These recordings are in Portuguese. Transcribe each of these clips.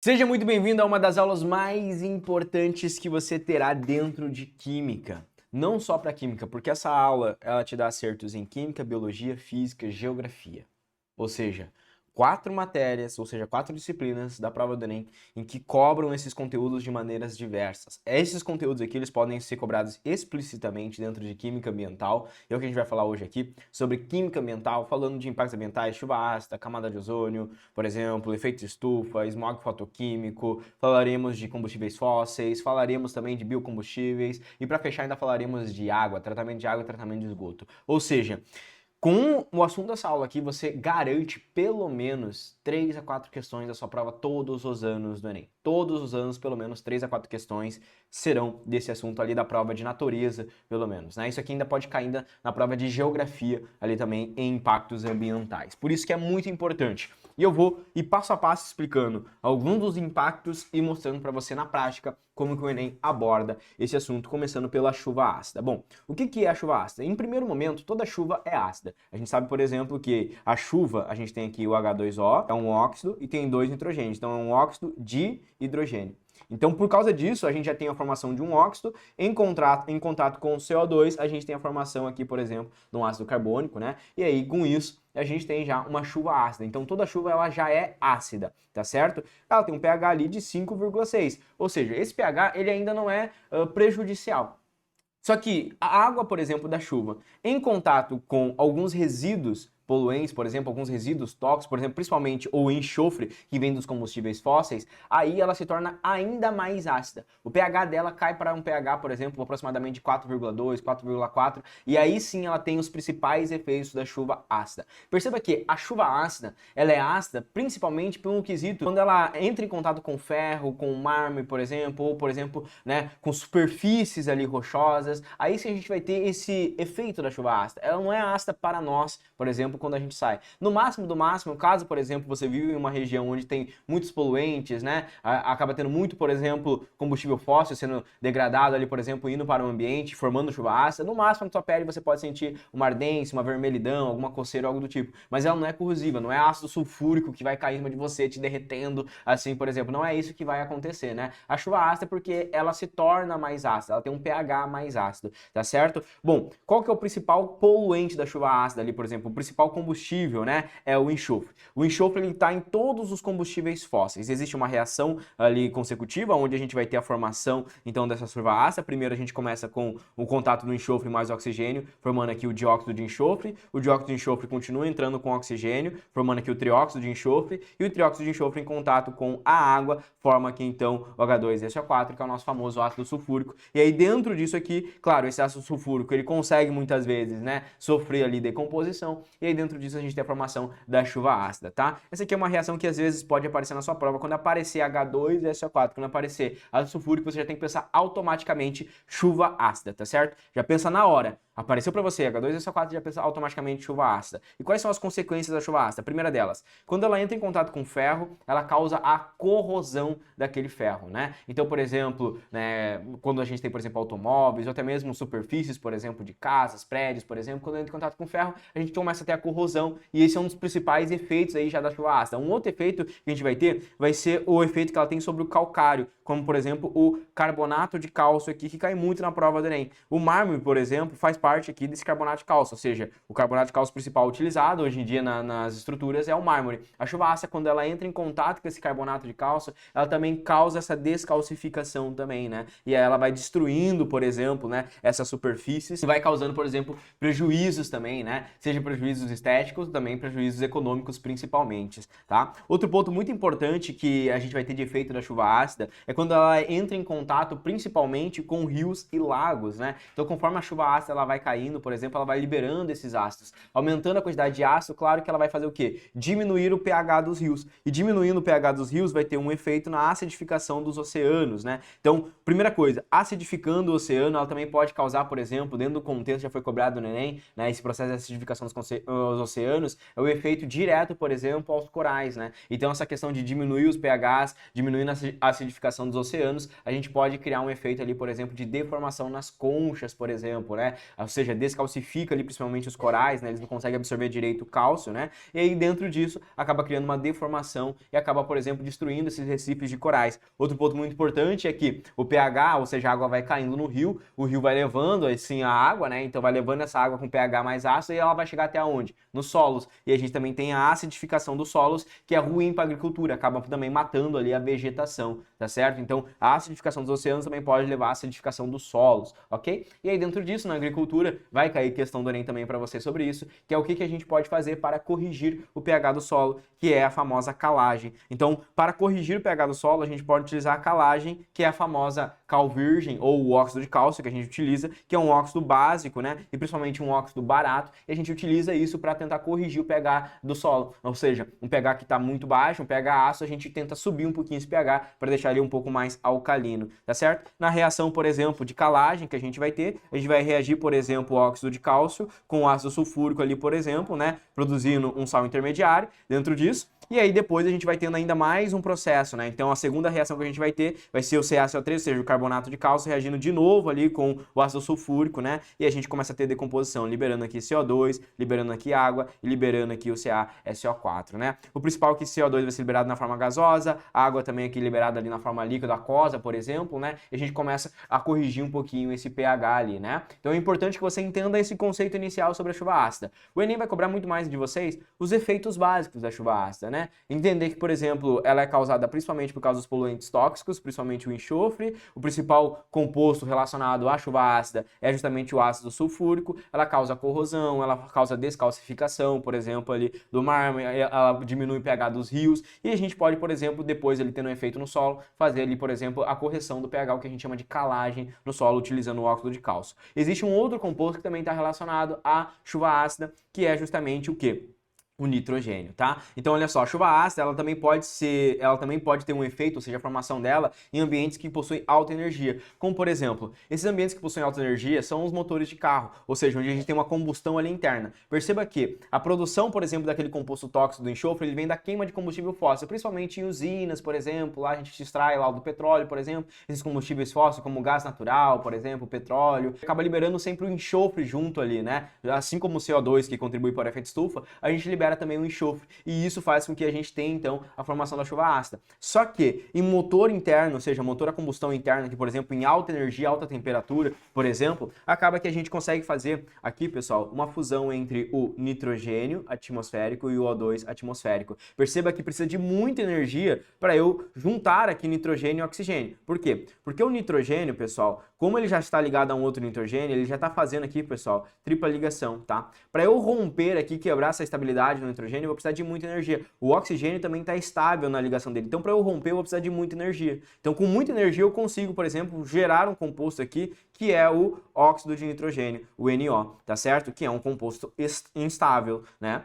Seja muito bem-vindo a uma das aulas mais importantes que você terá dentro de Química. Não só para Química, porque essa aula ela te dá acertos em Química, Biologia, Física, Geografia. Ou seja, 4 matérias, ou seja, 4 disciplinas da prova do Enem em que cobram esses conteúdos de maneiras diversas. Esses conteúdos aqui eles podem ser cobrados explicitamente dentro de Química Ambiental. É o que a gente vai falar hoje aqui sobre Química Ambiental, falando de impactos ambientais, chuva ácida, camada de ozônio, por exemplo, efeito estufa, smog fotoquímico, falaremos de combustíveis fósseis, falaremos também de biocombustíveis e para fechar ainda falaremos de água, tratamento de água e tratamento de esgoto. Ou seja, com o assunto dessa aula aqui, você garante pelo menos 3 a 4 questões da sua prova todos os anos do Enem. Todos os anos, pelo menos 3 a 4 questões serão desse assunto ali da prova de natureza, pelo menos, né? Isso aqui ainda pode cair ainda na prova de geografia, ali também em impactos ambientais. Por isso que é muito importante. E eu vou ir passo a passo explicando alguns dos impactos e mostrando para você na prática como que o Enem aborda esse assunto, começando pela chuva ácida. Bom, o que é a chuva ácida? Em primeiro momento, toda chuva é ácida. A gente sabe, por exemplo, que a chuva, a gente tem aqui o H2O, é um óxido, e tem 2 nitrogênios, então é um óxido de hidrogênio. Então, por causa disso, a gente já tem a formação de um óxido, em contato com o CO2, a gente tem a formação aqui, por exemplo, de um ácido carbônico, né? E aí, com isso, a gente tem já uma chuva ácida. Então, toda chuva ela já é ácida, tá certo? Ela tem um pH ali de 5,6, ou seja, esse pH ele ainda não é prejudicial. Só que a água, por exemplo, da chuva, em contato com alguns resíduos poluentes, por exemplo, alguns resíduos tóxicos, por exemplo, principalmente o enxofre que vem dos combustíveis fósseis, aí ela se torna ainda mais ácida. O pH dela cai para um pH, por exemplo, aproximadamente de 4,2, 4,4, e aí sim ela tem os principais efeitos da chuva ácida. Perceba que a chuva ácida, ela é ácida principalmente por um quesito quando ela entra em contato com ferro, com mármore, por exemplo, ou por exemplo, né, com superfícies ali rochosas, aí sim a gente vai ter esse efeito da chuva ácida. Ela não é ácida para nós, por exemplo, quando a gente sai. No máximo do máximo, caso, por exemplo, você vive em uma região onde tem muitos poluentes, né? Acaba tendo muito, por exemplo, combustível fóssil sendo degradado ali, por exemplo, indo para o ambiente, formando chuva ácida. No máximo, na sua pele você pode sentir uma ardência, uma vermelhidão, alguma coceira, algo do tipo. Mas ela não é corrosiva, não é ácido sulfúrico que vai cair em cima de você, te derretendo, assim, por exemplo. Não é isso que vai acontecer, né? A chuva ácida é porque ela se torna mais ácida, ela tem um pH mais ácido, tá certo? Bom, qual que é o principal poluente da chuva ácida ali, por exemplo? O principal combustível, né, é o enxofre. O enxofre ele está em todos os combustíveis fósseis. Existe uma reação ali consecutiva, onde a gente vai ter a formação então dessa chuva ácida. Primeiro a gente começa com o contato do enxofre mais oxigênio, formando aqui o dióxido de enxofre. O dióxido de enxofre continua entrando com oxigênio, formando aqui o trióxido de enxofre. E o trióxido de enxofre em contato com a água forma aqui então o H2SO4, que é o nosso famoso ácido sulfúrico. E aí dentro disso aqui, claro, esse ácido sulfúrico ele consegue muitas vezes, né, sofrer ali decomposição. E aí dentro disso a gente tem a formação da chuva ácida, tá? Essa aqui é uma reação que às vezes pode aparecer na sua prova. Quando aparecer H2SO4, quando aparecer ácido sulfúrico, você já tem que pensar automaticamente chuva ácida, tá certo? Já pensa na hora. Apareceu para você H2SO4, já pensa automaticamente chuva ácida. E quais são as consequências da chuva ácida? A primeira delas, quando ela entra em contato com ferro, ela causa a corrosão daquele ferro, né? Então, por exemplo, né, quando a gente tem, por exemplo, automóveis ou até mesmo superfícies, por exemplo, de casas, prédios, por exemplo, quando entra em contato com ferro, a gente começa a ter a corrosão e esse é um dos principais efeitos aí já da chuva ácida. Um outro efeito que a gente vai ter vai ser o efeito que ela tem sobre o calcário, como, por exemplo, o carbonato de cálcio aqui, que cai muito na prova do Enem. O mármore, por exemplo, faz parte aqui desse carbonato de cálcio, ou seja, o carbonato de cálcio principal utilizado hoje em dia nas estruturas é o mármore. A chuva ácida, quando ela entra em contato com esse carbonato de cálcio, ela também causa essa descalcificação também, né? E aí ela vai destruindo, por exemplo, né, essas superfícies e vai causando, por exemplo, prejuízos também, né? Seja prejuízos estéticos, também prejuízos econômicos principalmente, tá? Outro ponto muito importante que a gente vai ter de efeito da chuva ácida é quando ela entra em contato principalmente com rios e lagos, né? Então, conforme a chuva ácida ela vai caindo, por exemplo, ela vai liberando esses ácidos, aumentando a quantidade de ácido, claro que ela vai fazer o quê? Diminuir o pH dos rios. E diminuindo o pH dos rios vai ter um efeito na acidificação dos oceanos, né? Então, primeira coisa, acidificando o oceano, ela também pode causar, por exemplo, dentro do contexto já foi cobrado no Enem, né, esse processo de acidificação dos oceanos, é o efeito direto, por exemplo, aos corais, né? Então, essa questão de diminuir os pHs, diminuindo a acidificação dos oceanos, a gente pode criar um efeito ali, por exemplo, de deformação nas conchas, por exemplo, né? ou seja, descalcifica ali principalmente os corais, né? Eles não conseguem absorver direito o cálcio, né? E aí dentro disso acaba criando uma deformação e acaba, por exemplo, destruindo esses recifes de corais. Outro ponto muito importante é que o pH, ou seja, a água vai caindo no rio, o rio vai levando assim a água, né? Então vai levando essa água com pH mais ácido e ela vai chegar até onde? Nos solos. E a gente também tem a acidificação dos solos, que é ruim para a agricultura, acaba também matando ali a vegetação, tá certo? Então a acidificação dos oceanos também pode levar à acidificação dos solos, ok? E aí dentro disso, na agricultura, vai cair questão do Enem também para você sobre isso, que é o que a gente pode fazer para corrigir o pH do solo, que é a famosa calagem. Então, para corrigir o pH do solo, a gente pode utilizar a calagem, que é a famosa cal virgem, ou o óxido de cálcio que a gente utiliza, que é um óxido básico, né? E principalmente um óxido barato, e a gente utiliza isso para tentar corrigir o pH do solo. Ou seja, um pH que está muito baixo, um pH ácido, a gente tenta subir um pouquinho esse pH para deixar ele um pouco mais alcalino, tá certo? Na reação, por exemplo, de calagem que a gente vai ter, a gente vai reagir, por exemplo, o óxido de cálcio com o ácido sulfúrico ali, por exemplo, né? Produzindo um sal intermediário dentro disso. E aí depois a gente vai tendo ainda mais um processo, né? Então a segunda reação que a gente vai ter vai ser o CaCO3, ou seja, o carbonato de cálcio reagindo de novo ali com o ácido sulfúrico, né? E a gente começa a ter decomposição, liberando aqui CO2, liberando aqui água e liberando aqui o CaSO4, né? O principal é que CO2 vai ser liberado na forma gasosa, a água também aqui liberada ali na forma líquida, aquosa, por exemplo, né? E a gente começa a corrigir um pouquinho esse pH ali, né? Então é importante que você entenda esse conceito inicial sobre a chuva ácida. O Enem vai cobrar muito mais de vocês os efeitos básicos da chuva ácida, né? Entender que, por exemplo, ela é causada principalmente por causa dos poluentes tóxicos, principalmente o enxofre. O principal composto relacionado à chuva ácida é justamente o ácido sulfúrico. Ela causa corrosão, ela causa descalcificação, por exemplo, ali do mar, ela diminui o pH dos rios. E a gente pode, por exemplo, depois ele tendo um efeito no solo, fazer ali, por exemplo, a correção do pH, o que a gente chama de calagem no solo, utilizando o óxido de cálcio. Existe um outro composto que também está relacionado à chuva ácida, que é justamente o quê? O nitrogênio, tá? Então, olha só, a chuva ácida, ela também pode ter um efeito, ou seja, a formação dela em ambientes que possuem alta energia. Como, por exemplo, esses ambientes que possuem alta energia são os motores de carro, ou seja, onde a gente tem uma combustão ali interna. Perceba que a produção, por exemplo, daquele composto tóxico do enxofre, ele vem da queima de combustível fóssil, principalmente em usinas, por exemplo, lá a gente extrai lá do petróleo, por exemplo, esses combustíveis fósseis, como o gás natural, por exemplo, o petróleo, acaba liberando sempre o enxofre junto ali, né? Assim como o CO2, que contribui para o efeito estufa, a gente libera também o enxofre, e isso faz com que a gente tenha, então, a formação da chuva ácida. Só que em motor interno, ou seja, motor a combustão interna, que, por exemplo, em alta energia, alta temperatura, por exemplo, acaba que a gente consegue fazer aqui, pessoal, uma fusão entre o nitrogênio atmosférico e o O2 atmosférico. Perceba que precisa de muita energia para eu juntar aqui nitrogênio e oxigênio. Por quê? Porque o nitrogênio, pessoal, como ele já está ligado a um outro nitrogênio, ele já está fazendo aqui, pessoal, tripla ligação, tá? Para eu romper aqui, quebrar essa estabilidade do nitrogênio, eu vou precisar de muita energia. O oxigênio também está estável na ligação dele. Então, para eu romper, eu vou precisar de muita energia. Então, com muita energia, eu consigo, por exemplo, gerar um composto aqui, que é o óxido de nitrogênio, o NO, tá certo? Que é um composto instável, né?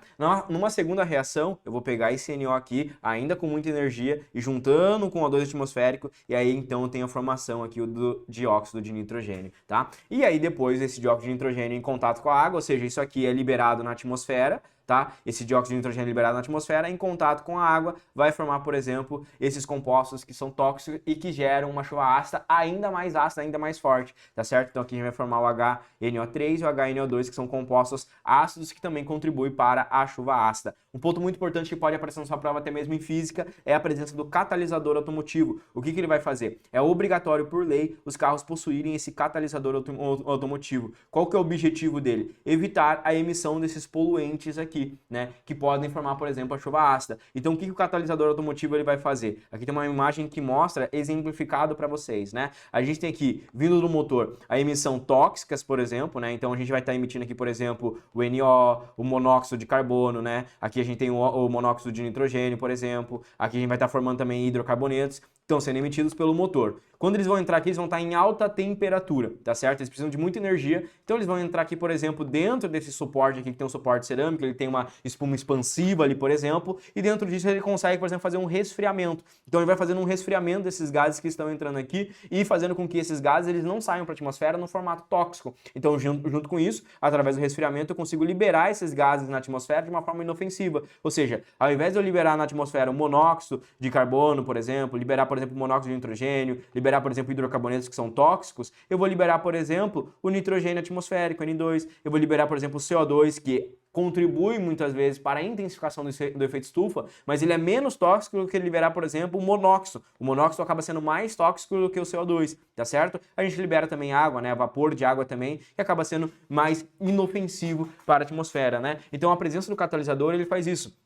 Numa segunda reação, eu vou pegar esse NO aqui, ainda com muita energia, e juntando com o O2 atmosférico, e aí, então, eu tenho a formação aqui do dióxido de nitrogênio, tá? E aí, depois, esse dióxido de nitrogênio em contato com a água, ou seja, isso aqui é liberado na atmosfera, tá? Esse dióxido de nitrogênio liberado na atmosfera, em contato com a água, vai formar, por exemplo, esses compostos que são tóxicos e que geram uma chuva ácida ainda mais ácida, ainda mais forte, tá certo? Então aqui a gente vai formar o HNO3 e o HNO2, que são compostos ácidos que também contribuem para a chuva ácida. Um ponto muito importante que pode aparecer na sua prova, até mesmo em física, é a presença do catalisador automotivo. O que ele vai fazer? É obrigatório por lei os carros possuírem esse catalisador automotivo. Qual que é o objetivo dele? Evitar a emissão desses poluentes aqui, né, que podem formar, por exemplo, a chuva ácida. Então, o que o catalisador automotivo ele vai fazer? Aqui tem uma imagem que mostra exemplificado para vocês, né? A gente tem aqui, vindo do motor, a emissão tóxicas, por exemplo, né? Então, a gente vai estar emitindo aqui, por exemplo, o NO, o monóxido de carbono, né? Aqui a gente tem o monóxido de nitrogênio, por exemplo. Aqui a gente vai estar formando também hidrocarbonetos, que estão sendo emitidos pelo motor. Quando eles vão entrar aqui, eles vão estar em alta temperatura, tá certo? Eles precisam de muita energia, então eles vão entrar aqui, por exemplo, dentro desse suporte aqui, que tem um suporte cerâmico, ele tem uma espuma expansiva ali, por exemplo, e dentro disso ele consegue, por exemplo, fazer um resfriamento. Então ele vai fazendo um resfriamento desses gases que estão entrando aqui e fazendo com que esses gases eles não saiam para a atmosfera no formato tóxico. Então, junto com isso, através do resfriamento, eu consigo liberar esses gases na atmosfera de uma forma inofensiva. Ou seja, ao invés de eu liberar na atmosfera o monóxido de carbono, por exemplo, liberar, por por exemplo, monóxido de nitrogênio, liberar, por exemplo, hidrocarbonetos que são tóxicos, eu vou liberar, por exemplo, o nitrogênio atmosférico, N2, eu vou liberar, por exemplo, o CO2, que contribui muitas vezes para a intensificação do efeito estufa, mas ele é menos tóxico do que liberar, por exemplo, o monóxido. O monóxido acaba sendo mais tóxico do que o CO2, tá certo? A gente libera também água, né? Vapor de água também, que acaba sendo mais inofensivo para a atmosfera, né? Então a presença do catalisador, ele faz isso.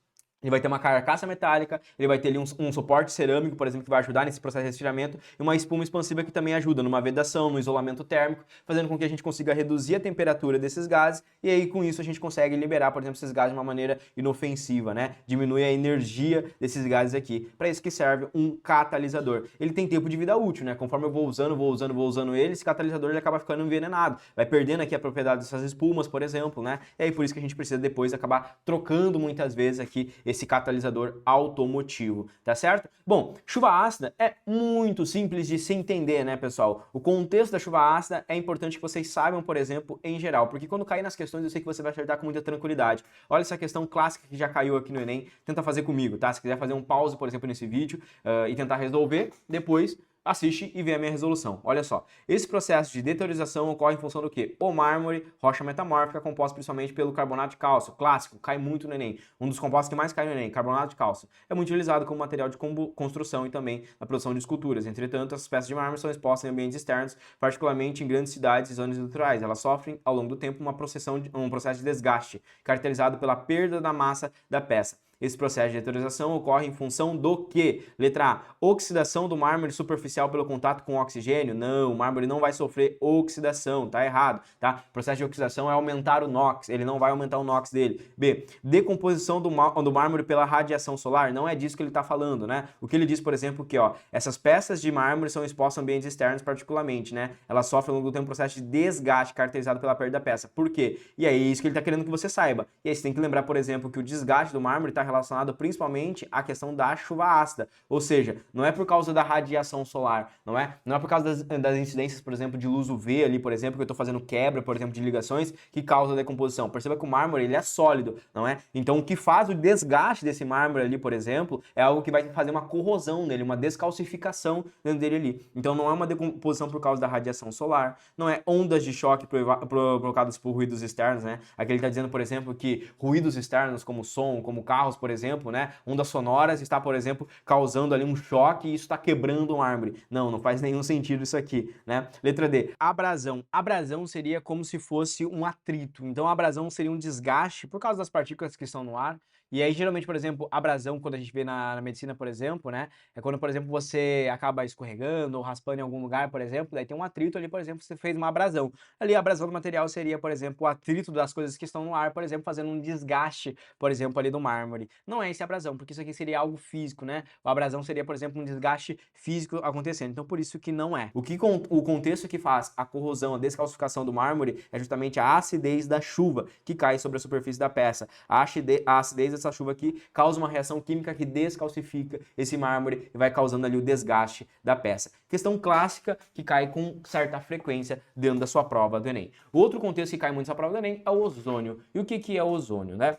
Ele vai ter uma carcaça metálica, ele vai ter ali um suporte cerâmico, por exemplo, que vai ajudar nesse processo de resfriamento, e uma espuma expansiva que também ajuda numa vedação, no isolamento térmico, fazendo com que a gente consiga reduzir a temperatura desses gases, e aí com isso a gente consegue liberar, por exemplo, esses gases de uma maneira inofensiva, né? Diminui a energia desses gases aqui. Para isso que serve um catalisador. Ele tem tempo de vida útil, né? Conforme eu vou usando ele, esse catalisador ele acaba ficando envenenado, vai perdendo aqui a propriedade dessas espumas, por exemplo, né? E aí por isso que a gente precisa depois acabar trocando muitas vezes aqui esse catalisador automotivo, tá certo? Bom, chuva ácida é muito simples de se entender, né, pessoal? O contexto da chuva ácida é importante que vocês saibam, por exemplo, em geral, porque quando cair nas questões eu sei que você vai acertar com muita tranquilidade. Olha essa questão clássica que já caiu aqui no Enem, tenta fazer comigo, tá? Se quiser fazer um pause, por exemplo, nesse vídeo e tentar resolver, depois assiste e vê a minha resolução. Olha só, esse processo de deteriorização ocorre em função do quê? O mármore, rocha metamórfica, composta principalmente pelo carbonato de cálcio, clássico, cai muito no Enem. Um dos compostos que mais cai no Enem, carbonato de cálcio. É muito utilizado como material de construção e também na produção de esculturas. Entretanto, as peças de mármore são expostas em ambientes externos, particularmente em grandes cidades e zonas litorais. Elas sofrem, ao longo do tempo, um processo de desgaste, caracterizado pela perda da massa da peça. Esse processo de deteriorização ocorre em função do quê? Letra A, oxidação do mármore superficial pelo contato com o oxigênio. Não, o mármore não vai sofrer oxidação, tá errado, tá? O processo de oxidação é aumentar o NOx, ele não vai aumentar o NOx dele. B, decomposição do mármore pela radiação solar. Não é disso que ele está falando, né? O que ele diz, por exemplo, que ó, essas peças de mármore são expostas a ambientes externos particularmente, né? Elas sofrem ao longo do tempo um processo de desgaste caracterizado pela perda da peça. Por quê? E aí, é isso que ele está querendo que você saiba. E aí você tem que lembrar, por exemplo, que o desgaste do mármore está relacionado principalmente à questão da chuva ácida, ou seja, não é por causa da radiação solar, não é por causa das incidências, por exemplo, de luz UV ali, por exemplo, que eu estou fazendo quebra, por exemplo, de ligações, que causa a decomposição. Perceba que o mármore, ele é sólido, não é? Então, o que faz o desgaste desse mármore ali, por exemplo, é algo que vai fazer uma corrosão nele, uma descalcificação dentro dele ali. Então, não é uma decomposição por causa da radiação solar, não é ondas de choque provocadas por ruídos externos, né? Aqui ele está dizendo, por exemplo, que ruídos externos, como som, como carros, por exemplo, né? Ondas sonoras está, por exemplo, causando ali um choque e isso está quebrando o mármore. Não faz nenhum sentido isso aqui, né? Letra D, abrasão. Abrasão seria como se fosse um atrito. Então, a abrasão seria um desgaste por causa das partículas que estão no ar. E aí, geralmente, por exemplo, abrasão, quando a gente vê na medicina, por exemplo, né? É quando, por exemplo, você acaba escorregando ou raspando em algum lugar, por exemplo, daí tem um atrito ali, por exemplo, você fez uma abrasão. Ali, a abrasão do material seria, por exemplo, o atrito das coisas que estão no ar, por exemplo, fazendo um desgaste, por exemplo, ali do mármore. Não é esse abrasão, porque isso aqui seria algo físico, né? O abrasão seria, por exemplo, um desgaste físico acontecendo. Então, por isso que não é. O contexto que faz a corrosão, a descalcificação do mármore é justamente a acidez da chuva que cai sobre a superfície da peça. A acidez dessa chuva aqui causa uma reação química que descalcifica esse mármore e vai causando ali o desgaste da peça. Questão clássica que cai com certa frequência dentro da sua prova do Enem. O outro contexto que cai muito nessa prova do Enem é o ozônio. E o que é o ozônio, né?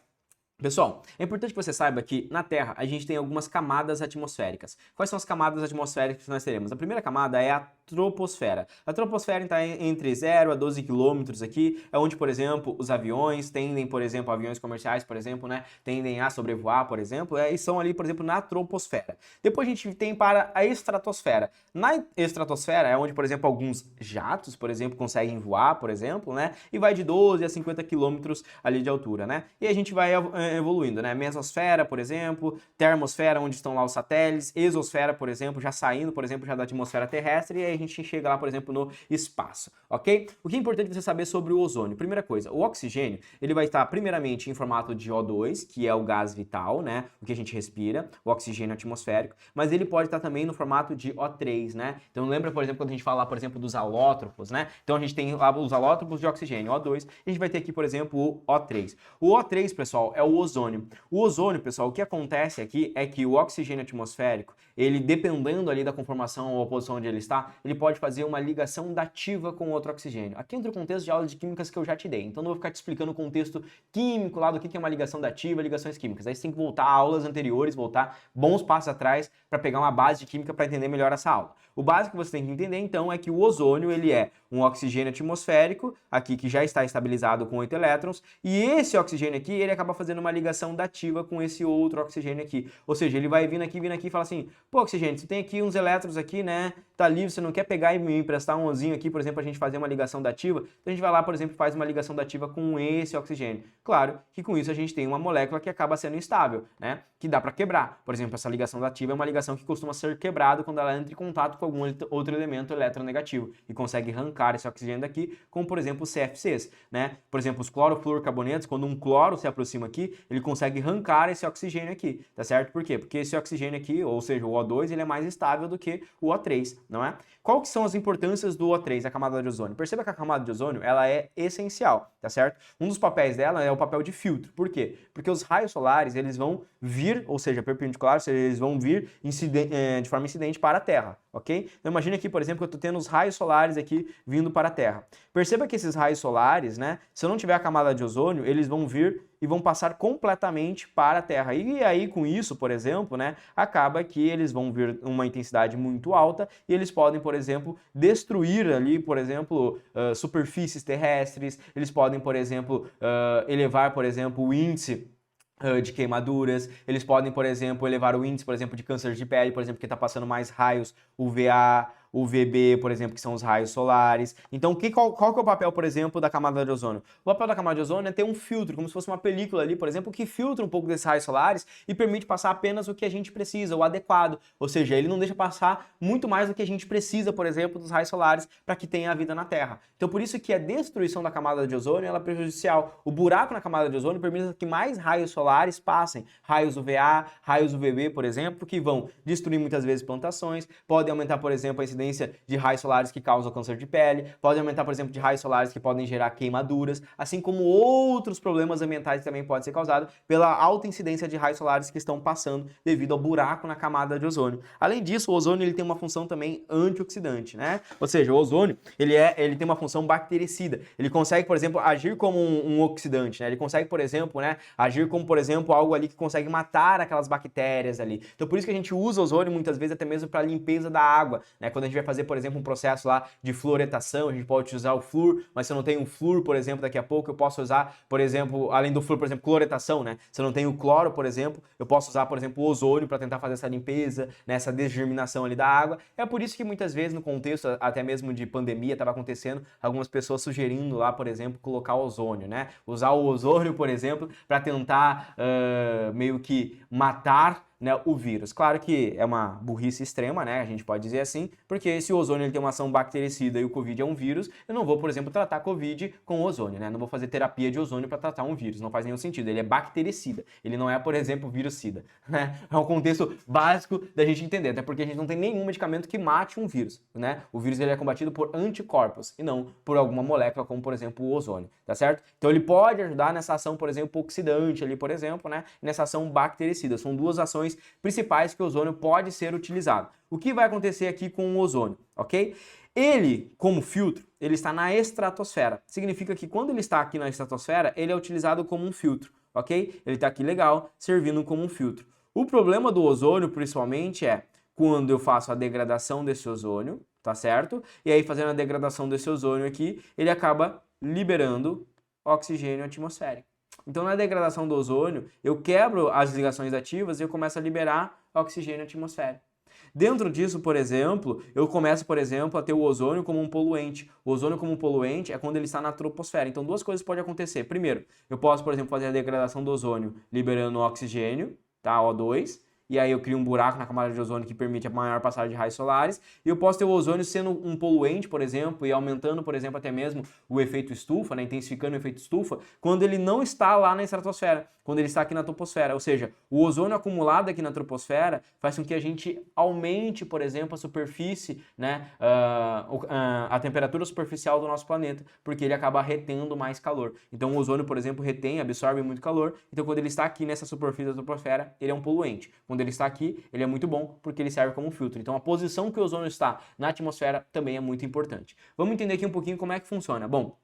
Pessoal, é importante que você saiba que na Terra a gente tem algumas camadas atmosféricas. Quais são as camadas atmosféricas que nós teremos? A primeira camada é a troposfera. A troposfera está entre 0 a 12 quilômetros aqui, é onde, por exemplo, os aviões tendem, por exemplo, aviões comerciais, por exemplo, né, tendem a sobrevoar, por exemplo, e são ali, por exemplo, na troposfera. Depois a gente tem para a estratosfera. Na estratosfera é onde, por exemplo, alguns jatos, por exemplo, conseguem voar, por exemplo, né, e vai de 12 a 50 quilômetros ali de altura, né, e a gente vai evoluindo, né, mesosfera, por exemplo, termosfera, onde estão lá os satélites, exosfera, por exemplo, já saindo, por exemplo, já da atmosfera terrestre, e aí a gente chega lá, por exemplo, no espaço, ok? O que é importante você saber sobre o ozônio? Primeira coisa, o oxigênio, ele vai estar primeiramente em formato de O2, que é o gás vital, né? O que a gente respira, o oxigênio atmosférico, mas ele pode estar também no formato de O3, né? Então lembra, por exemplo, quando a gente fala, por exemplo, dos alótropos, né? Então a gente tem lá os alótropos de oxigênio, O2, e a gente vai ter aqui, por exemplo, o O3. O O3, pessoal, é o ozônio. O ozônio, pessoal, o que acontece aqui é que o oxigênio atmosférico, ele dependendo ali da conformação ou a posição onde ele ele pode fazer uma ligação dativa com outro oxigênio. Aqui entra o contexto de aulas de químicas que eu já te dei, então não vou ficar te explicando o contexto químico lá do que é uma ligação dativa, ligações químicas. Aí você tem que voltar a aulas anteriores, voltar bons passos atrás para pegar uma base de química para entender melhor essa aula. O básico que você tem que entender, então, é que o ozônio, ele é um oxigênio atmosférico, aqui que já está estabilizado com 8 elétrons, e esse oxigênio aqui, ele acaba fazendo uma ligação dativa com esse outro oxigênio aqui. Ou seja, ele vai vindo aqui e fala assim, pô, oxigênio, você tem aqui uns elétrons aqui, né, tá livre, você não quer pegar e me emprestar um onzinho aqui, por exemplo, a gente fazer uma ligação dativa? Então a gente vai lá, por exemplo, faz uma ligação dativa com esse oxigênio. Claro que com isso a gente tem uma molécula que acaba sendo instável, né, que dá para quebrar. Por exemplo, essa ligação dativa é uma ligação que costuma ser quebrada quando ela entra em contato com algum outro elemento eletronegativo e consegue arrancar esse oxigênio daqui, como por exemplo os CFCs, né? Por exemplo, os clorofluorcarbonetos, quando um cloro se aproxima aqui, ele consegue arrancar esse oxigênio aqui, tá certo? Por quê? Porque esse oxigênio aqui, ou seja, o O2, ele é mais estável do que o O3, não é? Qual que são as importâncias do O3, a camada de ozônio? Perceba que a camada de ozônio, ela é essencial, tá certo? Um dos papéis dela é o papel de filtro. Por quê? Porque os raios solares, eles vão vir, ou seja, perpendiculares, eles vão vir de forma incidente para a Terra, ok? Então imagina aqui, por exemplo, que eu estou tendo os raios solares aqui vindo para a Terra. Perceba que esses raios solares, né, se eu não tiver a camada de ozônio, eles vão vir e vão passar completamente para a Terra. E aí, com isso, por exemplo, né, acaba que eles vão vir uma intensidade muito alta e eles podem, por exemplo, destruir ali, por exemplo, superfícies terrestres, eles podem, por exemplo, elevar, por exemplo, o índice de queimaduras, eles podem, por exemplo, elevar o índice, por exemplo, de câncer de pele, por exemplo, porque está passando mais raios UVA, UVB, por exemplo, que são os raios solares. Então, qual que é o papel, por exemplo, da camada de ozônio? O papel da camada de ozônio é ter um filtro, como se fosse uma película ali, por exemplo, que filtra um pouco desses raios solares e permite passar apenas o que a gente precisa, o adequado. Ou seja, ele não deixa passar muito mais do que a gente precisa, por exemplo, dos raios solares para que tenha a vida na Terra. Então, por isso que a destruição da camada de ozônio ela é prejudicial. O buraco na camada de ozônio permite que mais raios solares passem, raios UVA, raios UVB, por exemplo, que vão destruir muitas vezes plantações, podem aumentar, por exemplo, a incidência de raios solares que causam câncer de pele, podem aumentar, por exemplo, de raios solares que podem gerar queimaduras, assim como outros problemas ambientais que também podem ser causados pela alta incidência de raios solares que estão passando devido ao buraco na camada de ozônio. Além disso, o ozônio ele tem uma função também antioxidante, né? Ou seja, o ozônio ele tem uma função bactericida. Ele consegue, por exemplo, agir como um oxidante, né? Ele consegue, por exemplo, né, agir como, por exemplo, algo ali que consegue matar aquelas bactérias ali. Então, por isso que a gente usa o ozônio muitas vezes até mesmo para limpeza da água, né? Quando a gente vai fazer, por exemplo, um processo lá de fluoretação, a gente pode usar o flúor, mas se eu não tenho um flúor, por exemplo, daqui a pouco eu posso usar, por exemplo, além do flúor, por exemplo, cloretação, né? Se eu não tenho cloro, por exemplo, eu posso usar, por exemplo, o ozônio para tentar fazer essa limpeza, né? Essa desgerminação ali da água. É por isso que muitas vezes no contexto até mesmo de pandemia estava acontecendo algumas pessoas sugerindo lá, por exemplo, colocar ozônio, né? Usar o ozônio, por exemplo, para tentar meio que matar, né, o vírus. Claro que é uma burrice extrema, né, a gente pode dizer assim, porque se o ozônio ele tem uma ação bactericida e o Covid é um vírus, eu não vou, por exemplo, tratar Covid com ozônio, né, não vou fazer terapia de ozônio para tratar um vírus, não faz nenhum sentido, ele é bactericida, ele não é, por exemplo, vírus-sida, né, é um contexto básico da gente entender, até porque a gente não tem nenhum medicamento que mate um vírus, né, o vírus ele é combatido por anticorpos e não por alguma molécula, como, por exemplo, o ozônio, tá certo? Então ele pode ajudar nessa ação, por exemplo, oxidante ali, por exemplo, né, nessa ação bactericida, são duas ações principais que o ozônio pode ser utilizado. O que vai acontecer aqui com o ozônio, ok? Ele, como filtro, ele está na estratosfera. Significa que quando ele está aqui na estratosfera, ele é utilizado como um filtro, ok? Ele está aqui legal, servindo como um filtro. O problema do ozônio, principalmente, é quando eu faço a degradação desse ozônio, tá certo? E aí, fazendo a degradação desse ozônio aqui, ele acaba liberando oxigênio atmosférico. Então, na degradação do ozônio, eu quebro as ligações ativas e eu começo a liberar oxigênio atmosférico. Dentro disso, por exemplo, eu começo, por exemplo, a ter o ozônio como um poluente. O ozônio como um poluente é quando ele está na troposfera. Então, duas coisas podem acontecer. Primeiro, eu posso, por exemplo, fazer a degradação do ozônio liberando oxigênio, tá? O2. E aí eu crio um buraco na camada de ozônio que permite a maior passagem de raios solares, e eu posso ter o ozônio sendo um poluente, por exemplo, e aumentando, por exemplo, até mesmo o efeito estufa, né, intensificando o efeito estufa, quando ele não está lá na estratosfera, quando ele está aqui na troposfera. Ou seja, o ozônio acumulado aqui na troposfera faz com que a gente aumente, por exemplo, a superfície, né, a temperatura superficial do nosso planeta, porque ele acaba retendo mais calor. Então o ozônio, por exemplo, retém, absorve muito calor, então quando ele está aqui nessa superfície da troposfera, ele é um poluente. Quando quando ele está aqui, ele é muito bom porque ele serve como filtro. Então a posição que o ozônio está na atmosfera também é muito importante. Vamos entender aqui um pouquinho como é que funciona. Bom,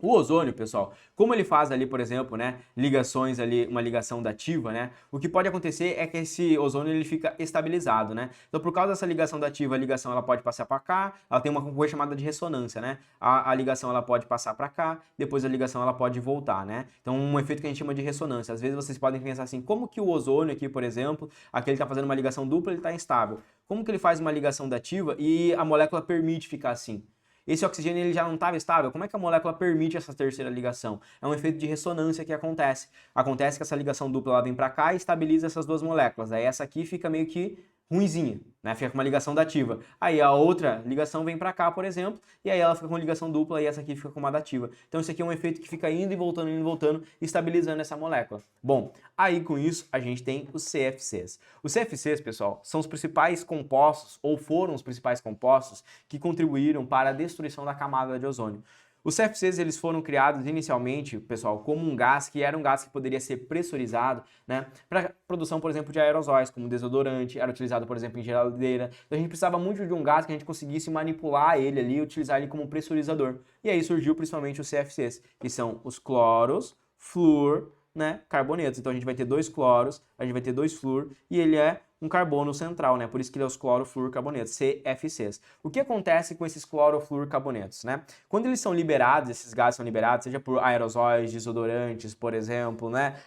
o ozônio, pessoal, como ele faz ali, por exemplo, né, ligações ali, uma ligação dativa, né, o que pode acontecer é que esse ozônio ele fica estabilizado, né, então por causa dessa ligação dativa, a ligação ela pode passar para cá, ela tem uma coisa chamada de ressonância, né, a ligação ela pode passar para cá, depois a ligação ela pode voltar, né, então um efeito que a gente chama de ressonância. Às vezes vocês podem pensar assim, como que o ozônio aqui, por exemplo, aqui ele está fazendo uma ligação dupla, ele está instável, como que ele faz uma ligação dativa e a molécula permite ficar assim? Esse oxigênio ele já não estava estável, como é que a molécula permite essa terceira ligação? É um efeito de ressonância que acontece. Acontece que essa ligação dupla ela vem para cá e estabiliza essas duas moléculas. Aí essa aqui fica meio que ruinzinha, né? Fica com uma ligação dativa. Aí a outra ligação vem para cá, por exemplo, e aí ela fica com ligação dupla e essa aqui fica com uma dativa. Então isso aqui é um efeito que fica indo e voltando, estabilizando essa molécula. Bom, aí com isso a gente tem os CFCs. Os CFCs, pessoal, são os principais compostos, ou foram os principais compostos, que contribuíram para a destruição da camada de ozônio. Os CFCs eles foram criados inicialmente, pessoal, como um gás que era um gás que poderia ser pressurizado, né, para produção, por exemplo, de aerosóis, como desodorante, era utilizado, por exemplo, em geladeira. Então a gente precisava muito de um gás que a gente conseguisse manipular ele ali, utilizar ele como pressurizador. E aí surgiu principalmente os CFCs, que são os cloros, flúor, né, carbonetos. Então a gente vai ter 2 cloros, a gente vai ter 2 flúor e ele é um carbono central, né? Por isso que ele é os clorofluorcarbonetos, CFCs. O que acontece com esses clorofluorcarbonetos, né? Quando eles são liberados, esses gases são liberados, seja por aerosóis, desodorantes, por exemplo, né?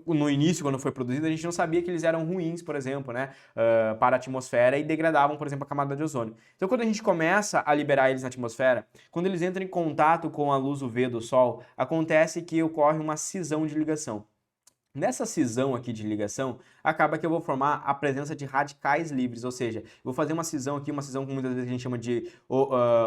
No início, quando foi produzido, a gente não sabia que eles eram ruins, por exemplo, né? Para a atmosfera e degradavam, por exemplo, a camada de ozônio. Então, quando a gente começa a liberar eles na atmosfera, quando eles entram em contato com a luz UV do Sol, acontece que ocorre uma cisão de ligação. Nessa cisão aqui de ligação, acaba que eu vou formar a presença de radicais livres, ou seja, eu vou fazer uma cisão aqui, uma cisão que muitas vezes a gente chama de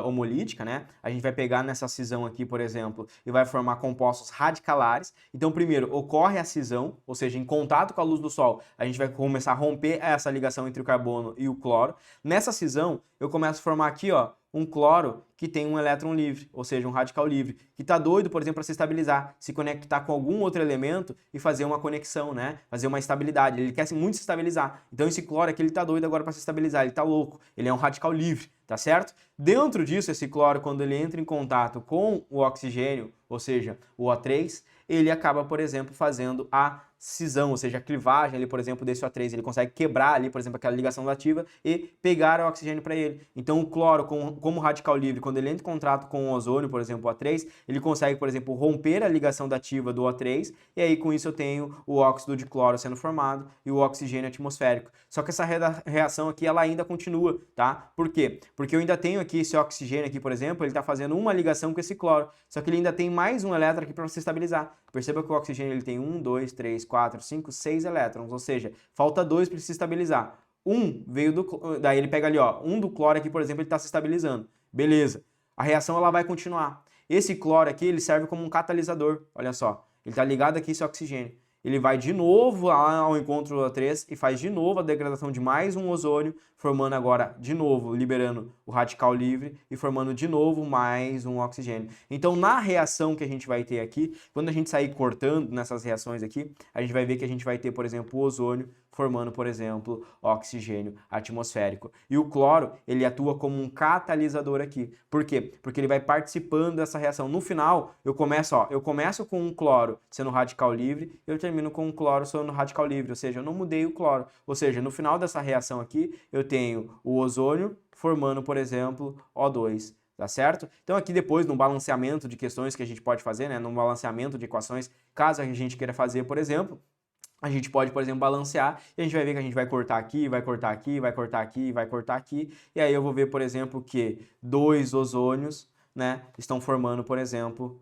homolítica, né? A gente vai pegar nessa cisão aqui, por exemplo, e vai formar compostos radicalares. Então, primeiro, ocorre a cisão, ou seja, em contato com a luz do Sol, a gente vai começar a romper essa ligação entre o carbono e o cloro. Nessa cisão, eu começo a formar aqui, ó, um cloro que tem um elétron livre, ou seja, um radical livre, que está doido, por exemplo, para se estabilizar, se conectar com algum outro elemento e fazer uma conexão, né? Fazer uma estabilidade. Ele quer muito se estabilizar. Então esse cloro aqui, ele está doido agora para se estabilizar, ele está louco, ele é um radical livre, tá certo? Dentro disso, esse cloro, quando ele entra em contato com o oxigênio, ou seja, o O3, ele acaba, por exemplo, fazendo a cisão, ou seja, a clivagem ali, por exemplo, desse O3, ele consegue quebrar ali, por exemplo, aquela ligação dativa e pegar o oxigênio para ele. Então o cloro, como radical livre, quando ele entra em contato com o ozônio, por exemplo, o O3, ele consegue, por exemplo, romper a ligação dativa do O3 e aí com isso eu tenho o óxido de cloro sendo formado e o oxigênio atmosférico. Só que essa reação aqui, ela ainda continua, tá? Por quê? Porque eu ainda tenho aqui esse oxigênio aqui, por exemplo, ele está fazendo uma ligação com esse cloro, só que ele ainda tem mais um elétron aqui para se estabilizar. Perceba que o oxigênio ele tem 1, 2, 3, 4, 5, 6 elétrons, ou seja, falta 2 para se estabilizar. Um veio do... Daí ele pega ali, ó, um do cloro aqui, por exemplo, ele está se estabilizando. Beleza. A reação ela vai continuar. Esse cloro aqui, ele serve como um catalisador, olha só. Ele está ligado aqui esse oxigênio. Ele vai de novo ao encontro do O3 e faz de novo a degradação de mais um ozônio, formando agora de novo, liberando o radical livre e formando de novo mais um oxigênio. Então, na reação que a gente vai ter aqui, quando a gente sair cortando nessas reações aqui, a gente vai ver que a gente vai ter, por exemplo, o ozônio formando, por exemplo, oxigênio atmosférico. E o cloro, ele atua como um catalisador aqui. Por quê? Porque ele vai participando dessa reação. No final, eu começo com um cloro sendo radical livre, eu termino com um cloro sendo radical livre, ou seja, eu não mudei o cloro. Ou seja, no final dessa reação aqui, eu tenho o ozônio formando, por exemplo, O2. Tá certo? Então aqui depois, no balanceamento de questões que a gente pode fazer, né, no balanceamento de equações, caso a gente queira fazer, por exemplo, a gente pode, por exemplo, balancear e a gente vai ver que a gente vai cortar aqui, vai cortar aqui, vai cortar aqui, vai cortar aqui. E aí eu vou ver, por exemplo, que 2 ozônios, né, estão formando, por exemplo,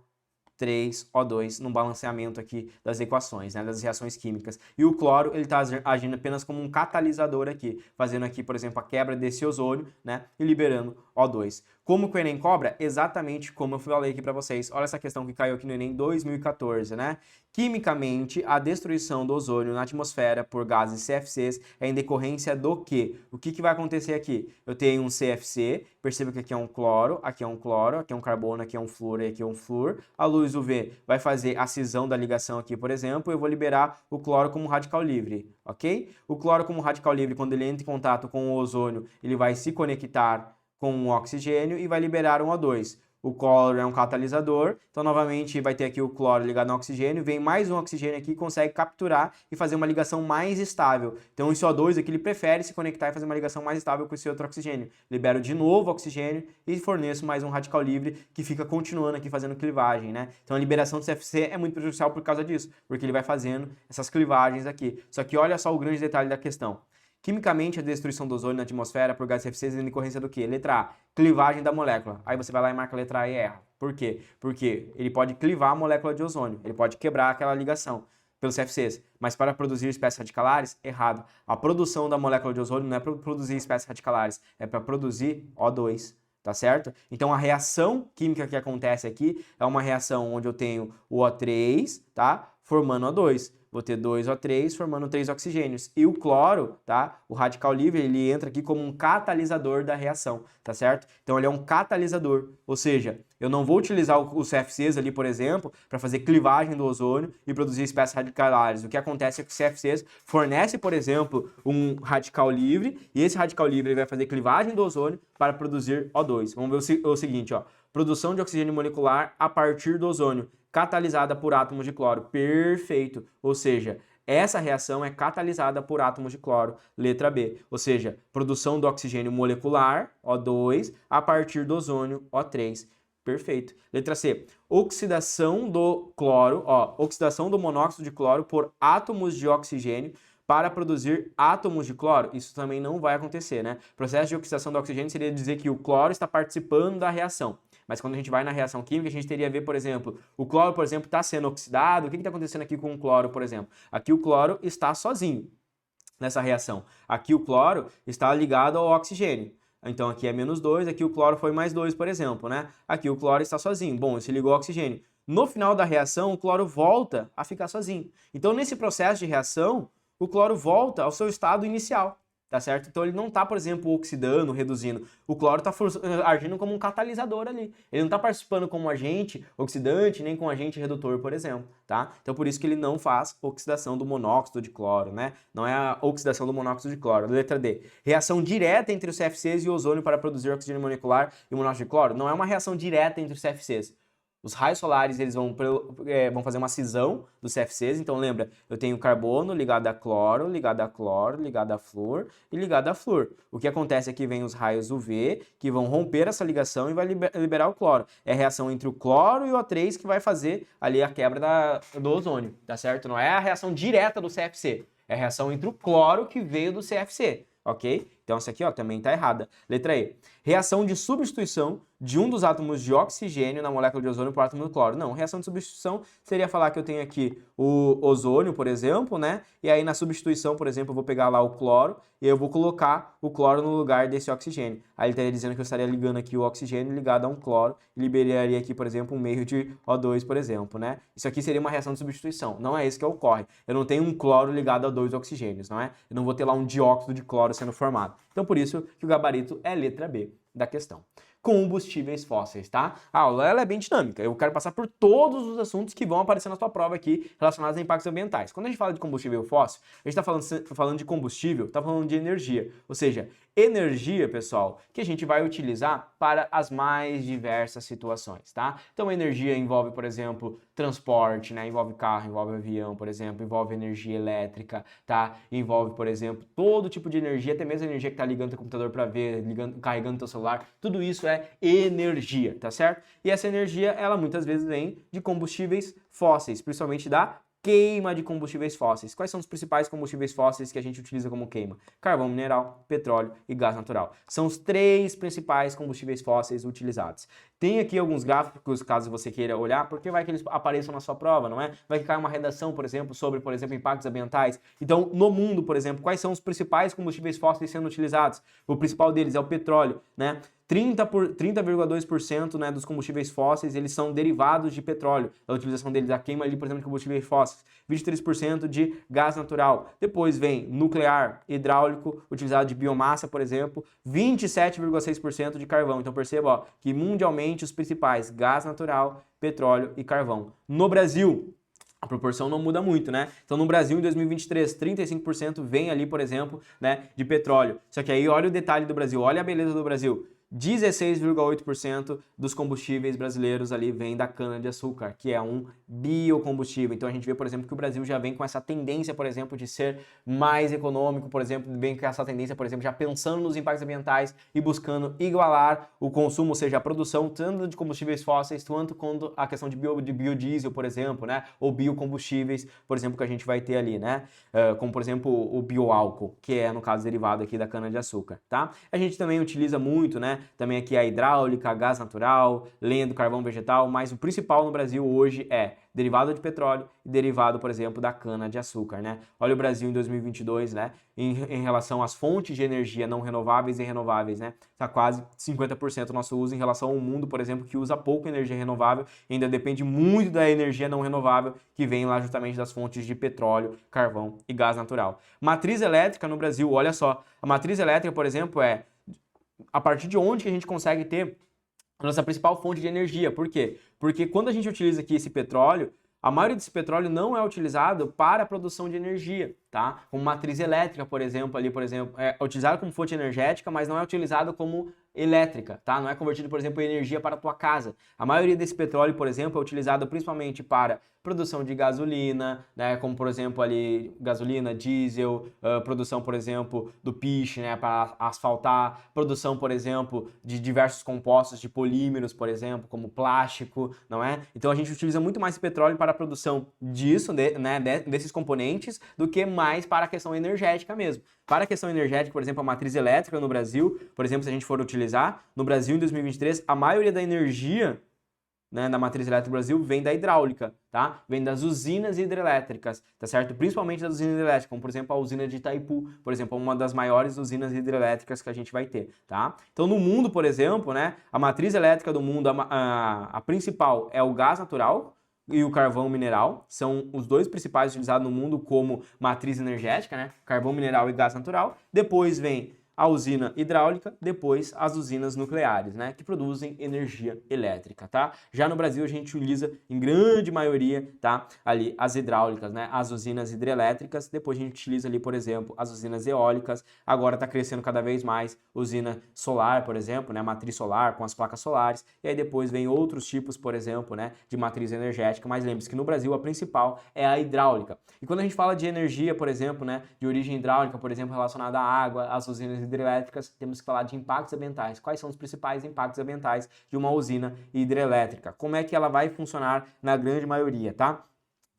3O2 no balanceamento aqui das equações, né, das reações químicas. E o cloro, ele está agindo apenas como um catalisador aqui, fazendo aqui, por exemplo, a quebra desse ozônio, né, e liberando O2. Como que o Enem cobra? Exatamente como eu falei aqui para vocês. Olha essa questão que caiu aqui no Enem 2014, né? Quimicamente, a destruição do ozônio na atmosfera por gases CFCs é em decorrência do quê? O que vai acontecer aqui? Eu tenho um CFC, perceba que aqui é um cloro, aqui é um cloro, aqui é um carbono, aqui é um flúor e aqui é um flúor. A luz UV vai fazer a cisão da ligação aqui, por exemplo, eu vou liberar o cloro como radical livre, ok? O cloro como radical livre, quando ele entra em contato com o ozônio, ele vai se conectar com o oxigênio e vai liberar um O2. O cloro é um catalisador, então novamente vai ter aqui o cloro ligado ao oxigênio, vem mais um oxigênio aqui e consegue capturar e fazer uma ligação mais estável. Então esse O2 aqui ele prefere se conectar e fazer uma ligação mais estável com esse outro oxigênio. Libero de novo oxigênio e forneço mais um radical livre que fica continuando aqui fazendo clivagem, né? Então a liberação do CFC é muito prejudicial por causa disso, porque ele vai fazendo essas clivagens aqui. Só que olha só o grande detalhe da questão. Quimicamente, a destruição do ozônio na atmosfera por gases CFCs é em decorrência do quê? Letra A, clivagem da molécula. Aí você vai lá e marca a letra A e erra. Por quê? Porque ele pode clivar a molécula de ozônio, ele pode quebrar aquela ligação pelos CFCs, mas para produzir espécies radicalares, errado. A produção da molécula de ozônio não é para produzir espécies radicalares, é para produzir O2. Tá certo? Então a reação química que acontece aqui é uma reação onde eu tenho o O3, tá? Formando O2. Vou ter 2 O3 formando 3 oxigênios. E o cloro, tá? O radical livre, ele entra aqui como um catalisador da reação, tá certo? Então ele é um catalisador, ou seja, eu não vou utilizar os CFCs ali, por exemplo, para fazer clivagem do ozônio e produzir espécies radicalares. O que acontece é que os CFCs fornecem, por exemplo, um radical livre, e esse radical livre vai fazer clivagem do ozônio para produzir O2. Vamos ver o seguinte, ó. Produção de oxigênio molecular a partir do ozônio, catalisada por átomos de cloro. Perfeito. Ou seja, essa reação é catalisada por átomos de cloro. Letra B. Ou seja, produção do oxigênio molecular, O2, a partir do ozônio, O3. Perfeito. Letra C. Oxidação do cloro, ó, oxidação do monóxido de cloro por átomos de oxigênio para produzir átomos de cloro. Isso também não vai acontecer, né? Processo de oxidação do oxigênio seria dizer que o cloro está participando da reação. Mas quando a gente vai na reação química, a gente teria a ver, por exemplo, o cloro, por exemplo, está sendo oxidado. O que está acontecendo aqui com o cloro, por exemplo? Aqui o cloro está sozinho nessa reação. Aqui o cloro está ligado ao oxigênio. Então aqui é -2, aqui o cloro foi mais 2, por exemplo, né? Aqui o cloro está sozinho. Bom, se ligou ao oxigênio. No final da reação, o cloro volta a ficar sozinho. Então nesse processo de reação, o cloro volta ao seu estado inicial. Tá certo? Então ele não está, por exemplo, oxidando, reduzindo. O cloro está agindo como um catalisador ali. Ele não está participando como agente oxidante, nem como agente redutor, por exemplo, tá? Então por isso que ele não faz oxidação do monóxido de cloro, né? Não é a oxidação do monóxido de cloro. Letra D. Reação direta entre os CFCs e o ozônio para produzir oxigênio molecular e o monóxido de cloro. Não é uma reação direta entre os CFCs. Os raios solares eles vão fazer uma cisão dos CFCs, então lembra, eu tenho carbono ligado a cloro, ligado a flúor e ligado a flúor. O que acontece é que vem os raios UV que vão romper essa ligação e vai liberar o cloro. É a reação entre o cloro e o O3 que vai fazer ali a quebra do ozônio, tá certo? Não é a reação direta do CFC, é a reação entre o cloro que veio do CFC, ok? Então essa aqui ó, também está errada. Letra E. Reação de substituição de um dos átomos de oxigênio na molécula de ozônio por átomo de cloro. Não, reação de substituição seria falar que eu tenho aqui o ozônio, por exemplo, né? E aí na substituição, por exemplo, eu vou pegar lá o cloro e eu vou colocar o cloro no lugar desse oxigênio. Aí ele estaria dizendo que eu estaria ligando aqui o oxigênio ligado a um cloro e liberaria aqui, por exemplo, um meio de O2, por exemplo, né? Isso aqui seria uma reação de substituição. Não é isso que ocorre. Eu não tenho um cloro ligado a 2 oxigênios, não é? Eu não vou ter lá um dióxido de cloro sendo formado. Então por isso que o gabarito é letra B da questão. Combustíveis fósseis, tá? A aula ela é bem dinâmica. Eu quero passar por todos os assuntos que vão aparecer na sua prova aqui relacionados a impactos ambientais. Quando a gente fala de combustível fóssil, a gente está falando de combustível, está falando de energia. Ou seja, energia, pessoal, que a gente vai utilizar para as mais diversas situações, tá? Então, energia envolve, por exemplo, transporte, né? Envolve carro, envolve avião, por exemplo, envolve energia elétrica, tá? Envolve, por exemplo, todo tipo de energia, até mesmo a energia que está ligando o computador para ver, carregando o teu celular, tudo isso é energia, tá certo? E essa energia, ela muitas vezes vem de combustíveis fósseis, principalmente da queima de combustíveis fósseis. Quais são os principais combustíveis fósseis que a gente utiliza como queima? Carvão mineral, petróleo e gás natural. São os 3 principais combustíveis fósseis utilizados. Tem aqui alguns gráficos, caso você queira olhar, porque vai que eles apareçam na sua prova, não é? Vai cair uma redação, por exemplo, sobre, por exemplo, impactos ambientais. Então, no mundo, por exemplo, quais são os principais combustíveis fósseis sendo utilizados? O principal deles é o petróleo, né? 30,2%, né, dos combustíveis fósseis, eles são derivados de petróleo, da utilização deles, da queima ali, por exemplo, de combustíveis fósseis. 23% de gás natural. Depois vem nuclear, hidráulico, utilizado de biomassa, por exemplo, 27,6% de carvão. Então perceba, ó, que mundialmente os principais, gás natural, petróleo e carvão. No Brasil, a proporção não muda muito, né? Então, no Brasil, em 2023, 35% vem ali, por exemplo, né, de petróleo. Só que aí, olha o detalhe do Brasil, olha a beleza do Brasil. 16,8% dos combustíveis brasileiros ali vem da cana-de-açúcar, que é um biocombustível. Então a gente vê, por exemplo, que o Brasil já vem com essa tendência, por exemplo, de ser mais econômico, por exemplo, vem com essa tendência, por exemplo, já pensando nos impactos ambientais e buscando igualar o consumo, ou seja, a produção tanto de combustíveis fósseis, quanto a questão de biodiesel, por exemplo, né? Ou biocombustíveis, por exemplo, que a gente vai ter ali, né? Como, por exemplo, o bioálcool, que é, no caso, derivado aqui da cana-de-açúcar, tá? A gente também utiliza muito, né? Também aqui a hidráulica, gás natural, lenha do carvão vegetal, mas o principal no Brasil hoje é derivado de petróleo e derivado, por exemplo, da cana-de-açúcar, né? Olha o Brasil em 2022, né? Em relação às fontes de energia não renováveis e renováveis, né? Tá quase 50% do nosso uso em relação ao mundo, por exemplo, que usa pouco energia renovável e ainda depende muito da energia não renovável que vem lá justamente das fontes de petróleo, carvão e gás natural. Matriz elétrica no Brasil, olha só, a matriz elétrica, por exemplo, é a partir de onde que a gente consegue ter a nossa principal fonte de energia. Por quê? Porque quando a gente utiliza aqui esse petróleo, a maioria desse petróleo não é utilizado para a produção de energia, tá? Como matriz elétrica, por exemplo, é utilizado como fonte energética, mas não é utilizado como elétrica, tá? Não é convertido, por exemplo, em energia para a tua casa. A maioria desse petróleo, por exemplo, é utilizado principalmente para produção de gasolina, né? Como, por exemplo, ali gasolina, diesel, produção, por exemplo, do piche, né? Para asfaltar, produção, por exemplo, de diversos compostos de polímeros, por exemplo, como plástico, não é? Então a gente utiliza muito mais esse petróleo para a produção disso, né? Desses componentes, do que mais para a questão energética mesmo. Para a questão energética, por exemplo, a matriz elétrica no Brasil, por exemplo, se a gente for utilizar, no Brasil em 2023, a maioria da energia, né, da matriz elétrica do Brasil vem da hidráulica, tá? Vem das usinas hidrelétricas, tá certo? Principalmente das usinas hidrelétricas, como por exemplo a usina de Itaipu, por exemplo, uma das maiores usinas hidrelétricas que a gente vai ter, tá? Então no mundo, por exemplo, né, a matriz elétrica do mundo, a principal é o gás natural e o carvão mineral, são os dois principais utilizados no mundo como matriz energética, né? Carvão mineral e gás natural. Depois vem a usina hidráulica, depois as usinas nucleares, né, que produzem energia elétrica, tá? Já no Brasil a gente utiliza em grande maioria, tá, ali as hidráulicas, né, as usinas hidrelétricas, depois a gente utiliza ali, por exemplo, as usinas eólicas, agora está crescendo cada vez mais usina solar, por exemplo, né, matriz solar com as placas solares, e aí depois vem outros tipos, por exemplo, né, de matriz energética, mas lembre-se que no Brasil a principal é a hidráulica. E quando a gente fala de energia, por exemplo, né, de origem hidráulica, por exemplo, relacionada à água, às usinas hidrelétricas, temos que falar de impactos ambientais. Quais são os principais impactos ambientais de uma usina hidrelétrica? Como é que ela vai funcionar na grande maioria, tá?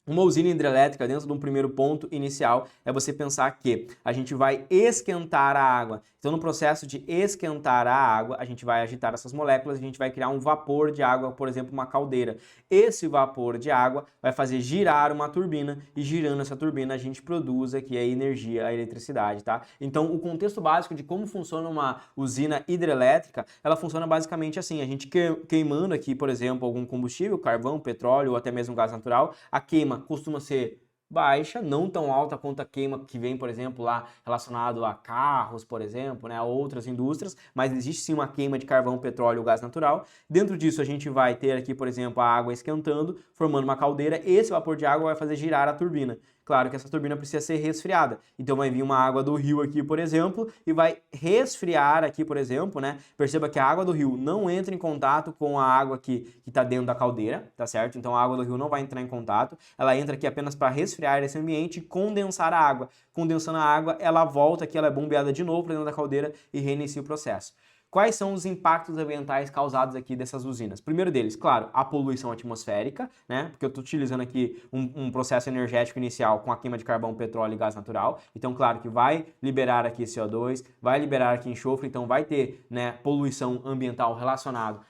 Uma usina hidrelétrica, dentro de um primeiro ponto inicial, é você pensar que a gente vai esquentar a água. Então, no processo de esquentar a água, a gente vai agitar essas moléculas e a gente vai criar um vapor de água, por exemplo, uma caldeira. Esse vapor de água vai fazer girar uma turbina e girando essa turbina a gente produz aqui a energia, a eletricidade, tá? Então, o contexto básico de como funciona uma usina hidrelétrica, ela funciona basicamente assim, a gente queimando aqui, por exemplo, algum combustível, carvão, petróleo ou até mesmo gás natural, a queima costuma ser baixa, não tão alta quanto a queima que vem, por exemplo, lá relacionado a carros, por exemplo, né, a outras indústrias, mas existe sim uma queima de carvão, petróleo, gás natural. Dentro disso a gente vai ter aqui, por exemplo, a água esquentando, formando uma caldeira. Esse vapor de água vai fazer girar a turbina. Claro que essa turbina precisa ser resfriada. Então vai vir uma água do rio aqui, por exemplo, e vai resfriar aqui, por exemplo, né? Perceba que a água do rio não entra em contato com a água que está dentro da caldeira, tá certo? Então a água do rio não vai entrar em contato. Ela entra aqui apenas para resfriar esse ambiente e condensar a água. Condensando a água, ela volta aqui, ela é bombeada de novo para dentro da caldeira e reinicia o processo. Quais são os impactos ambientais causados aqui dessas usinas? Primeiro deles, claro, a poluição atmosférica, né? Porque eu estou utilizando aqui um processo energético inicial com a queima de carvão, petróleo e gás natural. Então, claro que vai liberar aqui CO2, vai liberar aqui enxofre, então vai ter, né, poluição ambiental relacionada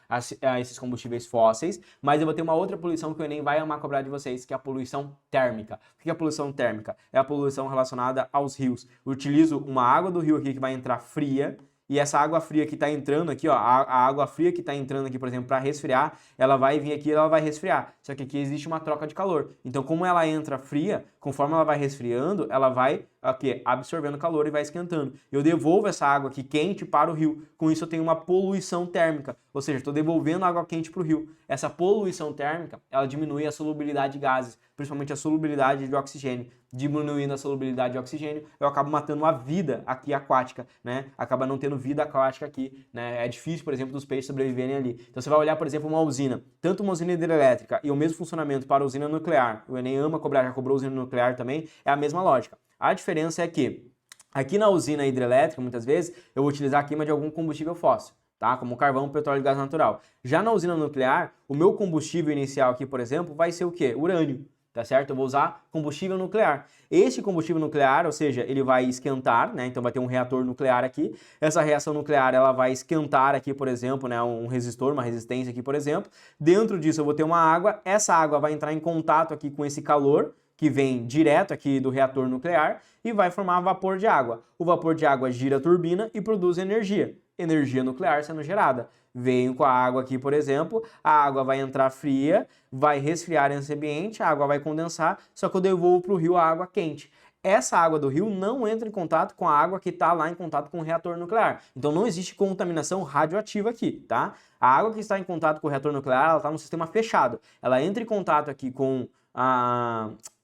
a esses combustíveis fósseis. Mas eu vou ter uma outra poluição que o Enem vai amar cobrar de vocês, que é a poluição térmica. O que é a poluição térmica? É a poluição relacionada aos rios. Eu utilizo uma água do rio aqui que vai entrar fria, e essa água fria que está entrando aqui, ó, a água fria que está entrando aqui, por exemplo, para resfriar, ela vai vir aqui e ela vai resfriar. Só que aqui existe uma troca de calor. Então, como ela entra fria, conforme ela vai resfriando, ela vai aqui, absorvendo calor e vai esquentando. Eu devolvo essa água aqui quente para o rio. Com isso eu tenho uma poluição térmica, ou seja, estou devolvendo água quente para o rio. Essa poluição térmica, ela diminui a solubilidade de gases, principalmente a solubilidade de oxigênio. Diminuindo a solubilidade de oxigênio, eu acabo matando a vida aqui aquática, né? Acaba não tendo vida aquática aqui, né? É difícil, por exemplo, dos peixes sobreviverem ali. Então você vai olhar, por exemplo, uma usina, tanto uma usina hidrelétrica e o mesmo funcionamento para a usina nuclear. O Enem ama cobrar, já cobrou usina nuclear também, é a mesma lógica. A diferença é que aqui na usina hidrelétrica, muitas vezes, eu vou utilizar a queima de algum combustível fóssil, tá? Como carvão, petróleo e gás natural. Já na usina nuclear, o meu combustível inicial aqui, por exemplo, vai ser o quê? Urânio, tá certo? Eu vou usar combustível nuclear. Esse combustível nuclear, ou seja, ele vai esquentar, né? Então vai ter um reator nuclear aqui. Essa reação nuclear, ela vai esquentar aqui, por exemplo, né? Um resistor, uma resistência aqui, por exemplo. Dentro disso eu vou ter uma água. Essa água vai entrar em contato aqui com esse calor, que vem direto aqui do reator nuclear e vai formar vapor de água. O vapor de água gira a turbina e produz energia. Energia nuclear sendo gerada. Venho com a água aqui, por exemplo, a água vai entrar fria, vai resfriar nesse ambiente, a água vai condensar, só que eu devolvo para o rio a água quente. Essa água do rio não entra em contato com a água que está lá em contato com o reator nuclear. Então não existe contaminação radioativa aqui, tá? A água que está em contato com o reator nuclear, ela está no sistema fechado. Ela entra em contato aqui com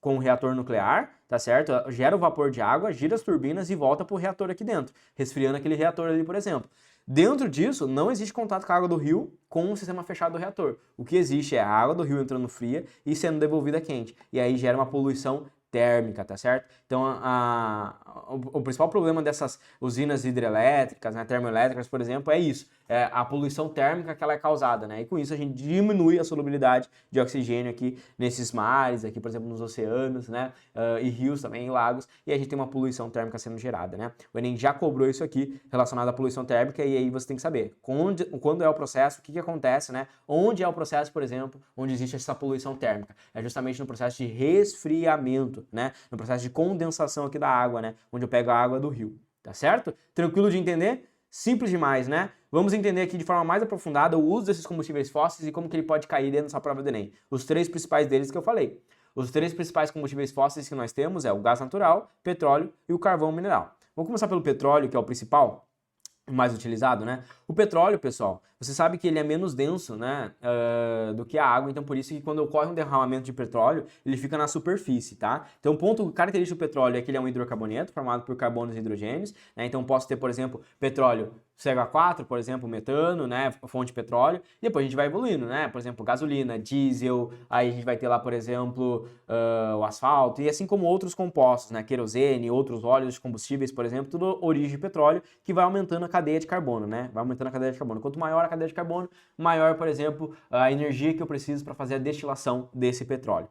o reator nuclear, tá certo? Gera o vapor de água, gira as turbinas e volta para o reator aqui dentro, resfriando aquele reator ali, por exemplo. Dentro disso, não existe contato com a água do rio com o sistema fechado do reator. O que existe é a água do rio entrando fria e sendo devolvida quente. E aí gera uma poluição térmica, tá certo? Então, o principal problema dessas usinas hidrelétricas, né, termoelétricas, por exemplo, é isso. É a poluição térmica que ela é causada, né? E com isso a gente diminui a solubilidade de oxigênio aqui nesses mares, aqui, por exemplo, nos oceanos, né? E rios também, em lagos, e a gente tem uma poluição térmica sendo gerada, né? O Enem já cobrou isso aqui relacionado à poluição térmica, e aí você tem que saber quando é o processo, o que acontece, né? Onde é o processo, por exemplo, onde existe essa poluição térmica. É justamente no processo de resfriamento, né? No processo de condensação aqui da água, né? Onde eu pego a água do rio, tá certo? Tranquilo de entender? Simples demais, né? Vamos entender aqui de forma mais aprofundada o uso desses combustíveis fósseis e como que ele pode cair dentro dessa prova do Enem. Os três principais deles que eu falei. Os três principais combustíveis fósseis que nós temos é o gás natural, petróleo e o carvão mineral. Vamos começar pelo petróleo, que é o principal, mais utilizado, né? O petróleo, pessoal, você sabe que ele é menos denso, né, do que a água, então por isso que quando ocorre um derramamento de petróleo, ele fica na superfície, tá? Então o ponto característico do petróleo é que ele é um hidrocarboneto formado por carbonos e hidrogênios, né? Então posso ter, por exemplo, petróleo CH4, por exemplo, metano, né, fonte de petróleo, e depois a gente vai evoluindo, né, por exemplo, gasolina, diesel, aí a gente vai ter lá, por exemplo, o asfalto, e assim como outros compostos, né, querosene, outros óleos, combustíveis, por exemplo, tudo origem de petróleo, que vai aumentando a cadeia de carbono, né, vai aumentando a cadeia de carbono. Quanto maior a cadeia de carbono, maior, por exemplo, a energia que eu preciso para fazer a destilação desse petróleo.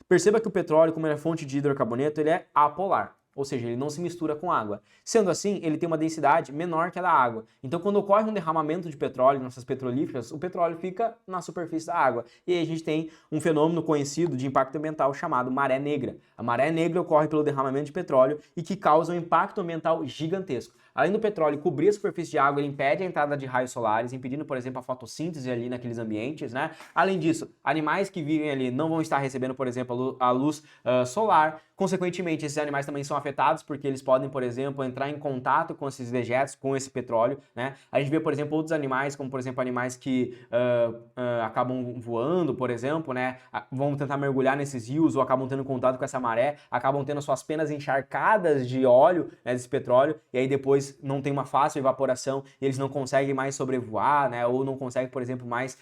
Perceba que o petróleo, como ele é fonte de hidrocarboneto, ele é apolar. Ou seja, ele não se mistura com água. Sendo assim, ele tem uma densidade menor que a da água. Então, quando ocorre um derramamento de petróleo nessas petrolíferas, o petróleo fica na superfície da água. E aí a gente tem um fenômeno conhecido de impacto ambiental chamado maré negra. A maré negra ocorre pelo derramamento de petróleo e que causa um impacto ambiental gigantesco. Além do petróleo cobrir a superfície de água, ele impede a entrada de raios solares, impedindo, por exemplo, a fotossíntese ali naqueles ambientes, né? Além disso, animais que vivem ali não vão estar recebendo, por exemplo, a luz solar. Consequentemente, esses animais também são afetados porque eles podem, por exemplo, entrar em contato com esses dejetos, com esse petróleo, né? A gente vê, por exemplo, outros animais, como, por exemplo, animais que acabam voando, por exemplo, né? Vão tentar mergulhar nesses rios ou acabam tendo contato com essa maré, acabam tendo suas penas encharcadas de óleo, né, desse petróleo, e aí depois não tem uma fácil evaporação e eles não conseguem mais sobrevoar, né? Ou não conseguem, por exemplo, mais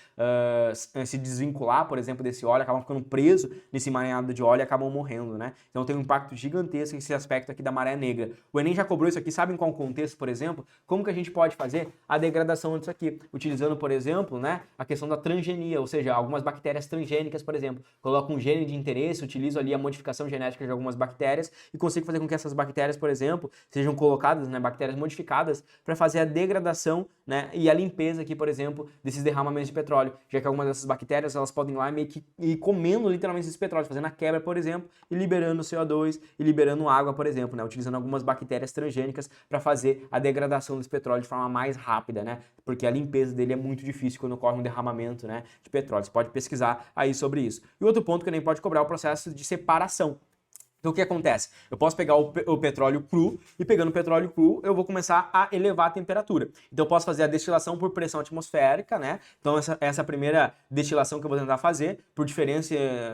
se desvincular, por exemplo, desse óleo, acabam ficando presos nesse emaranhado de óleo e acabam morrendo, né? Então tem um impacto gigantesco esse aspecto aqui da maré negra. O Enem já cobrou isso aqui, sabe em qual contexto, por exemplo? Como que a gente pode fazer a degradação disso aqui? Utilizando, por exemplo, né, a questão da transgenia, ou seja, algumas bactérias transgênicas, por exemplo. Coloco um gene de interesse, utilizo ali a modificação genética de algumas bactérias e consigo fazer com que essas bactérias, por exemplo, sejam colocadas, né, bactérias bactérias modificadas para fazer a degradação, né, e a limpeza aqui, por exemplo, desses derramamentos de petróleo, já que algumas dessas bactérias elas podem ir lá meio que ir comendo literalmente esses petróleos, fazendo a quebra, por exemplo, e liberando CO2 e liberando água, por exemplo, né, utilizando algumas bactérias transgênicas para fazer a degradação desse petróleo de forma mais rápida, né, porque a limpeza dele é muito difícil quando ocorre um derramamento, né, de petróleo. Você pode pesquisar aí sobre isso. E outro ponto que nem pode cobrar é o processo de separação. Então o que acontece? Eu posso pegar o petróleo cru e pegando o petróleo cru eu vou começar a elevar a temperatura. Então eu posso fazer a destilação por pressão atmosférica, né? Então essa é a primeira destilação que eu vou tentar fazer por diferentes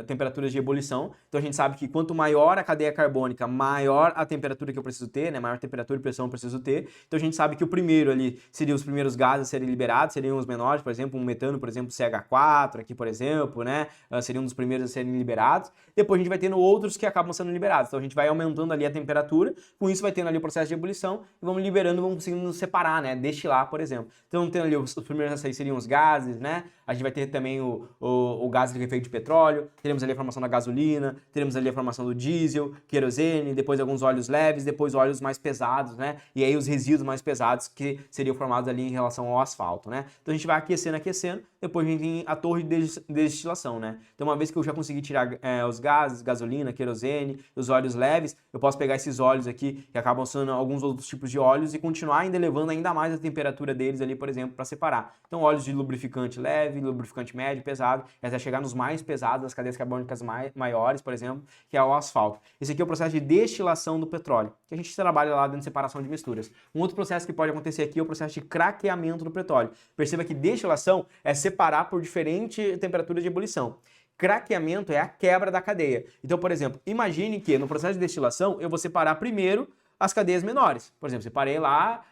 temperaturas de ebulição. Então a gente sabe que quanto maior a cadeia carbônica, maior a temperatura que eu preciso ter, né? Maior temperatura e pressão eu preciso ter. Então a gente sabe que o primeiro ali seria os primeiros gases a serem liberados, seriam os menores, por exemplo, um metano, por exemplo, CH4 aqui, por exemplo, né? Seria um dos primeiros a serem liberados. Depois a gente vai tendo outros que acabam sendo liberados. Então a gente vai aumentando ali a temperatura, com isso vai tendo ali o processo de ebulição e vamos liberando, vamos conseguindo separar, né? Destilar, por exemplo. Então tendo ali os primeiros a sair seriam os gases, né? A gente vai ter também o gás de efeito de petróleo, teremos ali a formação da gasolina, teremos ali a formação do diesel, querosene, depois alguns óleos leves, depois óleos mais pesados, né? E aí os resíduos mais pesados que seriam formados ali em relação ao asfalto, né? Então a gente vai aquecendo, depois a gente tem a torre de destilação, né? Então uma vez que eu já consegui tirar os gases, gasolina, querosene, os óleos leves, eu posso pegar esses óleos aqui, que acabam sendo alguns outros tipos de óleos, e continuar ainda elevando ainda mais a temperatura deles ali, por exemplo, para separar. Então óleos de lubrificante leve, lubrificante médio, pesado, até chegar nos mais pesados, as cadeias carbônicas maiores, por exemplo, que é o asfalto. Esse aqui é o processo de destilação do petróleo, que a gente trabalha lá dentro de separação de misturas. Um outro processo que pode acontecer aqui é o processo de craqueamento do petróleo. Perceba que destilação é separar por diferente temperatura de ebulição. Craqueamento é a quebra da cadeia. Então, por exemplo, imagine que no processo de destilação eu vou separar primeiro as cadeias menores. Por exemplo, separei lá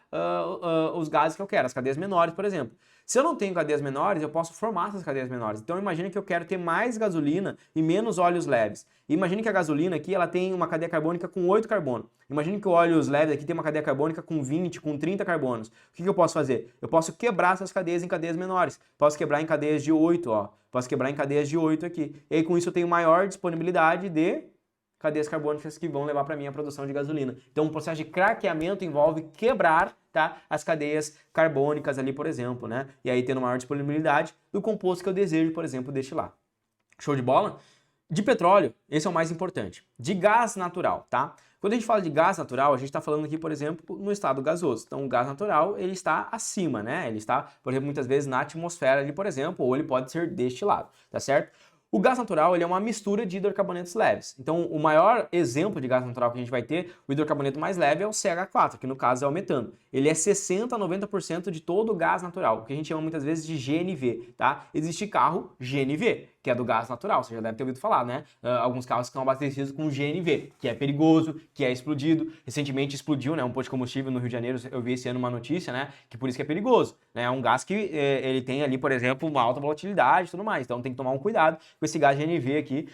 os gases que eu quero, as cadeias menores, por exemplo. Se eu não tenho cadeias menores, eu posso formar essas cadeias menores. Então imagine que eu quero ter mais gasolina e menos óleos leves. Imagine que a gasolina aqui ela tem uma cadeia carbônica com 8 carbonos. Imagine que o óleos leves aqui tem uma cadeia carbônica com 20, com 30 carbonos. O que eu posso fazer? Eu posso quebrar essas cadeias em cadeias menores. Posso quebrar em cadeias de 8, ó. Posso quebrar em cadeias de 8 aqui. E aí com isso eu tenho maior disponibilidade de cadeias carbônicas que vão levar para mim a produção de gasolina. Então o processo de craqueamento envolve quebrar, tá, as cadeias carbônicas ali, por exemplo, né? E aí tendo maior disponibilidade do composto que eu desejo, por exemplo, destilar. Show de bola? De petróleo, esse é o mais importante. De gás natural, tá? Quando a gente fala de gás natural, a gente está falando aqui, por exemplo, no estado gasoso. Então, o gás natural, ele está acima, né? Ele está, por exemplo, muitas vezes na atmosfera ali, por exemplo, ou ele pode ser destilado, tá certo? O gás natural ele é uma mistura de hidrocarbonetos leves. Então, o maior exemplo de gás natural que a gente vai ter, o hidrocarboneto mais leve é o CH4, que no caso é o metano. Ele é 60 a 90% de todo o gás natural, o que a gente chama muitas vezes de GNV, tá? Existe carro GNV, que é do gás natural, você já deve ter ouvido falar, né? Alguns carros que são abastecidos com GNV, que é perigoso, que é explodido. Recentemente explodiu, né, um posto de combustível no Rio de Janeiro, eu vi esse ano uma notícia, né, que por isso que é perigoso, né? É um gás que ele tem ali, por exemplo, uma alta volatilidade e tudo mais, então tem que tomar um cuidado com esse gás GNV aqui,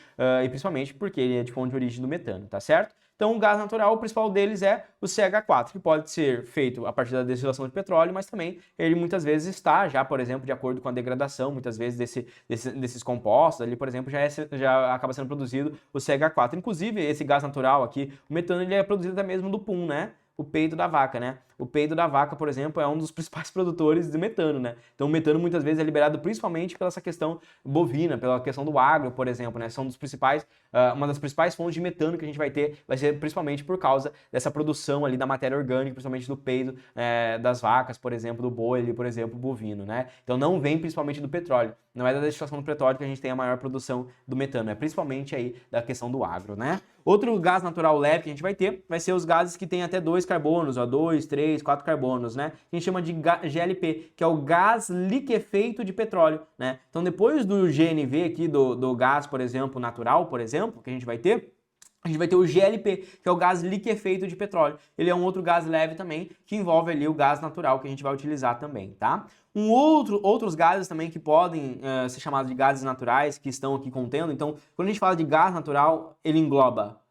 e principalmente porque ele é de fonte de origem do metano, tá certo? Então, o gás natural, o principal deles é o CH4, que pode ser feito a partir da destilação de petróleo, mas também ele muitas vezes está já, por exemplo, de acordo com a degradação, muitas vezes desses compostos ali, por exemplo, já acaba sendo produzido o CH4. Inclusive, esse gás natural aqui, o metano, ele é produzido até mesmo do pum, né? O peito da vaca, né? O peito da vaca, por exemplo, é um dos principais produtores de metano, né? Então o metano muitas vezes é liberado principalmente pela essa questão bovina, pela questão do agro, por exemplo, né? São uma das principais fontes de metano que a gente vai ter, vai ser principalmente por causa dessa produção ali da matéria orgânica, principalmente do peito das vacas, por exemplo, do boi ali, por exemplo, bovino, né? Então não vem principalmente do petróleo, não é da destilação do petróleo que a gente tem a maior produção do metano, é principalmente aí da questão do agro, né? Outro gás natural leve que a gente vai ter vai ser os gases que têm até 2 carbonos, ó, 2, 3, 4 carbonos, né? Que a gente chama de GLP, que é o gás liquefeito de petróleo, né? Então depois do GNV aqui, do gás, por exemplo, natural, por exemplo, que a gente vai ter o GLP, que é o gás liquefeito de petróleo. Ele é um outro gás leve também, que envolve ali o gás natural que a gente vai utilizar também, tá? Outros gases também que podem ser chamados de gases naturais, que estão aqui contendo. Então, quando a gente fala de gás natural, ele engloba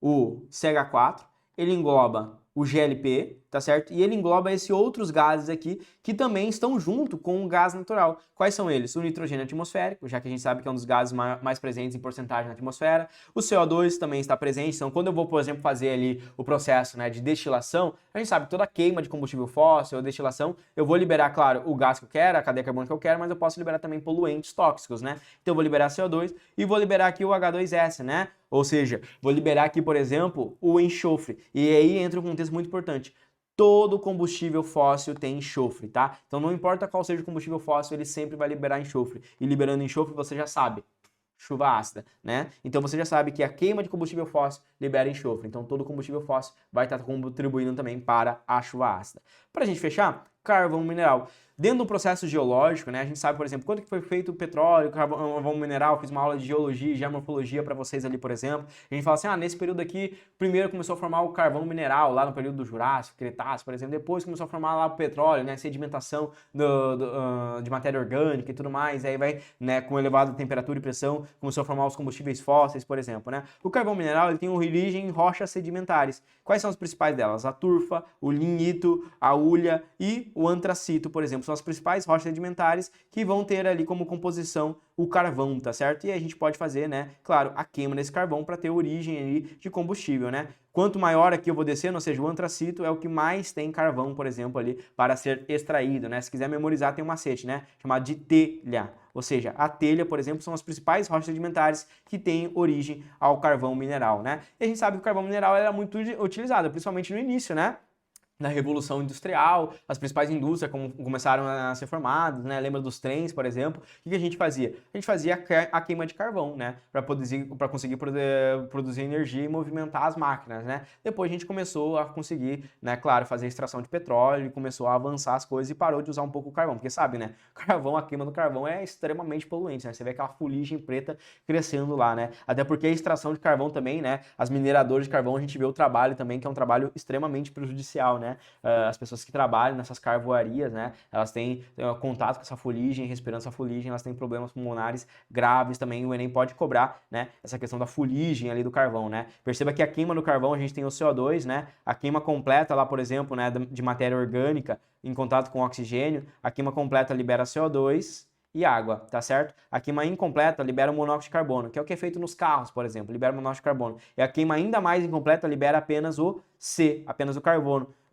o CH4, ele engloba o GLP, tá certo? E ele engloba esses outros gases aqui que também estão junto com o gás natural. Quais são eles? O nitrogênio atmosférico, já que a gente sabe que é um dos gases mais presentes em porcentagem na atmosfera. O CO2 também está presente, então quando eu vou, por exemplo, fazer ali o processo, né, de destilação, a gente sabe que toda queima de combustível fóssil ou destilação, eu vou liberar, claro, o gás que eu quero, a cadeia carbônica que eu quero, mas eu posso liberar também poluentes tóxicos, né? Então eu vou liberar CO2 e vou liberar aqui o H2S, né? Ou seja, vou liberar aqui, por exemplo, o enxofre. E aí entra um contexto muito importante. Todo combustível fóssil tem enxofre, tá? Então não importa qual seja o combustível fóssil, ele sempre vai liberar enxofre. E liberando enxofre, você já sabe, chuva ácida, né? Então você já sabe que a queima de combustível fóssil libera enxofre. Então todo combustível fóssil vai estar contribuindo também para a chuva ácida. Para a gente fechar, carvão mineral. Dentro do processo geológico, né, a gente sabe, por exemplo, quando que foi feito o petróleo, carvão mineral, fiz uma aula de geologia e geomorfologia para vocês ali, por exemplo. A gente fala assim, nesse período aqui, primeiro começou a formar o carvão mineral, lá no período do Jurássico, Cretáceo, por exemplo. Depois começou a formar lá o petróleo, né, sedimentação de matéria orgânica e tudo mais. Aí vai, né, com elevada temperatura e pressão, começou a formar os combustíveis fósseis, por exemplo, né. O carvão mineral, ele tem origem em rochas sedimentares. Quais são as principais delas? A turfa, o lignito, a hulha e o antracito, por exemplo. São as principais rochas sedimentares que vão ter ali como composição o carvão, tá certo? E aí a gente pode fazer, né, claro, a queima desse carvão para ter origem ali de combustível, né? Quanto maior aqui eu vou descendo, ou seja, o antracito é o que mais tem carvão, por exemplo, ali para ser extraído, né? Se quiser memorizar, tem um macete, né? Chamado de telha. Ou seja, a telha, por exemplo, são as principais rochas sedimentares que têm origem ao carvão mineral, né? E a gente sabe que o carvão mineral era muito utilizado, principalmente no início, né? Na Revolução Industrial, as principais indústrias começaram a ser formadas, né? Lembra dos trens, por exemplo? O que a gente fazia? A gente fazia a queima de carvão, né? Para conseguir produzir energia e movimentar as máquinas, né? Depois a gente começou a conseguir, né, claro, fazer a extração de petróleo e começou a avançar as coisas e parou de usar um pouco o carvão, porque sabe, né? Carvão, a queima do carvão é extremamente poluente, né? Você vê aquela fuligem preta crescendo lá, né? Até porque a extração de carvão também, né? As mineradoras de carvão, a gente vê o trabalho também, que é um trabalho extremamente prejudicial, né? As pessoas que trabalham nessas carvoarias, né, elas têm contato com essa fuligem, respirando essa fuligem, elas têm problemas pulmonares graves também. O Enem pode cobrar, né, essa questão da fuligem ali do carvão, né. Perceba que a queima do carvão, a gente tem o CO2, né, a queima completa lá, por exemplo, né, de matéria orgânica em contato com oxigênio, a queima completa libera CO2 e água, tá certo? A queima incompleta libera o monóxido de carbono, que é o que é feito nos carros, por exemplo, libera o monóxido de carbono. E a queima ainda mais incompleta libera apenas o C, apenas o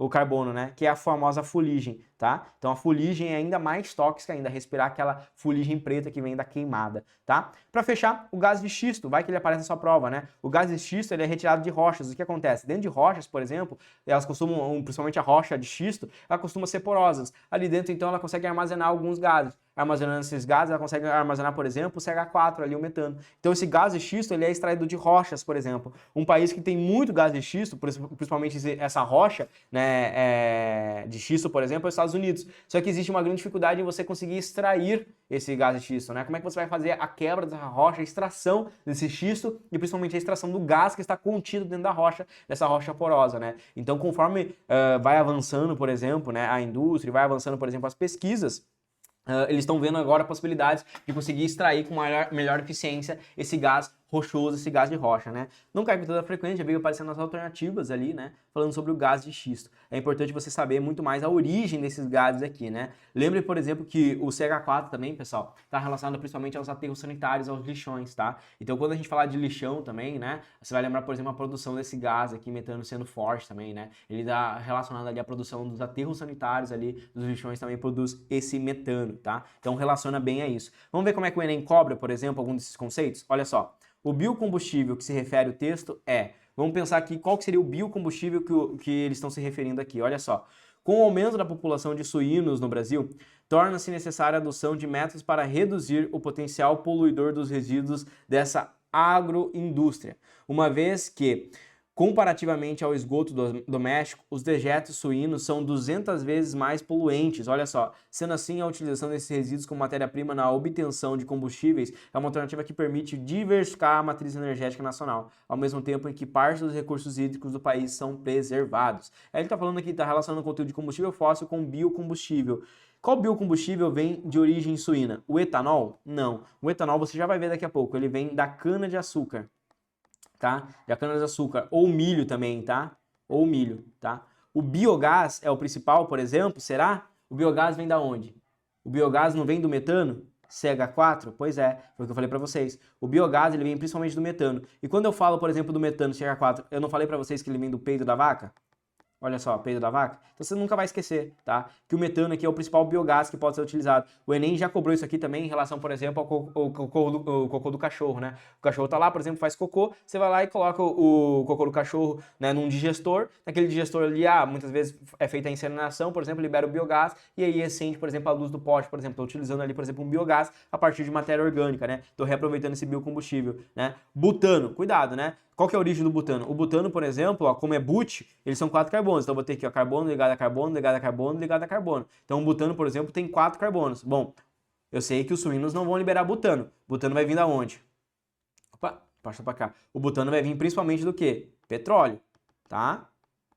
carbono, né? Que é a famosa fuligem, tá? Então a fuligem é ainda mais tóxica ainda, respirar aquela fuligem preta que vem da queimada, tá? Para fechar, o gás de xisto, vai que ele aparece na sua prova, né? O gás de xisto, ele é retirado de rochas. O que acontece? Dentro de rochas, por exemplo, elas costumam, principalmente a rocha de xisto, ela costuma ser porosas. Ali dentro, então, ela consegue armazenar alguns gases. Armazenando esses gases, ela consegue armazenar, por exemplo, o CH4 ali, o metano. Então esse gás de xisto, ele é extraído de rochas, por exemplo. Um país que tem muito gás de xisto, principalmente essa rocha, né, de xisto, por exemplo, é os Estados Unidos. Só que existe uma grande dificuldade em você conseguir extrair esse gás de xisto, né? Como é que você vai fazer a quebra dessa rocha, a extração desse xisto e principalmente a extração do gás que está contido dentro da rocha, dessa rocha porosa, né? Então, conforme vai avançando, por exemplo, né, a indústria, vai avançando, por exemplo, as pesquisas, eles estão vendo agora possibilidades de conseguir extrair com melhor eficiência esse gás rochoso, esse gás de rocha, né? Não cai com toda a frequência, já veio aparecendo as alternativas ali, né? Falando sobre o gás de xisto. É importante você saber muito mais a origem desses gases aqui, né? Lembre, por exemplo, que o CH4 também, pessoal, está relacionado principalmente aos aterros sanitários, aos lixões, tá? Então, quando a gente falar de lixão também, né? Você vai lembrar, por exemplo, a produção desse gás aqui, metano, sendo forte também, né? Ele está relacionado ali à produção dos aterros sanitários ali, dos lixões também produz esse metano, tá? Então, relaciona bem a isso. Vamos ver como é que o Enem cobra, por exemplo, algum desses conceitos? Olha só. O biocombustível que se refere o texto é... Vamos pensar aqui qual que seria o biocombustível que eles estão se referindo aqui. Olha só. Com o aumento da população de suínos no Brasil, torna-se necessária a adoção de métodos para reduzir o potencial poluidor dos resíduos dessa agroindústria, uma vez que, comparativamente ao esgoto doméstico, os dejetos suínos são 200 vezes mais poluentes, olha só. Sendo assim, a utilização desses resíduos como matéria-prima na obtenção de combustíveis é uma alternativa que permite diversificar a matriz energética nacional, ao mesmo tempo em que parte dos recursos hídricos do país são preservados. Aí ele está falando aqui, está relacionando o conteúdo de combustível fóssil com biocombustível. Qual biocombustível vem de origem suína? O etanol? Não. O etanol você já vai ver daqui a pouco, ele vem da cana-de-açúcar. Tá? Da cana-de-açúcar, ou milho também, tá? Ou milho, tá? o biogás é o principal, por exemplo, será? O biogás vem da onde? O biogás não vem do metano? CH4? Pois é, foi o que eu falei para vocês. O biogás ele vem principalmente do metano. E quando eu falo, por exemplo, do metano CH4, eu não falei para vocês que ele vem do peido da vaca? Olha só, peido da vaca. Então você nunca vai esquecer, tá? Que o metano aqui é o principal biogás que pode ser utilizado. O Enem já cobrou isso aqui também em relação, por exemplo, ao cocô do cachorro, né? O cachorro tá lá, por exemplo, faz cocô, você vai lá e coloca o cocô do cachorro, né, num digestor. Naquele digestor ali, muitas vezes é feita a inseminação, por exemplo, libera o biogás e aí acende, por exemplo, a luz do pote, por exemplo. Tô utilizando ali, por exemplo, um biogás a partir de matéria orgânica, né? Tô reaproveitando esse biocombustível, né? Butano, cuidado, né? Qual que é a origem do butano? O butano, por exemplo, ó, como é but, eles são 4 carbonos. Então eu vou ter aqui, ó, carbono ligado a carbono, ligado a carbono, ligado a carbono. Então o butano, por exemplo, tem 4 carbonos. Bom, eu sei que os suínos não vão liberar butano. Butano vai vir da onde? Opa, passa pra cá. O butano vai vir principalmente do quê? Petróleo, tá?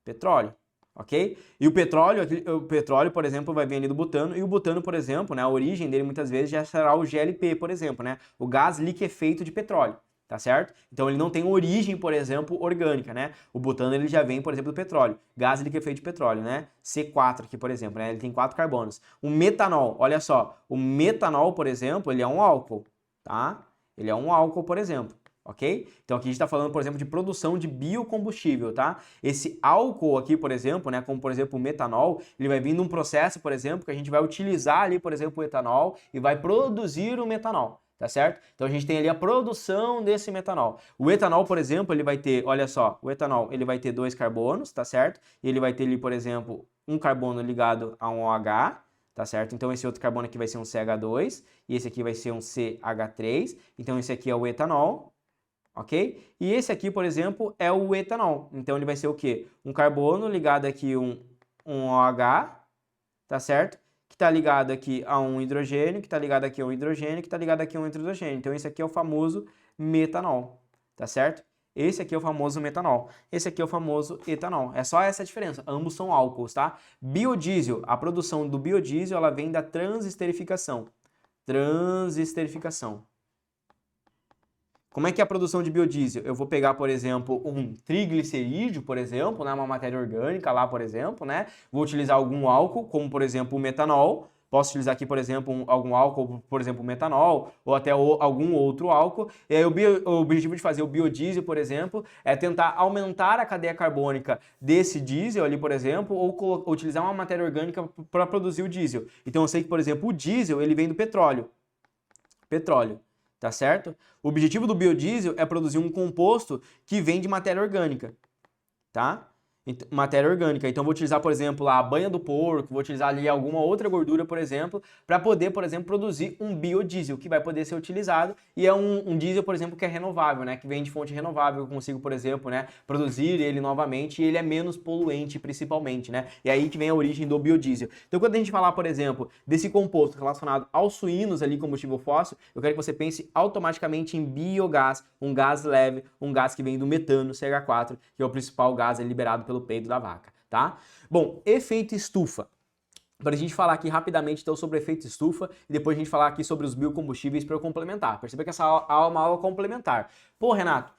Petróleo, ok? E o petróleo, por exemplo, vai vir ali do butano. E o butano, por exemplo, né, a origem dele muitas vezes já será o GLP, por exemplo, né? O gás liquefeito de petróleo. Tá certo? Então ele não tem origem, por exemplo, orgânica, né? O butano ele já vem, por exemplo, do petróleo, gás liquefeito de petróleo, né? C4 aqui, por exemplo, né? Ele tem 4 carbonos. O metanol, olha só, o metanol, por exemplo, ele é um álcool, tá? Ele é um álcool, por exemplo, ok? Então aqui a gente está falando, por exemplo, de produção de biocombustível, tá? Esse álcool aqui, por exemplo, né? Como por exemplo o metanol, ele vai vir num processo, por exemplo, que a gente vai utilizar ali, por exemplo, o etanol e vai produzir o metanol. Tá certo? Então a gente tem ali a produção desse metanol. O etanol, por exemplo, ele vai ter, olha só, o etanol ele vai ter 2 carbonos, tá certo? E ele vai ter ali, por exemplo, um carbono ligado a um OH, tá certo? Então esse outro carbono aqui vai ser um CH2 e esse aqui vai ser um CH3. Então esse aqui é o etanol, ok? E esse aqui, por exemplo, é o etanol. Então ele vai ser o quê? Um carbono ligado aqui um OH, tá certo? Que está ligado aqui a um hidrogênio, que está ligado aqui a um hidrogênio, que está ligado aqui a um hidrogênio. Então esse aqui é o famoso metanol, tá certo? Esse aqui é o famoso metanol. Esse aqui é o famoso etanol. É só essa a diferença. Ambos são álcools, tá? Biodiesel, a produção do biodiesel, ela vem da transesterificação. Transesterificação. Como é que é a produção de biodiesel? Eu vou pegar, por exemplo, um triglicerídeo, por exemplo, né, uma matéria orgânica lá, por exemplo, né? Vou utilizar algum álcool, como por exemplo o metanol. Posso utilizar aqui, por exemplo, algum álcool, por exemplo, o metanol, ou até algum outro álcool. E aí, o objetivo de fazer o biodiesel, por exemplo, é tentar aumentar a cadeia carbônica desse diesel ali, por exemplo, ou utilizar uma matéria orgânica para produzir o diesel. Então eu sei que, por exemplo, o diesel ele vem do petróleo. Petróleo. Tá certo? O objetivo do biodiesel é produzir um composto que vem de matéria orgânica, tá? Matéria orgânica. Então, vou utilizar, por exemplo, a banha do porco, vou utilizar ali alguma outra gordura, por exemplo, para poder, por exemplo, produzir um biodiesel que vai poder ser utilizado e é um diesel, por exemplo, que é renovável, né? Que vem de fonte renovável, eu consigo, por exemplo, né, produzir ele novamente e ele é menos poluente, principalmente, né? E aí que vem a origem do biodiesel. Então, quando a gente falar, por exemplo, desse composto relacionado aos suínos ali, combustível fóssil, eu quero que você pense automaticamente em biogás, um gás leve, um gás que vem do metano, CH4, que é o principal gás liberado pelo peido da vaca, tá? Bom, efeito estufa. Para a gente falar aqui rapidamente então sobre o efeito estufa e depois a gente falar aqui sobre os biocombustíveis para eu complementar. Perceba que essa aula é uma aula complementar. Pô, Renato,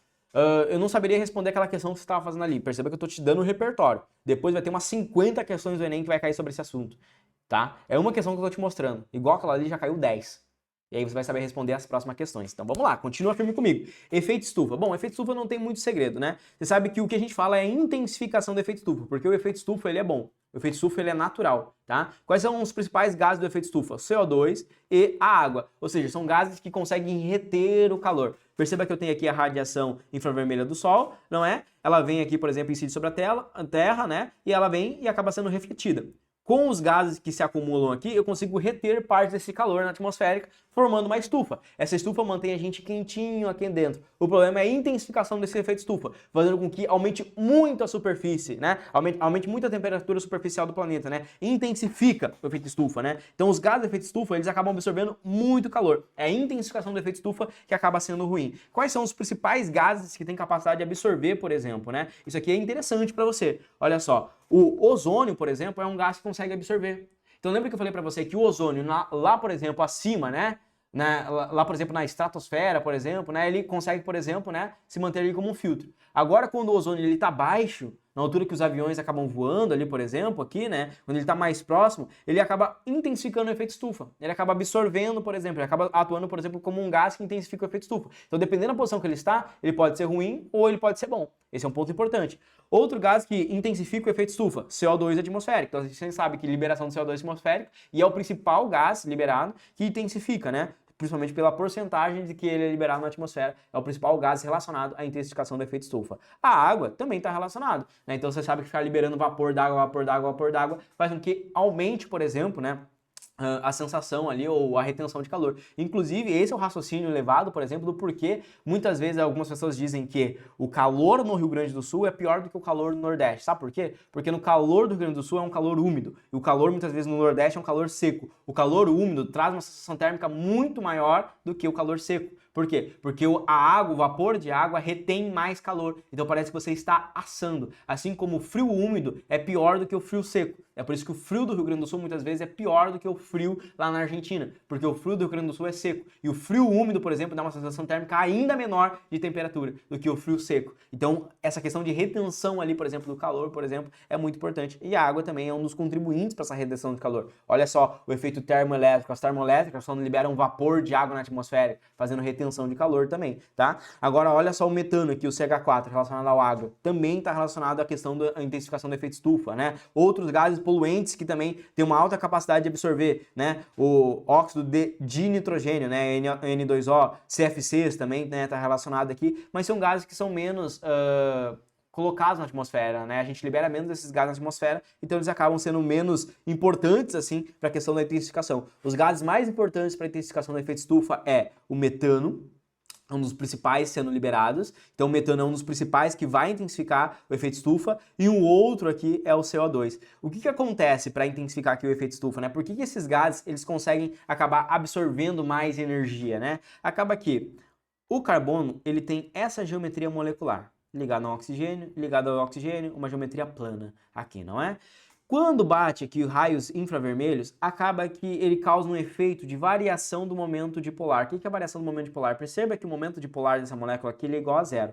eu não saberia responder aquela questão que você estava fazendo ali. Perceba que eu estou te dando um repertório. Depois vai ter umas 50 questões do Enem que vai cair sobre esse assunto, tá? É uma questão que eu estou te mostrando. Igual aquela ali já caiu 10. E aí você vai saber responder as próximas questões. Então vamos lá, continua firme comigo. Efeito estufa. Bom, efeito estufa não tem muito segredo, né? Você sabe que o que a gente fala é a intensificação do efeito estufa, porque o efeito estufa ele é bom. O efeito estufa ele é natural, tá? Quais são os principais gases do efeito estufa? CO2 e a água. Ou seja, são gases que conseguem reter o calor. Perceba que eu tenho aqui a radiação infravermelha do Sol, não é? Ela vem aqui, por exemplo, incide sobre a Terra, né? E ela vem e acaba sendo refletida. Com os gases que se acumulam aqui, eu consigo reter parte desse calor na atmosférica, formando uma estufa. Essa estufa mantém a gente quentinho aqui dentro. O problema é a intensificação desse efeito estufa, fazendo com que aumente muito a superfície, né? Aumente muito a temperatura superficial do planeta, né? Intensifica o efeito estufa, né? Então os gases do efeito estufa, eles acabam absorvendo muito calor. É a intensificação do efeito estufa que acaba sendo ruim. Quais são os principais gases que têm capacidade de absorver, por exemplo, né? Isso aqui é interessante para você. Olha só. O ozônio, por exemplo, é um gás que consegue absorver. Então lembra que eu falei para você que o ozônio, lá, por exemplo, acima, né? Lá, por exemplo, na estratosfera, por exemplo, né? Ele consegue, por exemplo, né? Se manter ali como um filtro. Agora, quando o ozônio está baixo, na altura que os aviões acabam voando ali, por exemplo, aqui, né, quando ele está mais próximo, ele acaba intensificando o efeito estufa. Ele acaba absorvendo, por exemplo, ele acaba atuando, por exemplo, como um gás que intensifica o efeito estufa. Então, dependendo da posição que ele está, ele pode ser ruim ou ele pode ser bom. Esse é um ponto importante. Outro gás que intensifica o efeito estufa, CO2 atmosférico. Então, a gente sabe que liberação de CO2 atmosférico e é o principal gás liberado que intensifica, né? Principalmente pela porcentagem de que ele é liberado na atmosfera, é o principal gás relacionado à intensificação do efeito estufa. A água também está relacionado, né? Então você sabe que ficar liberando vapor d'água faz com que aumente, por exemplo, né, a sensação ali ou a retenção de calor. Inclusive, esse é o raciocínio levado, por exemplo, do porquê muitas vezes algumas pessoas dizem que o calor no Rio Grande do Sul é pior do que o calor no Nordeste. Sabe por quê? Porque no calor do Rio Grande do Sul é um calor úmido e o calor muitas vezes no Nordeste é um calor seco. O calor úmido traz uma sensação térmica muito maior do que o calor seco. Por quê? Porque a água, o vapor de água retém mais calor, então parece que você está assando. Assim como o frio úmido é pior do que o frio seco. É por isso que o frio do Rio Grande do Sul muitas vezes é pior do que o frio lá na Argentina, porque o frio do Rio Grande do Sul é seco. E o frio úmido, por exemplo, dá uma sensação térmica ainda menor de temperatura do que o frio seco. Então, essa questão de retenção ali, por exemplo, do calor, por exemplo, é muito importante. E a água também é um dos contribuintes para essa retenção de calor. Olha só o efeito termoelétrico. As termoelétricas só liberam vapor de água na atmosfera, fazendo retenção de calor também, tá? Agora, olha só o metano aqui, o CH4, relacionado ao água. Também está relacionado à questão da intensificação do efeito estufa, né? Outros gases poluentes que também têm uma alta capacidade de absorver, né? O óxido de nitrogênio, né? N2O, CFCs também, né? Tá relacionado aqui, mas são gases que são menos colocados na atmosfera, né? A gente libera menos desses gases na atmosfera, então eles acabam sendo menos importantes, assim, para a questão da intensificação. Os gases mais importantes para a intensificação do efeito estufa é o metano, um dos principais sendo liberados. Então o metano é um dos principais que vai intensificar o efeito estufa, e um outro aqui é o CO2. O que acontece para intensificar aqui o efeito estufa, né? Por que esses gases eles conseguem acabar absorvendo mais energia, né? Acaba que o carbono ele tem essa geometria molecular, ligado ao oxigênio, uma geometria plana aqui, não é? Quando bate aqui os raios infravermelhos, acaba que ele causa um efeito de variação do momento dipolar. O que é a variação do momento dipolar? Perceba que o momento dipolar dessa molécula aqui é igual a zero.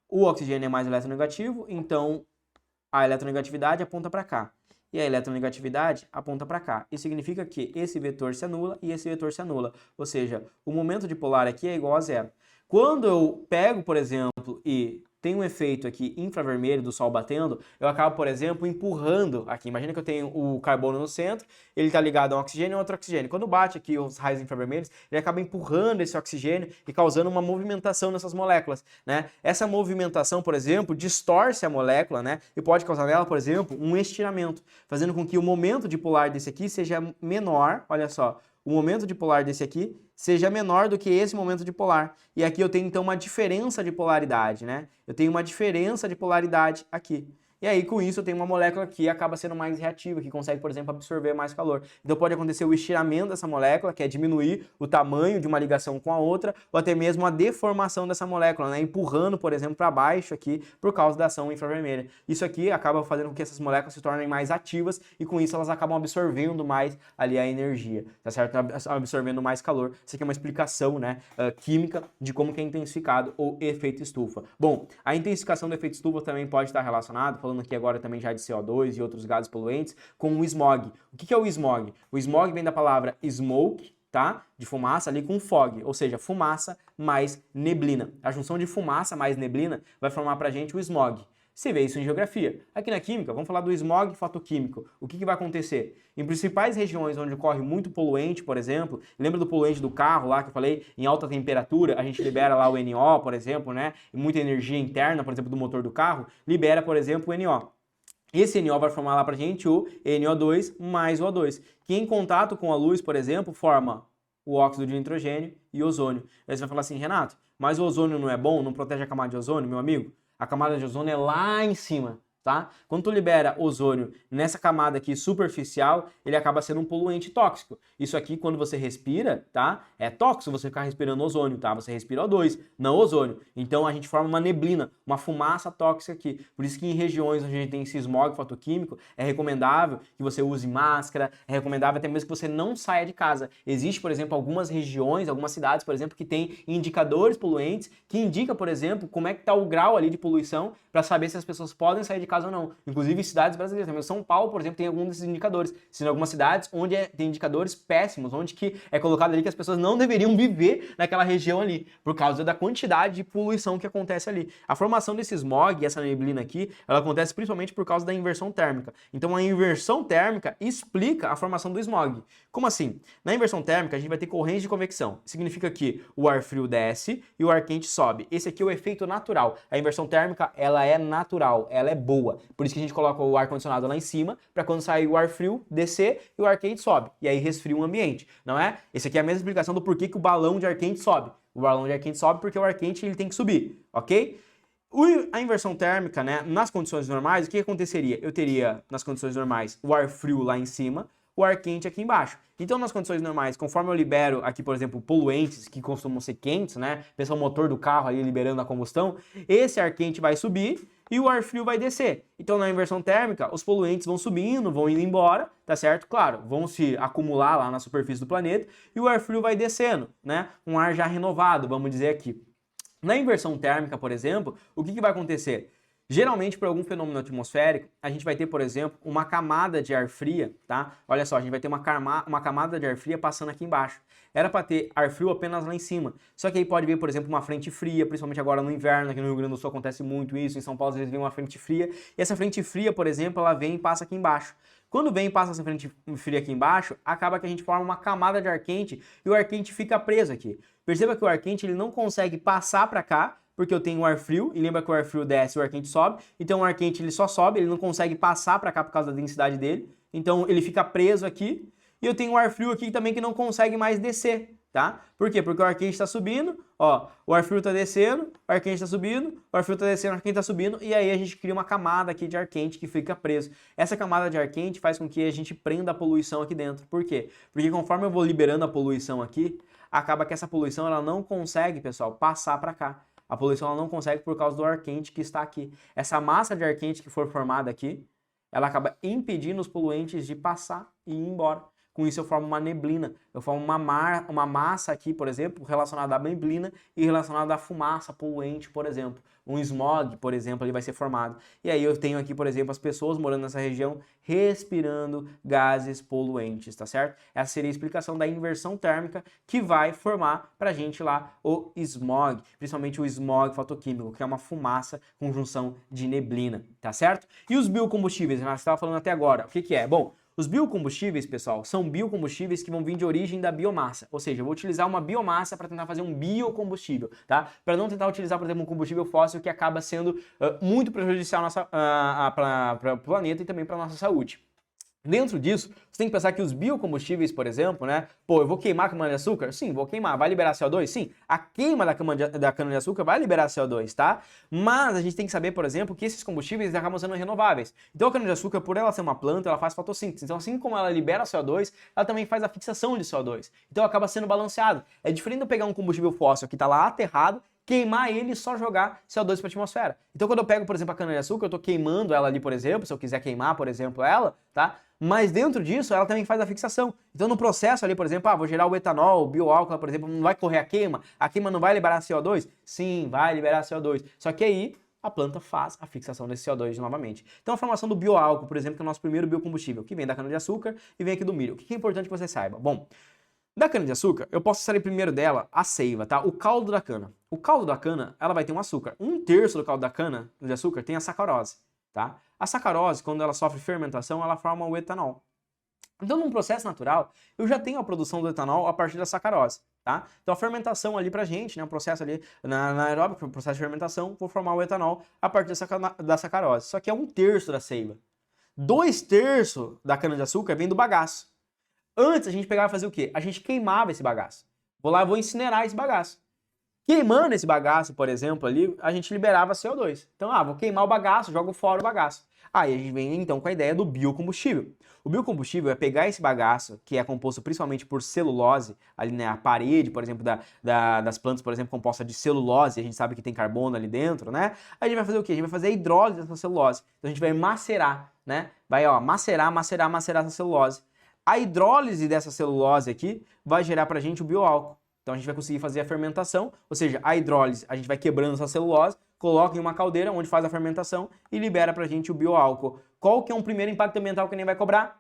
O oxigênio é mais eletronegativo, então a eletronegatividade aponta para cá. E a eletronegatividade aponta para cá. Isso significa que esse vetor se anula e esse vetor se anula. Ou seja, o momento dipolar aqui é igual a zero. Quando eu pego, por exemplo, e tem um efeito aqui infravermelho do sol batendo, eu acabo, por exemplo, empurrando aqui. Imagina que eu tenho o carbono no centro, ele está ligado a um oxigênio e outro oxigênio. Quando bate aqui os raios infravermelhos, ele acaba empurrando esse oxigênio e causando uma movimentação nessas moléculas, né? Essa movimentação, por exemplo, distorce a molécula, né? E pode causar nela, por exemplo, um estiramento, fazendo com que o momento dipolar desse aqui seja menor, olha só, o momento dipolar desse aqui seja menor do que esse momento dipolar. E aqui eu tenho, então, uma diferença de polaridade, né? Eu tenho uma diferença de polaridade aqui. E aí, com isso, eu tenho uma molécula que acaba sendo mais reativa, que consegue, por exemplo, absorver mais calor. Então pode acontecer o estiramento dessa molécula, que é diminuir o tamanho de uma ligação com a outra, ou até mesmo a deformação dessa molécula, né? Empurrando, por exemplo, para baixo aqui, por causa da ação infravermelha. Isso aqui acaba fazendo com que essas moléculas se tornem mais ativas, e com isso elas acabam absorvendo mais ali a energia, tá certo? Absorvendo mais calor. Isso aqui é uma explicação, né, química de como que é intensificado o efeito estufa. Bom, a intensificação do efeito estufa também pode estar relacionado, falando aqui agora também já de CO2 e outros gases poluentes, com o smog. O que é o smog? O smog vem da palavra smoke, tá? De fumaça ali com fog, ou seja, fumaça mais neblina. A junção de fumaça mais neblina vai formar pra gente o smog. Você vê isso em geografia. Aqui na química, vamos falar do smog fotoquímico. O que vai acontecer? Em principais regiões onde ocorre muito poluente, por exemplo, lembra do poluente do carro lá que eu falei, em alta temperatura, a gente libera lá o NO, por exemplo, né? E muita energia interna, por exemplo, do motor do carro, libera, por exemplo, o NO. Esse NO vai formar lá pra gente o NO2 mais o O2, que em contato com a luz, por exemplo, forma o óxido de nitrogênio e ozônio. Aí você vai falar assim, Renato, mas o ozônio não é bom? Não protege a camada de ozônio, meu amigo? A camada de ozônio é lá em cima, tá? Quando tu libera ozônio nessa camada aqui superficial, ele acaba sendo um poluente tóxico. Isso aqui, quando você respira, tá? É tóxico você ficar respirando ozônio, tá? Você respira O2, não ozônio. Então a gente forma uma neblina, uma fumaça tóxica aqui. Por isso que em regiões onde a gente tem esse smog fotoquímico, é recomendável que você use máscara, é recomendável até mesmo que você não saia de casa. Existe, por exemplo, algumas regiões, algumas cidades, por exemplo, que tem indicadores poluentes, que indica, por exemplo, como é que tá o grau ali de poluição, para saber se as pessoas podem sair de casa eficaz ou não. Inclusive, cidades brasileiras também. São Paulo, por exemplo, tem alguns desses indicadores. São algumas cidades onde tem indicadores péssimos, onde que é colocado ali que as pessoas não deveriam viver naquela região ali, por causa da quantidade de poluição que acontece ali. A formação desse smog, essa neblina aqui, ela acontece principalmente por causa da inversão térmica. Então, a inversão térmica explica a formação do smog. Como assim? Na inversão térmica, a gente vai ter corrente de convecção. Significa que o ar frio desce e o ar quente sobe. Esse aqui é o efeito natural. A inversão térmica, ela é natural, ela é boa. Por isso que a gente coloca o ar-condicionado lá em cima, para quando sair o ar frio, descer e o ar quente sobe. E aí resfria o ambiente, não é? Esse aqui é a mesma explicação do porquê que o balão de ar quente sobe. O balão de ar quente sobe porque o ar quente ele tem que subir, ok? A inversão térmica, né, nas condições normais, o que aconteceria? Eu teria, nas condições normais, o ar frio lá em cima, o ar quente aqui embaixo. Então, nas condições normais, conforme eu libero aqui, por exemplo, poluentes que costumam ser quentes, né? Pensa o motor do carro ali liberando a combustão, esse ar quente vai subir e o ar frio vai descer. Então, na inversão térmica, os poluentes vão subindo, vão indo embora, tá certo? Claro, vão se acumular lá na superfície do planeta e o ar frio vai descendo, né? Um ar já renovado, vamos dizer aqui. Na inversão térmica, por exemplo, o que vai acontecer? Geralmente, por algum fenômeno atmosférico, a gente vai ter, por exemplo, uma camada de ar fria, tá? Olha só, a gente vai ter uma camada de ar fria passando aqui embaixo. Era para ter ar frio apenas lá em cima. Só que aí pode vir, por exemplo, uma frente fria, principalmente agora no inverno, aqui no Rio Grande do Sul acontece muito isso, em São Paulo às vezes vem uma frente fria. E essa frente fria, por exemplo, ela vem e passa aqui embaixo. Quando vem e passa essa frente fria aqui embaixo, acaba que a gente forma uma camada de ar quente e o ar quente fica preso aqui. Perceba que o ar quente ele não consegue passar para cá, porque eu tenho o ar frio, e lembra que o ar frio desce e o ar quente sobe, então o ar quente ele só sobe, ele não consegue passar para cá por causa da densidade dele, então ele fica preso aqui, e eu tenho o ar frio aqui também que não consegue mais descer, tá? Por quê? Porque o ar quente está subindo, ó, o ar frio está descendo, o ar quente está subindo, o ar frio está descendo, o ar quente está subindo, e aí a gente cria uma camada aqui de ar quente que fica preso. Essa camada de ar quente faz com que a gente prenda a poluição aqui dentro. Por quê? Porque conforme eu vou liberando a poluição aqui, acaba que essa poluição ela não consegue, pessoal, passar para cá. A poluição ela não consegue por causa do ar quente que está aqui. Essa massa de ar quente que for formada aqui, ela acaba impedindo os poluentes de passar e ir embora. Com isso eu formo uma neblina, eu formo uma massa aqui, por exemplo, relacionada à neblina e relacionada à fumaça poluente, por exemplo. Um smog, por exemplo, ele vai ser formado. E aí eu tenho aqui, por exemplo, as pessoas morando nessa região respirando gases poluentes, tá certo? Essa seria a explicação da inversão térmica que vai formar pra gente lá o smog, principalmente o smog fotoquímico, que é uma fumaça com junção de neblina, tá certo? E os biocombustíveis, nós estávamos falando até agora, o que é? Bom, os biocombustíveis, pessoal, são biocombustíveis que vão vir de origem da biomassa. Ou seja, eu vou utilizar uma biomassa para tentar fazer um biocombustível, tá? Para não tentar utilizar, por exemplo, um combustível fóssil que acaba sendo muito prejudicial para o planeta e também para a nossa saúde. Dentro disso, você tem que pensar que os biocombustíveis, por exemplo, né? Pô, eu vou queimar a cana-de-açúcar? Sim, vou queimar. Vai liberar CO2? Sim. A queima da cana-de-açúcar vai liberar CO2, tá? Mas a gente tem que saber, por exemplo, que esses combustíveis acabam sendo renováveis. Então a cana-de-açúcar, por ela ser uma planta, ela faz fotossíntese. Então assim como ela libera CO2, ela também faz a fixação de CO2. Então acaba sendo balanceado. É diferente de eu pegar um combustível fóssil que está lá aterrado, queimar ele e só jogar CO2 para a atmosfera. Então quando eu pego, por exemplo, a cana-de-açúcar, eu estou queimando ela ali, por exemplo, se eu quiser queimar, por exemplo, ela, tá? Mas dentro disso, ela também faz a fixação. Então no processo ali, por exemplo, vou gerar o etanol, o bioálcool, por exemplo, não vai correr a queima não vai liberar CO2? Sim, vai liberar CO2. Só que aí a planta faz a fixação desse CO2 novamente. Então a formação do bioálcool, por exemplo, que é o nosso primeiro biocombustível, que vem da cana-de-açúcar e vem aqui do milho. O que é importante que você saiba? Bom, da cana-de-açúcar, eu posso extrair primeiro dela a seiva, tá? O caldo da cana. O caldo da cana, ela vai ter um açúcar. 1/3 do caldo da cana de açúcar tem a sacarose, tá? A sacarose, quando ela sofre fermentação, ela forma o etanol. Então, num processo natural, eu já tenho a produção do etanol a partir da sacarose, tá? Então, a fermentação ali pra gente, né, o processo ali na aeróbica, o processo de fermentação, vou formar o etanol a partir da sacarose. Só que é 1/3 da seiva. 2/3 da cana-de-açúcar vem do bagaço. Antes, a gente pegava e fazia o quê? A gente queimava esse bagaço. Vou lá e vou incinerar esse bagaço. Queimando esse bagaço, por exemplo, ali, a gente liberava CO2. Então, vou queimar o bagaço, jogo fora o bagaço. Aí a gente vem, então, com a ideia do biocombustível. O biocombustível é pegar esse bagaço, que é composto principalmente por celulose, ali, né, a parede, por exemplo, das plantas, por exemplo, composta de celulose, a gente sabe que tem carbono ali dentro, né? Aí a gente vai fazer o quê? A gente vai fazer a hidrólise dessa celulose. Então a gente vai macerar, né? Vai, macerar essa celulose. A hidrólise dessa celulose aqui vai gerar pra gente o bioálcool. Então a gente vai conseguir fazer a fermentação, ou seja, a hidrólise, a gente vai quebrando essa celulose, coloca em uma caldeira onde faz a fermentação e libera pra gente o bioálcool. Qual que é um primeiro impacto ambiental que nem vai cobrar?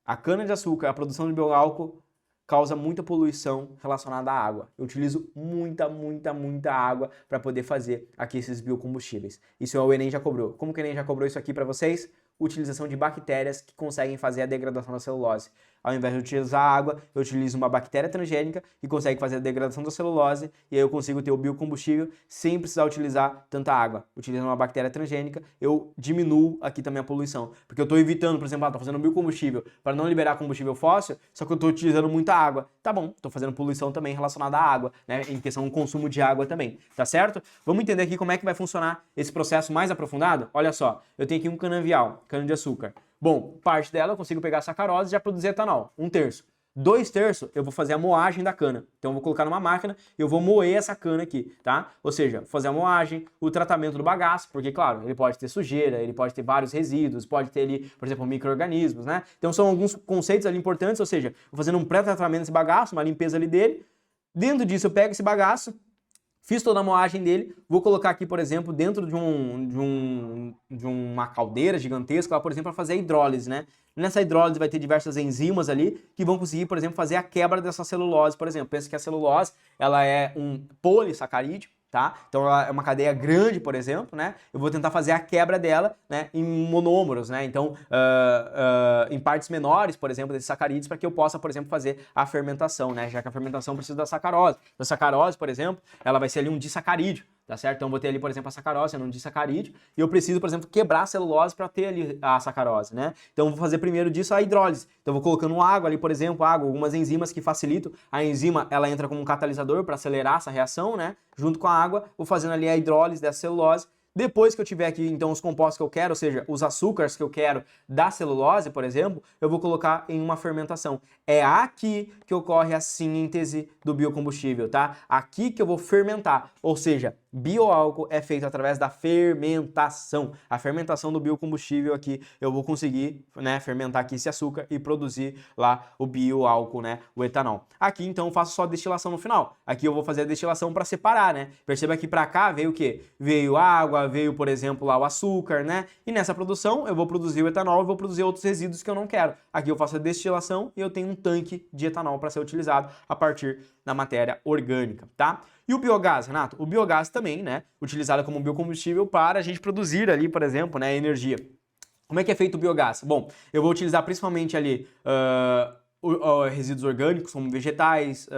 A cana-de-açúcar, a produção de bioálcool, causa muita poluição relacionada à água. Eu utilizo muita água para poder fazer aqui esses biocombustíveis. Isso o Enem já cobrou. Como que o Enem já cobrou isso aqui para vocês? Utilização de bactérias que conseguem fazer a degradação da celulose. Ao invés de utilizar água, eu utilizo uma bactéria transgênica que consegue fazer a degradação da celulose e aí eu consigo ter o biocombustível sem precisar utilizar tanta água. Utilizando uma bactéria transgênica, eu diminuo aqui também a poluição. Porque eu estou evitando, por exemplo, estou fazendo biocombustível para não liberar combustível fóssil, só que eu estou utilizando muita água. Tá bom, estou fazendo poluição também relacionada à água, né? Em questão do consumo de água também, tá certo? Vamos entender aqui como é que vai funcionar esse processo mais aprofundado? Olha só, eu tenho aqui um canavial, cana-de-açúcar. Bom, parte dela eu consigo pegar a sacarose e já produzir etanol, 1/3. 2/3 eu vou fazer a moagem da cana. Então eu vou colocar numa máquina e eu vou moer essa cana aqui, tá? Ou seja, fazer a moagem, o tratamento do bagaço, porque claro, ele pode ter sujeira, ele pode ter vários resíduos, pode ter ali, por exemplo, micro-organismos, né? Então são alguns conceitos ali importantes, ou seja, vou fazendo um pré-tratamento desse bagaço, uma limpeza ali dele. Dentro disso eu pego esse bagaço, fiz toda a moagem dele, vou colocar aqui, por exemplo, dentro de uma caldeira gigantesca, por exemplo, para fazer a hidrólise, né? Nessa hidrólise vai ter diversas enzimas ali que vão conseguir, por exemplo, fazer a quebra dessa celulose, por exemplo. Pensa que a celulose, ela é um polissacarídeo, tá? Então ela é uma cadeia grande, por exemplo, né? Eu vou tentar fazer a quebra dela, né, em monômeros, né? Então, em partes menores, por exemplo, desses sacarídeos, para que eu possa, por exemplo, fazer a fermentação, né? Já que a fermentação precisa da sacarose. A sacarose, por exemplo, ela vai ser ali um disacarídeo, tá certo? Então eu vou ter ali, por exemplo, a sacarose sendo um disacarídeo e eu preciso, por exemplo, quebrar a celulose para ter ali a sacarose, né? Então eu vou fazer primeiro disso a hidrólise. Então eu vou colocando água ali, por exemplo, algumas enzimas que facilitam. A enzima, ela entra como um catalisador para acelerar essa reação, né? Junto com a água, vou fazendo ali a hidrólise dessa celulose. Depois que eu tiver aqui, então, os compostos que eu quero, ou seja, os açúcares que eu quero da celulose, por exemplo, eu vou colocar em uma fermentação. É aqui que ocorre a síntese do biocombustível, tá? Aqui que eu vou fermentar, ou seja, bioálcool é feito através da fermentação. A fermentação do biocombustível aqui, eu vou conseguir, né, fermentar aqui esse açúcar e produzir lá o bioálcool, né, o etanol. Aqui, então, eu faço só destilação no final. Aqui eu vou fazer a destilação para separar, né? Perceba que para cá veio o quê? Veio água, veio, por exemplo, lá o açúcar, né? E nessa produção eu vou produzir o etanol e vou produzir outros resíduos que eu não quero. Aqui eu faço a destilação e eu tenho um tanque de etanol para ser utilizado a partir da matéria orgânica, tá? E o biogás, Renato? O biogás também, né? Utilizado como biocombustível para a gente produzir ali, por exemplo, né, energia. Como é que é feito o biogás? Bom, eu vou utilizar principalmente ali resíduos orgânicos, como vegetais,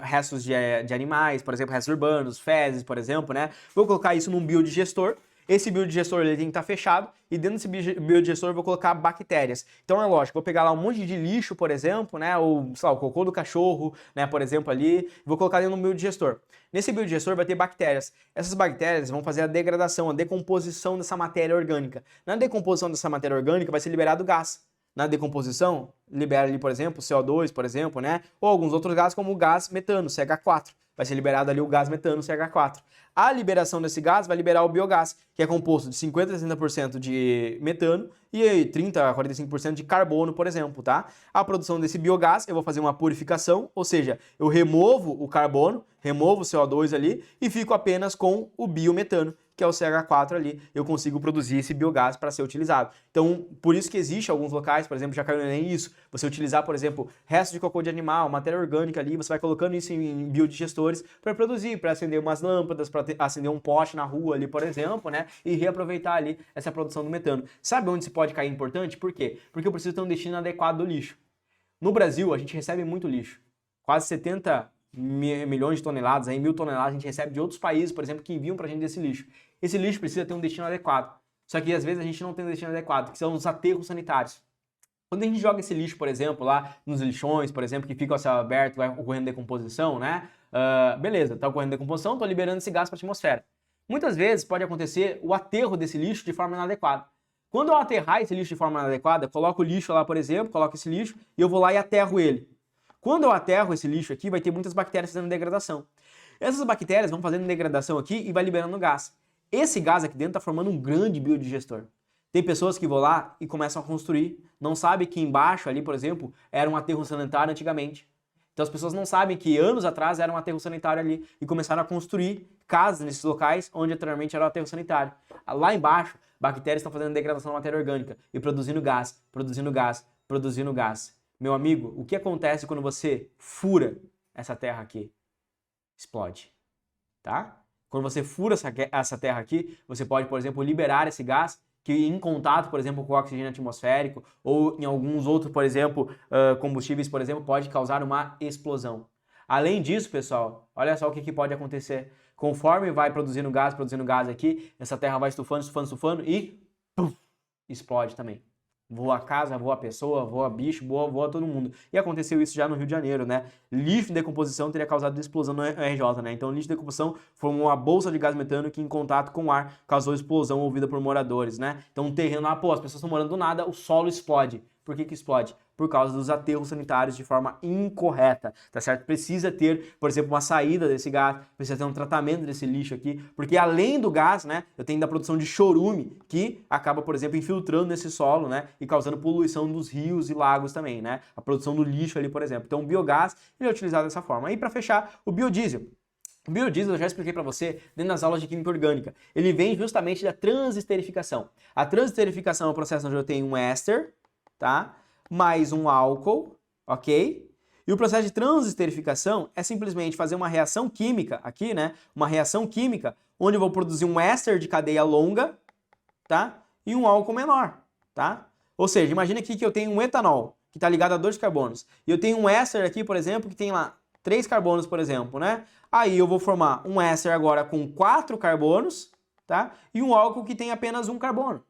restos de animais, por exemplo, restos urbanos, fezes, por exemplo, né? Vou colocar isso num biodigestor. Esse biodigestor ele tem que estar fechado e dentro desse biodigestor eu vou colocar bactérias. Então é lógico, vou pegar lá um monte de lixo, por exemplo, né, ou sei lá, o cocô do cachorro, né, por exemplo ali, vou colocar dentro do biodigestor. Nesse biodigestor vai ter bactérias. Essas bactérias vão fazer a degradação, a decomposição dessa matéria orgânica. Na decomposição dessa matéria orgânica vai ser liberado gás. Na decomposição, libera ali, por exemplo, CO2, por exemplo, né, ou alguns outros gases como o gás metano, CH4. Vai ser liberado ali o gás metano, CH4. A liberação desse gás vai liberar o biogás, que é composto de 50% a 60% de metano e 30% a 45% de carbono, por exemplo, tá? A produção desse biogás, eu vou fazer uma purificação, ou seja, eu removo o carbono, removo o CO2 ali e fico apenas com o biometano, que é o CH4 ali, eu consigo produzir esse biogás para ser utilizado. Então, por isso que existe alguns locais, por exemplo, já caiu nem isso, você utilizar, por exemplo, restos de cocô de animal, matéria orgânica ali, você vai colocando isso em biodigestores para produzir, para acender umas lâmpadas, para acender um poste na rua ali, por exemplo, né, e reaproveitar ali essa produção do metano. Sabe onde isso pode cair importante? Por quê? Porque eu preciso ter um destino adequado do lixo. No Brasil, a gente recebe muito lixo. Quase 70 milhões de toneladas, aí 1.000 toneladas a gente recebe de outros países, por exemplo, que enviam pra gente desse lixo. Esse lixo precisa ter um destino adequado. Só que às vezes a gente não tem um destino adequado, que são os aterros sanitários. Quando a gente joga esse lixo, por exemplo, lá nos lixões, por exemplo, que fica a céu aberto, vai ocorrendo decomposição, né? Beleza, tá ocorrendo decomposição, tô liberando esse gás para a atmosfera. Muitas vezes pode acontecer o aterro desse lixo de forma inadequada. Quando eu aterrar esse lixo de forma inadequada, coloco o lixo lá, por exemplo, coloco esse lixo e eu vou lá e aterro ele. Quando eu aterro esse lixo aqui, vai ter muitas bactérias fazendo degradação. Essas bactérias vão fazendo degradação aqui e vai liberando gás. Esse gás aqui dentro está formando um grande biodigestor. Tem pessoas que vão lá e começam a construir, não sabe que embaixo ali, por exemplo, era um aterro sanitário antigamente. Então as pessoas não sabem que anos atrás era um aterro sanitário ali e começaram a construir casas nesses locais onde anteriormente era o aterro sanitário. Lá embaixo, bactérias estão fazendo degradação da matéria orgânica e produzindo gás, produzindo gás, produzindo gás. Meu amigo, o que acontece quando você fura essa terra aqui? Explode, tá? Quando você fura essa terra aqui, você pode, por exemplo, liberar esse gás que em contato, por exemplo, com o oxigênio atmosférico ou em alguns outros, por exemplo, combustíveis, por exemplo, pode causar uma explosão. Além disso, pessoal, olha só o que pode acontecer. Conforme vai produzindo gás aqui, essa terra vai estufando, estufando, estufando e pum, explode também. Voa a casa, voa a pessoa, voa bicho, voa todo mundo. E aconteceu isso já no Rio de Janeiro, né? Lixo em decomposição teria causado explosão no RJ, né? Então, lixo em decomposição formou uma bolsa de gás metano que, em contato com o ar, causou explosão ouvida por moradores, né? Então, um terreno lá, pô, as pessoas estão morando do nada, o solo explode. Por que explode? Por causa dos aterros sanitários de forma incorreta, tá certo? Precisa ter, por exemplo, uma saída desse gás, precisa ter um tratamento desse lixo aqui, porque além do gás, né, eu tenho da produção de chorume, que acaba, por exemplo, infiltrando nesse solo, né, e causando poluição dos rios e lagos também, né? A produção do lixo ali, por exemplo. Então, o biogás, ele é utilizado dessa forma. E para fechar, o biodiesel. O biodiesel, eu já expliquei para você dentro das aulas de química orgânica. Ele vem justamente da transesterificação. A transesterificação é o processo onde eu tenho um éster, tá? Mais um álcool, ok? E o processo de transesterificação é simplesmente fazer uma reação química aqui, né? Uma reação química onde eu vou produzir um éster de cadeia longa, tá? E um álcool menor, tá? Ou seja, imagina aqui que eu tenho um etanol que está ligado a 2 carbonos. E eu tenho um éster aqui, por exemplo, que tem lá 3 carbonos, por exemplo, né? Aí eu vou formar um éster agora com 4 carbonos, tá? E um álcool que tem apenas 1 carbono.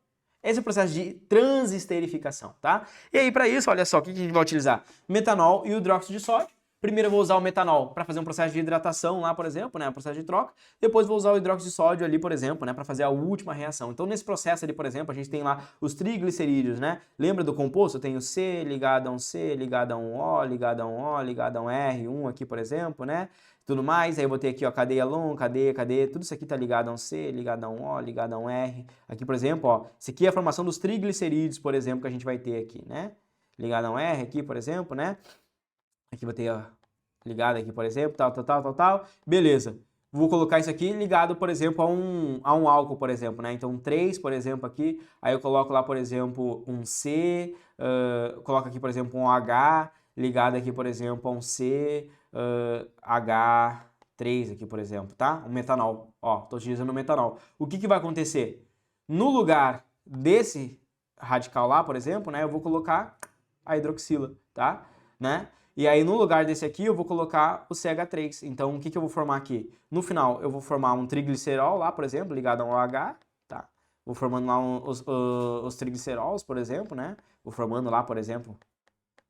Esse é o processo de transesterificação, tá? E aí, para isso, olha só, o que a gente vai utilizar? Metanol e hidróxido de sódio. Primeiro eu vou usar o metanol para fazer um processo de hidratação lá, por exemplo, né, um processo de troca. Depois vou usar o hidróxido de sódio ali, por exemplo, né, para fazer a última reação. Então, nesse processo ali, por exemplo, a gente tem lá os triglicerídeos, né? Lembra do composto? Eu tenho C ligado a um C, ligado a um O, ligado a um O, ligado a um R, um aqui, por exemplo, né? Tudo mais, aí eu vou ter aqui, ó, cadeia longa, cadeia, tudo isso aqui tá ligado a um C, ligado a um O, ligado a um R. Aqui, por exemplo, ó, isso aqui é a formação dos triglicerídeos, por exemplo, que a gente vai ter aqui, né? Ligado a um R aqui, por exemplo, né? Aqui vou ter, ó, ligado aqui, por exemplo, tal. Beleza. Vou colocar isso aqui ligado, por exemplo, a um álcool, por exemplo, né? Então, 3, por exemplo, aqui. Aí eu coloco lá, por exemplo, um C, coloco aqui, por exemplo, um H, ligado aqui, por exemplo, a um C, H3 aqui, por exemplo, tá? Um metanol. Ó, tô utilizando o metanol. O que vai acontecer? No lugar desse radical lá, por exemplo, né? Eu vou colocar a hidroxila, tá? Né? E aí, no lugar desse aqui, eu vou colocar o CH3. Então, o que eu vou formar aqui? No final, eu vou formar um triglicerol lá, por exemplo, ligado a um OH, tá? Vou formando lá os triglicerols, por exemplo, né? Vou formando lá, por exemplo,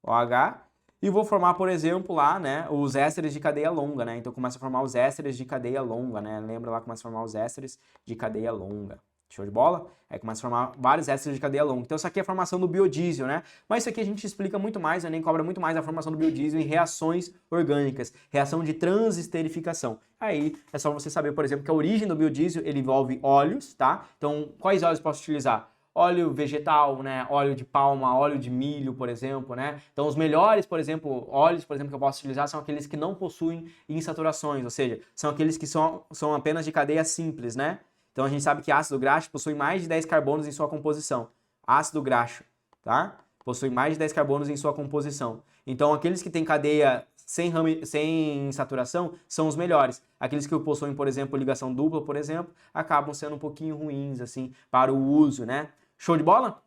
OH. E vou formar, por exemplo, lá, né, os ésteres de cadeia longa, né? Então, começa a formar os ésteres de cadeia longa, né? Lembra lá, começa a formar os ésteres de cadeia longa. Show de bola? Aí começa a formar vários ésteres de cadeia longa. Então isso aqui é a formação do biodiesel, né? Mas isso aqui a gente explica muito mais, né? Nem cobra muito mais a formação do biodiesel em reações orgânicas, reação de transesterificação. Aí é só você saber, por exemplo, que a origem do biodiesel ele envolve óleos, tá? Então quais óleos posso utilizar? Óleo vegetal, né? Óleo de palma, óleo de milho, por exemplo, né? Então os melhores, por exemplo, óleos, por exemplo, que eu posso utilizar são aqueles que não possuem insaturações, ou seja, são aqueles que são apenas de cadeia simples, né? Então a gente sabe que ácido graxo possui mais de 10 carbonos em sua composição. Ácido graxo, tá? Possui mais de 10 carbonos em sua composição. Então aqueles que têm cadeia sem saturação são os melhores. Aqueles que possuem, por exemplo, ligação dupla, por exemplo, acabam sendo um pouquinho ruins, assim, para o uso, né? Show de bola?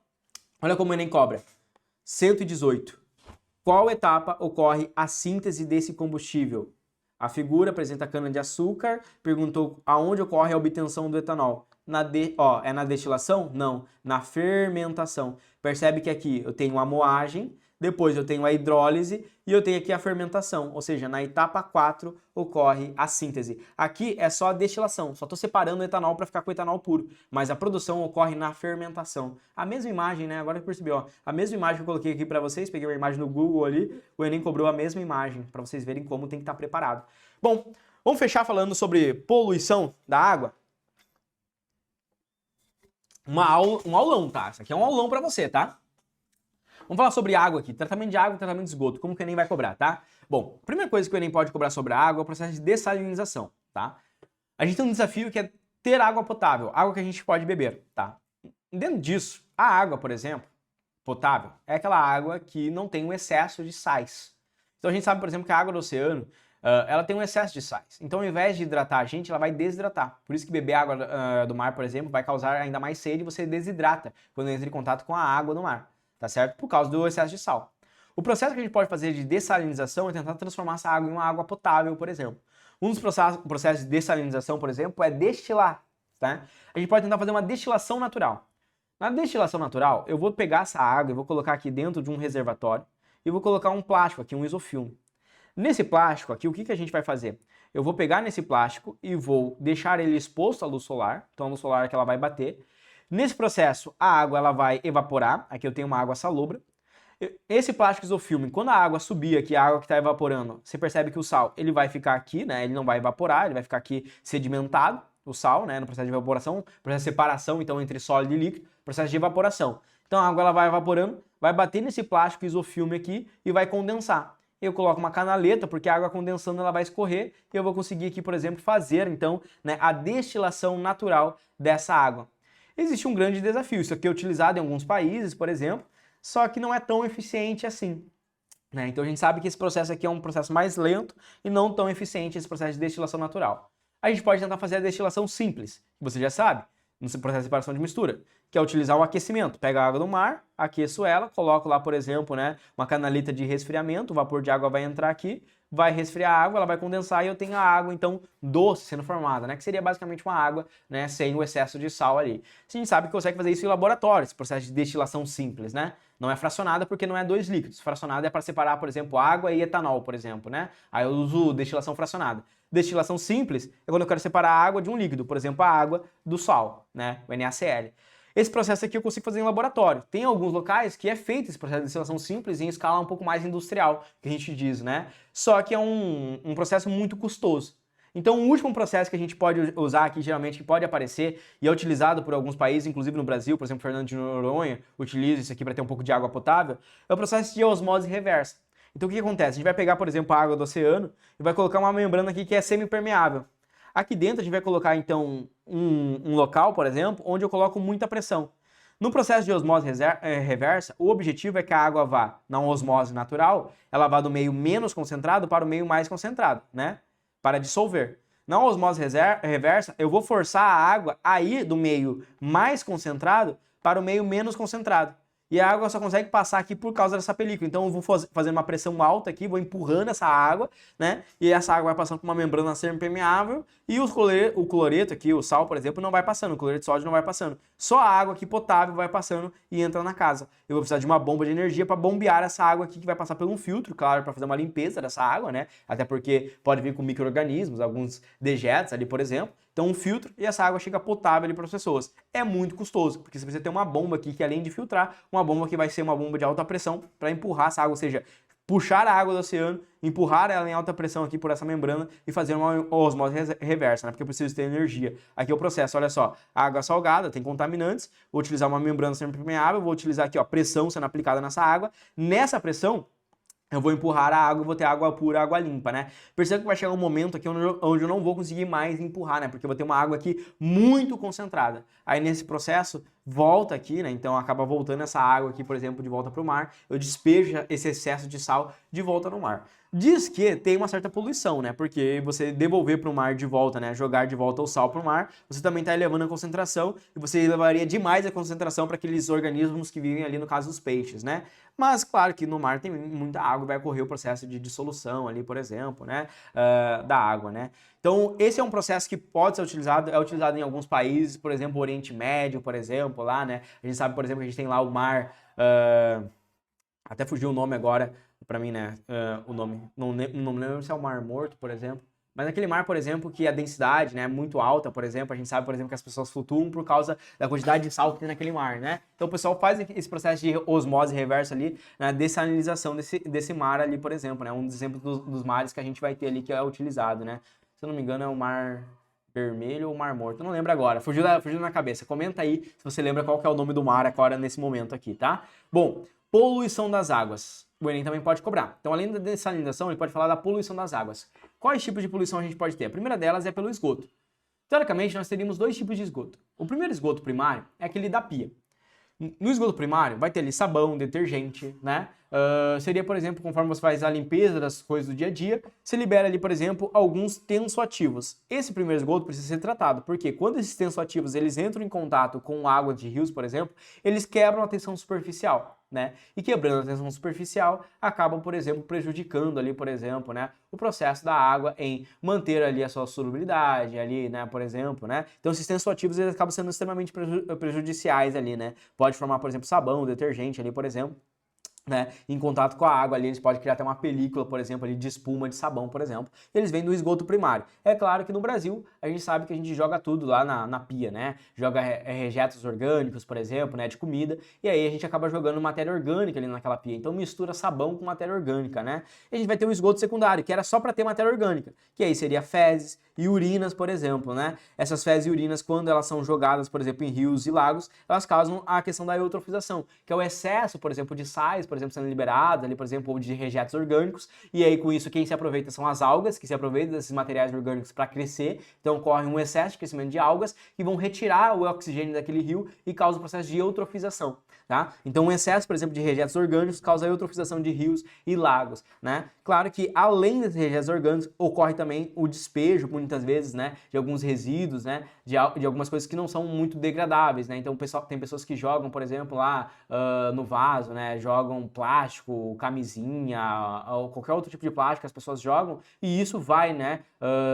Olha como o Enem cobra. 118. Qual etapa ocorre a síntese desse combustível? A figura apresenta cana-de-açúcar, perguntou aonde ocorre a obtenção do etanol. É na destilação? Não, na fermentação. Percebe que aqui eu tenho a moagem, depois eu tenho a hidrólise e eu tenho aqui a fermentação, ou seja, na etapa 4 ocorre a síntese. Aqui é só a destilação, só estou separando o etanol para ficar com o etanol puro, mas a produção ocorre na fermentação. A mesma imagem, né? Agora que percebi, ó, a mesma imagem que eu coloquei aqui para vocês, peguei uma imagem no Google ali, o Enem cobrou a mesma imagem, para vocês verem como tem que estar preparado. Bom, vamos fechar falando sobre poluição da água? Um aulão, tá? Isso aqui é um aulão para você, tá? Vamos falar sobre água aqui, tratamento de água e tratamento de esgoto, como que o Enem vai cobrar, tá? Bom, a primeira coisa que o Enem pode cobrar sobre a água é o processo de dessalinização, tá? A gente tem um desafio que é ter água potável, água que a gente pode beber, tá? Dentro disso, a água, por exemplo, potável, é aquela água que não tem um excesso de sais. Então a gente sabe, por exemplo, que a água do oceano, ela tem um excesso de sais. Então ao invés de hidratar a gente, ela vai desidratar. Por isso que beber água do mar, por exemplo, vai causar ainda mais sede e você desidrata quando entra em contato com a água do mar, tá certo? Por causa do excesso de sal. O processo que a gente pode fazer de dessalinização é tentar transformar essa água em uma água potável, por exemplo. Um dos processos de dessalinização, por exemplo, é destilar, tá? A gente pode tentar fazer uma destilação natural. Na destilação natural, eu vou pegar essa água e vou colocar aqui dentro de um reservatório e vou colocar um plástico aqui, um isofilme. Nesse plástico aqui, o que a gente vai fazer? Eu vou pegar nesse plástico e vou deixar ele exposto à luz solar, então a luz solar é que ela vai bater. Nesse processo, a água ela vai evaporar, aqui eu tenho uma água salobra. Esse plástico isofilme, quando a água subir aqui, a água que está evaporando, você percebe que o sal ele vai ficar aqui, né? Ele não vai evaporar, ele vai ficar aqui sedimentado, o sal, né? No processo de evaporação, processo de separação, então, entre sólido e líquido, processo de evaporação. Então a água ela vai evaporando, vai bater nesse plástico isofilme aqui e vai condensar. Eu coloco uma canaleta, porque a água condensando ela vai escorrer e eu vou conseguir aqui, por exemplo, fazer, então, né, a destilação natural dessa água. Existe um grande desafio, isso aqui é utilizado em alguns países, por exemplo, só que não é tão eficiente assim, né? Então a gente sabe que esse processo aqui é um processo mais lento e não tão eficiente esse processo de destilação natural. A gente pode tentar fazer a destilação simples, que você já sabe, no processo de separação de mistura, que é utilizar o aquecimento. Pega a água do mar, aqueço ela, coloco lá, por exemplo, né, uma canaleta de resfriamento, o vapor de água vai entrar aqui, vai resfriar a água, ela vai condensar e eu tenho a água, então, doce sendo formada, né, que seria basicamente uma água, né, sem o excesso de sal ali. A gente sabe que consegue fazer isso em laboratório, esse processo de destilação simples, né? Não é fracionada porque não é dois líquidos. Fracionada é para separar, por exemplo, água e etanol, por exemplo, né? Aí eu uso destilação fracionada. Destilação simples é quando eu quero separar a água de um líquido, por exemplo, a água do sal, né? O NaCl. Esse processo aqui eu consigo fazer em laboratório. Tem alguns locais que é feito esse processo de destilação simples em escala um pouco mais industrial, que a gente diz, né? Só que é um processo muito custoso. Então, o último processo que a gente pode usar aqui, geralmente, que pode aparecer e é utilizado por alguns países, inclusive no Brasil, por exemplo, Fernando de Noronha utiliza isso aqui para ter um pouco de água potável, é o processo de osmose reversa. Então, o que acontece? A gente vai pegar, por exemplo, a água do oceano e vai colocar uma membrana aqui que é semipermeável. Aqui dentro a gente vai colocar, então, um local, por exemplo, onde eu coloco muita pressão. No processo de osmose reversa, o objetivo é que a água vá, na osmose natural, ela vá do meio menos concentrado para o meio mais concentrado, né? Para dissolver. Na osmose reversa, eu vou forçar a água a ir do meio mais concentrado para o meio menos concentrado. E a água só consegue passar aqui por causa dessa película. Então eu vou fazer uma pressão alta aqui, vou empurrando essa água, né? E essa água vai passando por uma membrana semipermeável e o cloreto aqui, o sal, por exemplo, não vai passando, o cloreto de sódio não vai passando. Só a água aqui potável vai passando e entra na casa. Eu vou precisar de uma bomba de energia para bombear essa água aqui que vai passar por um filtro, claro, para fazer uma limpeza dessa água, né? Até porque pode vir com micro-organismos, alguns dejetos ali, por exemplo. Então um filtro e essa água chega potável ali para as pessoas. É muito custoso, porque você precisa ter uma bomba aqui que além de filtrar, uma bomba que vai ser uma bomba de alta pressão para empurrar essa água, ou seja, puxar a água do oceano, empurrar ela em alta pressão aqui por essa membrana e fazer uma osmose reversa, né? Porque eu preciso ter energia. Aqui é o processo, olha só, água salgada, tem contaminantes, vou utilizar uma membrana semipermeável, vou utilizar aqui, ó, pressão sendo aplicada nessa água. Nessa pressão, eu vou empurrar a água e vou ter água pura, água limpa, né? Perceba que vai chegar um momento aqui onde eu não vou conseguir mais empurrar, né? Porque eu vou ter uma água aqui muito concentrada. Aí nesse processo, volta aqui, né? Então acaba voltando essa água aqui, por exemplo, de volta para o mar. Eu despejo esse excesso de sal de volta no mar. Diz que tem uma certa poluição, né? Porque você devolver para o mar de volta, né? Jogar de volta o sal para o mar, você também está elevando a concentração e você elevaria demais a concentração para aqueles organismos que vivem ali, no caso dos peixes, né? Mas claro que no mar tem muita água, vai ocorrer o processo de dissolução ali, por exemplo, né? Da água, né? Então esse é um processo que pode ser utilizado, é utilizado em alguns países, por exemplo, o Oriente Médio, por exemplo, lá, né? A gente sabe, por exemplo, que a gente tem lá o mar, até fugiu o nome agora, para mim, né, o nome, não lembro se é o Mar Morto, por exemplo, mas aquele mar, por exemplo, que a densidade, né, é muito alta, por exemplo, a gente sabe, por exemplo, que as pessoas flutuam por causa da quantidade de sal que tem naquele mar, né? Então o pessoal faz esse processo de osmose reversa ali, na dessalinização desse mar ali, por exemplo, né? Um dos exemplos dos mares que a gente vai ter ali que é utilizado, né? Se eu não me engano é o Mar Vermelho ou Mar Morto, eu não lembro agora, fugiu na cabeça. Comenta aí se você lembra qual que é o nome do mar agora nesse momento aqui, tá? Bom, poluição das águas. o Enem também pode cobrar. Então, além da dessalinização, ele pode falar da poluição das águas. Quais tipos de poluição a gente pode ter? A primeira delas é pelo esgoto. Teoricamente, nós teríamos dois tipos de esgoto. O primeiro esgoto primário é aquele da pia. No esgoto primário, vai ter ali sabão, detergente, né? Seria, por exemplo, conforme você faz a limpeza das coisas do dia a dia, você libera ali, por exemplo, alguns tensoativos. Esse primeiro esgoto precisa ser tratado, porque quando esses tensoativos eles entram em contato com água de rios, por exemplo, eles quebram a tensão superficial, né? E quebrando a tensão superficial, acabam, por exemplo, prejudicando ali, por exemplo, né, o processo da água em manter ali a sua solubilidade ali, né, por exemplo, né? Então esses tensoativos eles acabam sendo extremamente prejudiciais ali, né? Pode formar, por exemplo, sabão, detergente ali, por exemplo, né, em contato com a água ali, eles podem criar até uma película, por exemplo, ali de espuma de sabão, por exemplo. Eles vêm do esgoto primário. É claro que no Brasil, a gente sabe que a gente joga tudo lá na pia, né? Joga rejetos orgânicos, por exemplo, né, de comida, e aí a gente acaba jogando matéria orgânica ali naquela pia. Então mistura sabão com matéria orgânica, né? E a gente vai ter um esgoto secundário, que era só para ter matéria orgânica, que aí seria fezes e urinas, por exemplo, né? Essas fezes e urinas, quando elas são jogadas, por exemplo, em rios e lagos, elas causam a questão da eutrofização, que é o excesso, por exemplo, de sais, por exemplo, sendo liberados ali, por exemplo, ou de rejetos orgânicos, e aí com isso quem se aproveita são as algas, que se aproveitam desses materiais orgânicos para crescer, então ocorre um excesso de crescimento de algas que vão retirar o oxigênio daquele rio e causa o processo de eutrofização, tá? Então um excesso, por exemplo, de rejetos orgânicos causa a eutrofização de rios e lagos, né? Claro que além desses rejetos orgânicos ocorre também o despejo, muitas vezes, né, de alguns resíduos, né, de algumas coisas que não são muito degradáveis, né? Então tem pessoas que jogam, por exemplo, lá no vaso, né, jogam plástico, camisinha, ou qualquer outro tipo de plástico que as pessoas jogam, e isso vai, né,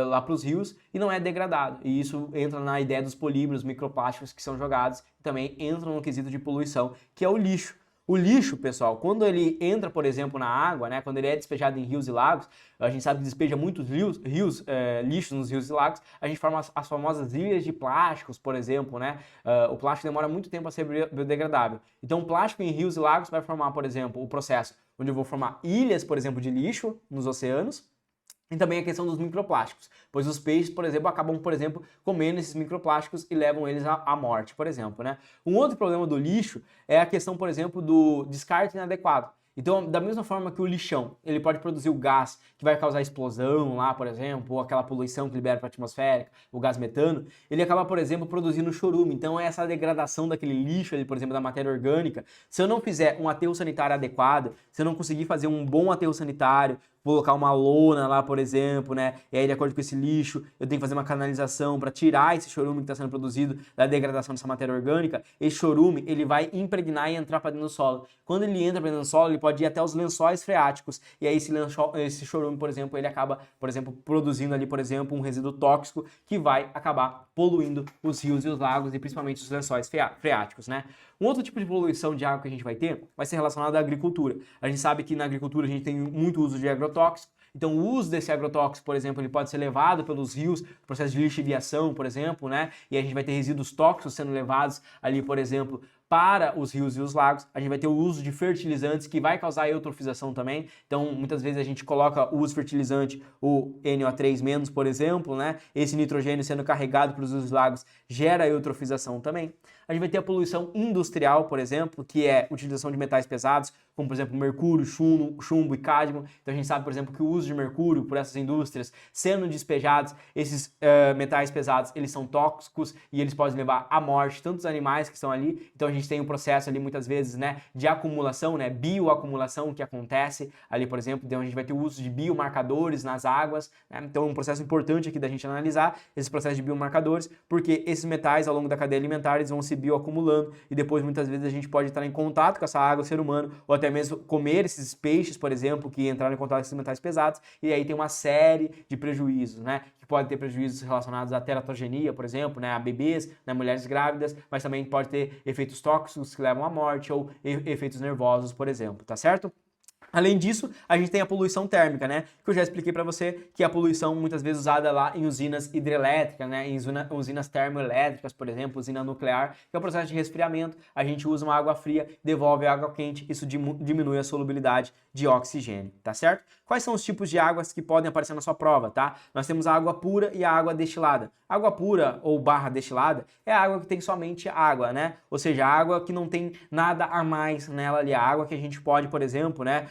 lá para os rios e não é degradado. E isso entra na ideia dos polímeros, microplásticos que são jogados, e também entram no quesito de poluição, que é o lixo. O lixo, pessoal, quando ele entra, por exemplo, na água, né, quando ele é despejado em rios e lagos, a gente sabe que despeja muitos lixos nos rios e lagos, a gente forma as famosas ilhas de plásticos, por exemplo, né? O plástico demora muito tempo a ser biodegradável. Então, o plástico em rios e lagos vai formar, por exemplo, o processo onde eu vou formar ilhas, por exemplo, de lixo nos oceanos, e também a questão dos microplásticos, pois os peixes, por exemplo, acabam, por exemplo, comendo esses microplásticos e levam eles à morte, por exemplo, né? Um outro problema do lixo é a questão, por exemplo, do descarte inadequado. Então, da mesma forma que o lixão, ele pode produzir o gás que vai causar explosão lá, por exemplo, ou aquela poluição que libera para a atmosfera, o gás metano, ele acaba, por exemplo, produzindo chorume. Então, essa degradação daquele lixo ali, por exemplo, da matéria orgânica, se eu não fizer um aterro sanitário adequado, se eu não conseguir fazer um bom aterro sanitário, colocar uma lona lá, por exemplo, né? E aí, de acordo com esse lixo, eu tenho que fazer uma canalização para tirar esse chorume que está sendo produzido da degradação dessa matéria orgânica. Esse chorume, ele vai impregnar e entrar para dentro do solo. Quando ele entra para dentro do solo, ele pode ir até os lençóis freáticos. E aí, esse chorume, por exemplo, ele acaba, por exemplo, produzindo ali, por exemplo, um resíduo tóxico que vai acabar poluindo os rios e os lagos e principalmente os lençóis freáticos, né? Um outro tipo de poluição de água que a gente vai ter vai ser relacionado à agricultura. A gente sabe que na agricultura a gente tem muito uso de agrotóxico. Então o uso desse agrotóxico, por exemplo, ele pode ser levado pelos rios, processo de lixiviação, por exemplo, né? E a gente vai ter resíduos tóxicos sendo levados ali, por exemplo, para os rios e os lagos. A gente vai ter o uso de fertilizantes que vai causar eutrofização também. Então, muitas vezes a gente coloca o uso de fertilizante, o NO3-, por exemplo, né? Esse nitrogênio sendo carregado para os rios e lagos gera eutrofização também. A gente vai ter a poluição industrial, por exemplo, que é a utilização de metais pesados, como por exemplo mercúrio, chumbo e cádmio. Então a gente sabe, por exemplo, que o uso de mercúrio por essas indústrias sendo despejados, esses metais pesados, eles são tóxicos e eles podem levar à morte tantos animais que estão ali. Então a gente tem um processo ali muitas vezes, né, de acumulação, né, bioacumulação que acontece ali, por exemplo. Então a gente vai ter o uso de biomarcadores nas águas, né? Então é um processo importante aqui da gente analisar esse processo de biomarcadores, porque esses metais ao longo da cadeia alimentar eles vão se bioacumulando e depois muitas vezes a gente pode estar em contato com essa água, o ser humano, ou até mesmo comer esses peixes, por exemplo, que entraram em contato com esses metais pesados, e aí tem uma série de prejuízos, né? Que pode ter prejuízos relacionados à teratogenia, por exemplo, né? A bebês, né? Mulheres grávidas, mas também pode ter efeitos tóxicos que levam à morte ou efeitos nervosos, por exemplo, tá certo? Além disso, a gente tem a poluição térmica, né? Que eu já expliquei para você que é a poluição muitas vezes usada lá em usinas hidrelétricas, né? Em usinas termoelétricas, por exemplo, usina nuclear, que é o processo de resfriamento. A gente usa uma água fria, devolve a água quente, isso diminui a solubilidade de oxigênio, tá certo? Quais são os tipos de águas que podem aparecer na sua prova, tá? Nós temos a água pura e a água destilada. Água pura ou barra destilada é a água que tem somente água, né? Ou seja, a água que não tem nada a mais nela ali, a água que a gente pode, por exemplo, né,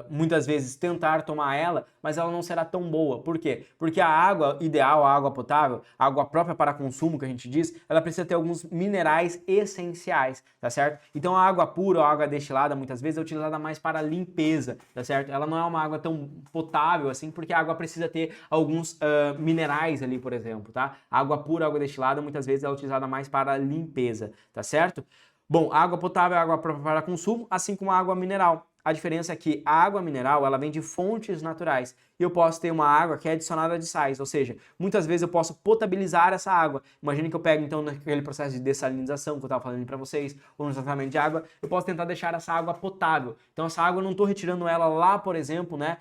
muitas vezes tentar tomar ela, mas ela não será tão boa. Por quê? Porque a água ideal, a água potável, a água própria para consumo, que a gente diz, ela precisa ter alguns minerais essenciais, tá certo? Então a água pura ou a água destilada, muitas vezes, é utilizada mais para limpeza, tá certo? Ela não é uma água tão potável assim, porque a água precisa ter alguns minerais ali, por exemplo, tá? A água pura, a água destilada, muitas vezes é utilizada mais para limpeza, tá certo? Bom, a água potável é a água própria para consumo, assim como a água mineral. A diferença é que a água mineral, ela vem de fontes naturais. E eu posso ter uma água que é adicionada de sais, ou seja, muitas vezes eu posso potabilizar essa água. Imagine que eu pego então naquele processo de dessalinização que eu estava falando para vocês, ou no tratamento de água, eu posso tentar deixar essa água potável. Então essa água eu não estou retirando ela lá, por exemplo, né,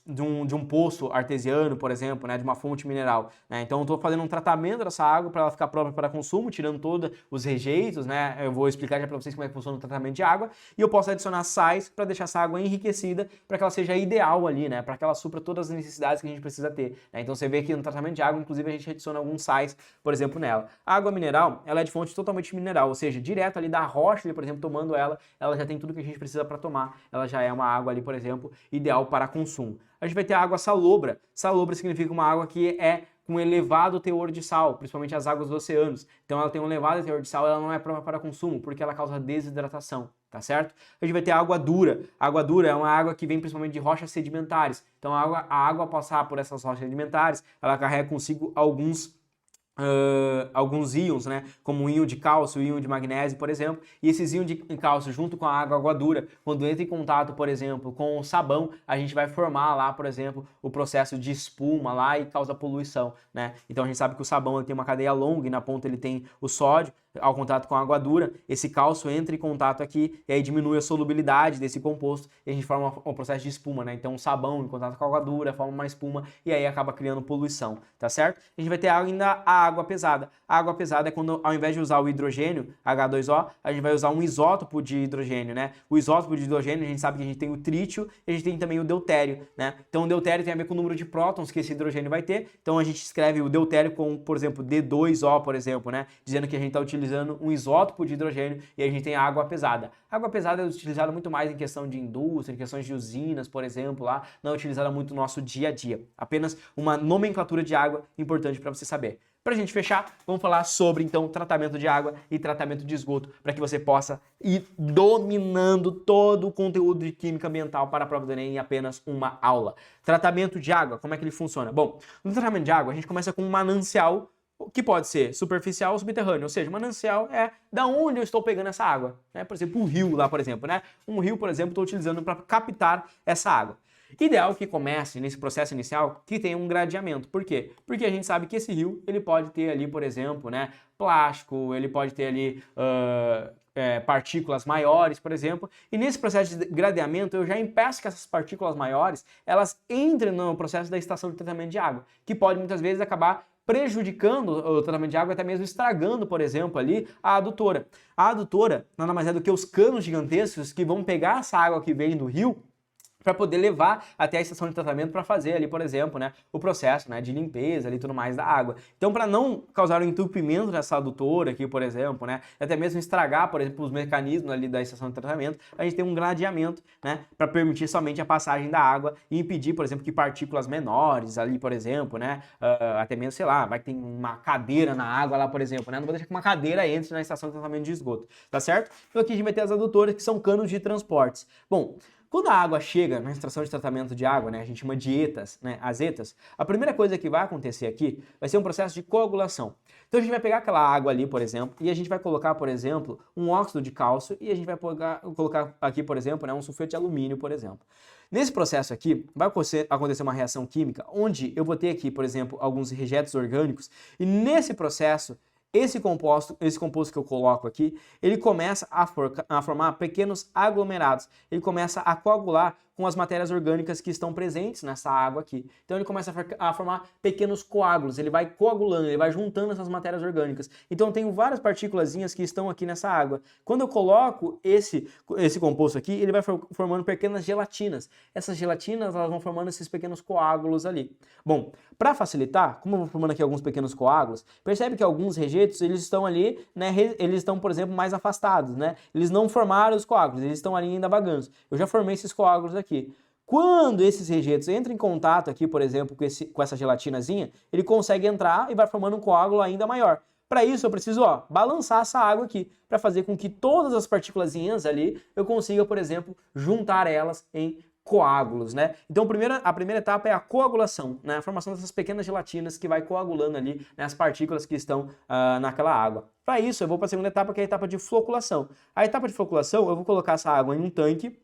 de um poço artesiano, por exemplo, né, de uma fonte mineral, né? Então eu estou fazendo um tratamento dessa água para ela ficar própria para consumo, tirando todos os rejeitos, né? Eu vou explicar já para vocês como é que funciona o tratamento de água, e eu posso adicionar sais para deixar essa água enriquecida, para que ela seja ideal ali, né? Para que ela supra todas as necessidades que a gente precisa ter, né? Então você vê que no tratamento de água, inclusive, a gente adiciona alguns sais, por exemplo, nela. A água mineral, ela é de fonte totalmente mineral, ou seja, direto ali da rocha, ali, por exemplo, tomando ela já tem tudo que a gente precisa para tomar. Ela já é uma água ali, por exemplo, ideal para consumo. A gente vai ter a água salobra. Salobra significa uma água que é com elevado teor de sal, principalmente as águas dos oceanos. Então ela tem um elevado teor de sal, ela não é própria para consumo, porque ela causa desidratação, tá certo? A gente vai ter a água dura. A água dura é uma água que vem principalmente de rochas sedimentares. Então a água passar por essas rochas sedimentares, ela carrega consigo alguns íons, né, como o íon de cálcio, o íon de magnésio, por exemplo, e esses íons de cálcio junto com a água dura, quando entra em contato, por exemplo, com o sabão, a gente vai formar lá, por exemplo, o processo de espuma lá e causa poluição, né? Então a gente sabe que o sabão ele tem uma cadeia longa e na ponta ele tem o sódio, ao contato com a água dura, esse cálcio entra em contato aqui e aí diminui a solubilidade desse composto e a gente forma um processo de espuma, né? Então o sabão em contato com a água dura forma uma espuma e aí acaba criando poluição, tá certo? A gente vai ter ainda a água pesada. A água pesada é quando ao invés de usar o hidrogênio, H2O, a gente vai usar um isótopo de hidrogênio, né? O isótopo de hidrogênio, a gente sabe que a gente tem o trítio e a gente tem também o deutério, né? Então o deutério tem a ver com o número de prótons que esse hidrogênio vai ter. Então a gente escreve o deutério com, por exemplo, D2O, por exemplo, né? Dizendo que a gente está utilizando um isótopo de hidrogênio e a gente tem a água pesada. A água pesada é utilizada muito mais em questão de indústria, em questões de usinas, por exemplo, lá, não é utilizada muito no nosso dia a dia. Apenas uma nomenclatura de água importante para você saber. Para a gente fechar, vamos falar sobre, então, tratamento de água e tratamento de esgoto, para que você possa ir dominando todo o conteúdo de química ambiental para a prova do Enem em apenas uma aula. Tratamento de água, como é que ele funciona? Bom, no tratamento de água, a gente começa com um manancial, que pode ser superficial ou subterrâneo, ou seja, manancial é da onde eu estou pegando essa água, né? Por exemplo, o rio lá, por exemplo, né? Um rio, por exemplo, estou utilizando para captar essa água. Ideal que comece nesse processo inicial que tenha um gradeamento. Por quê? Porque a gente sabe que esse rio, ele pode ter ali, por exemplo, né, plástico, ele pode ter ali partículas maiores, por exemplo, e nesse processo de gradeamento eu já impeço que essas partículas maiores, elas entrem no processo da estação de tratamento de água, que pode muitas vezes acabar prejudicando o tratamento de água, até mesmo estragando, por exemplo, ali a adutora. A adutora nada mais é do que os canos gigantescos que vão pegar essa água que vem do rio para poder levar até a estação de tratamento para fazer ali, por exemplo, né, o processo, né, de limpeza ali e tudo mais da água. Então, para não causar um entupimento dessa adutora aqui, por exemplo, né, até mesmo estragar, por exemplo, os mecanismos ali da estação de tratamento, a gente tem um gradeamento, né, para permitir somente a passagem da água e impedir, por exemplo, que partículas menores ali, por exemplo, né, até mesmo, sei lá, vai que tem uma cadeira na água lá, por exemplo, né, não vou deixar que uma cadeira entre na estação de tratamento de esgoto, tá certo? Então aqui a gente vai ter as adutoras, que são canos de transportes. Bom, quando a água chega na estação de tratamento de água, né, a gente chama de ETAs, né, as ETAs, a primeira coisa que vai acontecer aqui vai ser um processo de coagulação. Então a gente vai pegar aquela água ali, por exemplo, e a gente vai colocar, por exemplo, um óxido de cálcio e a gente vai colocar aqui, por exemplo, né, um sulfeto de alumínio, por exemplo. Nesse processo aqui, vai acontecer uma reação química, onde eu vou ter aqui, por exemplo, alguns rejetos orgânicos, e nesse processo, esse composto que eu coloco aqui, ele começa a formar pequenos aglomerados, ele começa a coagular com as matérias orgânicas que estão presentes nessa água aqui. Então ele começa a formar pequenos coágulos, ele vai coagulando, ele vai juntando essas matérias orgânicas. Então eu tenho várias partículazinhas que estão aqui nessa água. Quando eu coloco esse composto aqui, ele vai formando pequenas gelatinas. Essas gelatinas, elas vão formando esses pequenos coágulos ali. Bom, para facilitar, como eu vou formando aqui alguns pequenos coágulos, percebe que alguns rejeitos, eles estão ali, né, eles estão, por exemplo, mais afastados, né? Eles não formaram os coágulos, eles estão ali ainda vagando. Eu já formei esses coágulos aqui. Quando esses rejeitos entram em contato aqui, por exemplo, com essa gelatinazinha, ele consegue entrar e vai formando um coágulo ainda maior. Para isso eu preciso, balançar essa água aqui, para fazer com que todas as partículazinhas ali eu consiga, por exemplo, juntar elas em coágulos, né? Então a primeira etapa é a coagulação, né? A formação dessas pequenas gelatinas que vai coagulando ali, né, as partículas que estão naquela água. Para isso eu vou para a segunda etapa, que é a etapa de floculação. A etapa de floculação eu vou colocar essa água em um tanque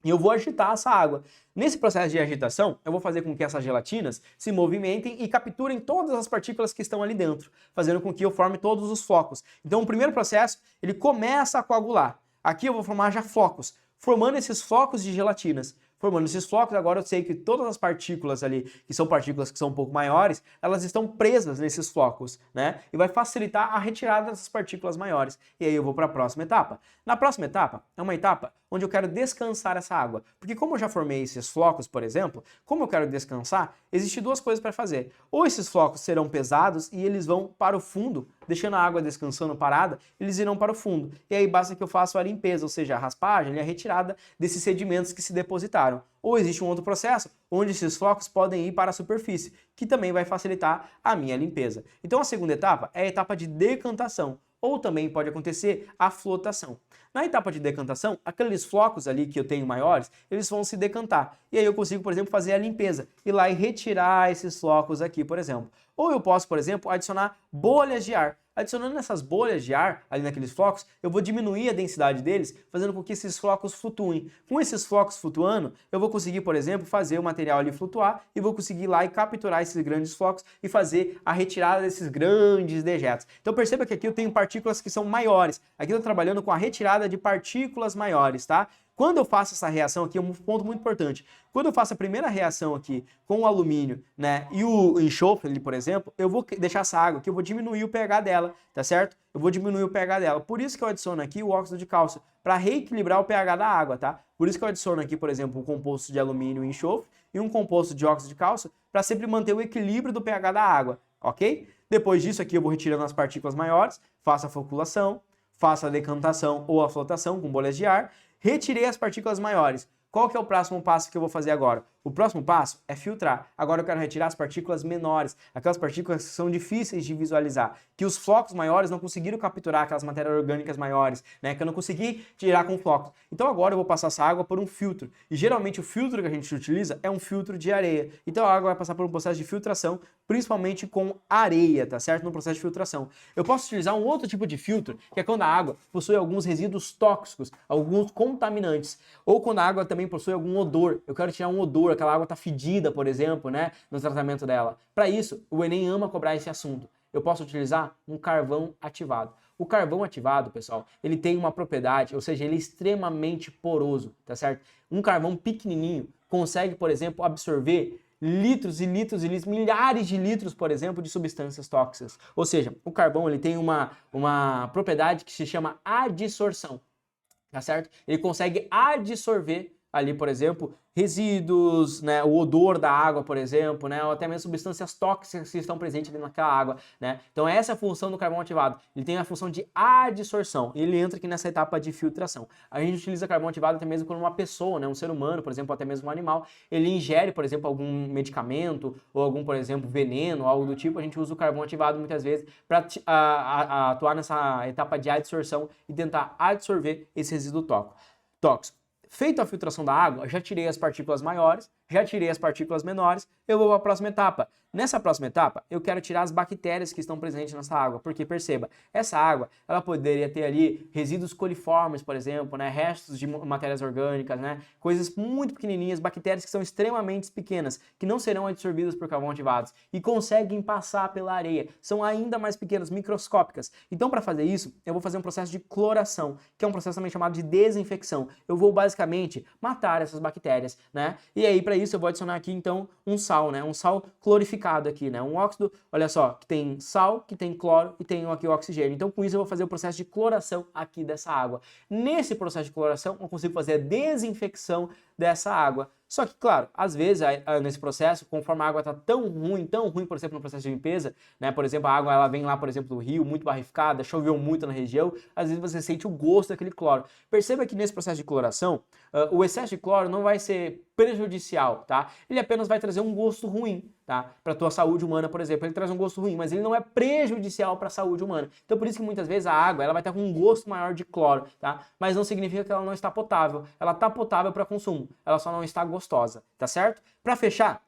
e eu vou agitar essa água. Nesse processo de agitação, eu vou fazer com que essas gelatinas se movimentem e capturem todas as partículas que estão ali dentro, fazendo com que eu forme todos os flocos. Então o primeiro processo, ele começa a coagular. Aqui eu vou formar já flocos, formando esses flocos de gelatinas. Formando esses flocos, agora eu sei que todas as partículas ali, que são partículas que são um pouco maiores, elas estão presas nesses flocos, né? E vai facilitar a retirada dessas partículas maiores. E aí eu vou para a próxima etapa. Na próxima etapa, é uma etapa onde eu quero descansar essa água. Porque como eu já formei esses flocos, por exemplo, como eu quero descansar, existem duas coisas para fazer. Ou esses flocos serão pesados e eles vão para o fundo, deixando a água descansando parada, eles irão para o fundo. E aí basta que eu faça a limpeza, ou seja, a raspagem e a retirada desses sedimentos que se depositaram. Ou existe um outro processo onde esses flocos podem ir para a superfície, que também vai facilitar a minha limpeza. Então a segunda etapa é a etapa de decantação, ou também pode acontecer a flotação. Na etapa de decantação, aqueles flocos ali que eu tenho maiores, eles vão se decantar. E aí eu consigo, por exemplo, fazer a limpeza, ir lá e retirar esses flocos aqui, por exemplo. Ou eu posso, por exemplo, adicionar bolhas de ar. Adicionando essas bolhas de ar ali naqueles flocos, eu vou diminuir a densidade deles, fazendo com que esses flocos flutuem. Com esses flocos flutuando, eu vou conseguir, por exemplo, fazer o material ali flutuar e vou conseguir ir lá e capturar esses grandes flocos e fazer a retirada desses grandes dejetos. Então perceba que aqui eu tenho partículas que são maiores. Aqui eu estou trabalhando com a retirada de partículas maiores, tá? Quando eu faço essa reação aqui, é um ponto muito importante. Quando eu faço a primeira reação aqui com o alumínio, né, e o enxofre ali, por exemplo, eu vou deixar essa água aqui, eu vou diminuir o pH dela, tá certo? Eu vou diminuir o pH dela. Por isso que eu adiciono aqui o óxido de cálcio, para reequilibrar o pH da água, tá? Por isso que eu adiciono aqui, por exemplo, um composto de alumínio e enxofre e um composto de óxido de cálcio, para sempre manter o equilíbrio do pH da água, ok? Depois disso aqui eu vou retirando as partículas maiores, faço a floculação, faço a decantação ou a flotação com bolhas de ar, retirei as partículas maiores. Qual que é o próximo passo que eu vou fazer agora? O próximo passo é filtrar. Agora eu quero retirar as partículas menores, aquelas partículas que são difíceis de visualizar, que os flocos maiores não conseguiram capturar, aquelas matérias orgânicas maiores, né, que eu não consegui tirar com flocos. Então agora eu vou passar essa água por um filtro. E geralmente o filtro que a gente utiliza é um filtro de areia. Então a água vai passar por um processo de filtração, principalmente com areia, tá certo? No processo de filtração. Eu posso utilizar um outro tipo de filtro, que é quando a água possui alguns resíduos tóxicos, alguns contaminantes, ou quando a água também possui algum odor. Eu quero tirar um odor, aquela água está fedida, por exemplo, né, no tratamento dela. Para isso, o Enem ama cobrar esse assunto. Eu posso utilizar um carvão ativado. O carvão ativado, pessoal, ele tem uma propriedade, ou seja, ele é extremamente poroso, tá certo? Um carvão pequenininho consegue, por exemplo, absorver litros e litros e litros, milhares de litros, por exemplo, de substâncias tóxicas. Ou seja, o carvão ele tem uma propriedade que se chama adsorção, tá certo? Ele consegue adsorver ali, por exemplo, resíduos, né, o odor da água, por exemplo, né, ou até mesmo substâncias tóxicas que estão presentes ali naquela água, né? Então essa é a função do carvão ativado. Ele tem a função de adsorção e ele entra aqui nessa etapa de filtração. A gente utiliza carvão ativado até mesmo quando uma pessoa, né, um ser humano, por exemplo, ou até mesmo um animal, ele ingere, por exemplo, algum medicamento ou algum, por exemplo, veneno, algo do tipo, a gente usa o carvão ativado muitas vezes para atuar nessa etapa de adsorção e tentar absorver esse resíduo tóxico. Feita a filtração da água, já tirei as partículas maiores, Já tirei as partículas menores, eu vou para a próxima etapa. Nessa próxima etapa, eu quero tirar as bactérias que estão presentes nessa água, porque perceba, essa água, ela poderia ter ali resíduos coliformes, por exemplo, né, restos de matérias orgânicas, né, coisas muito pequenininhas, bactérias que são extremamente pequenas, que não serão absorvidas por carvão ativados e conseguem passar pela areia, são ainda mais pequenas, microscópicas. Então, para fazer isso, eu vou fazer um processo de cloração, que é um processo também chamado de desinfecção. Eu vou basicamente matar essas bactérias, né? E aí, para isso, eu vou adicionar aqui, então, um sal, né? Um sal clorificado aqui, né? Um óxido, olha só, que tem sal, que tem cloro e tem aqui o oxigênio. Então, com isso, eu vou fazer o processo de cloração aqui dessa água. Nesse processo de cloração, eu consigo fazer a desinfecção dessa água. Só que, claro, às vezes, nesse processo, conforme a água está tão ruim, por exemplo, no processo de limpeza, né? Por exemplo, a água ela vem lá, por exemplo, do rio, muito barrificada, choveu muito na região, às vezes você sente o gosto daquele cloro. Perceba que nesse processo de cloração, o excesso de cloro não vai ser prejudicial, tá? Ele apenas vai trazer um gosto ruim, tá? Para a tua saúde humana, por exemplo, ele traz um gosto ruim, mas ele não é prejudicial para a saúde humana. Então, por isso que muitas vezes a água, ela vai estar com um gosto maior de cloro, tá? Mas não significa que ela não está potável. Ela está potável para consumo, ela só não está gostosa, tá certo? Para fechar,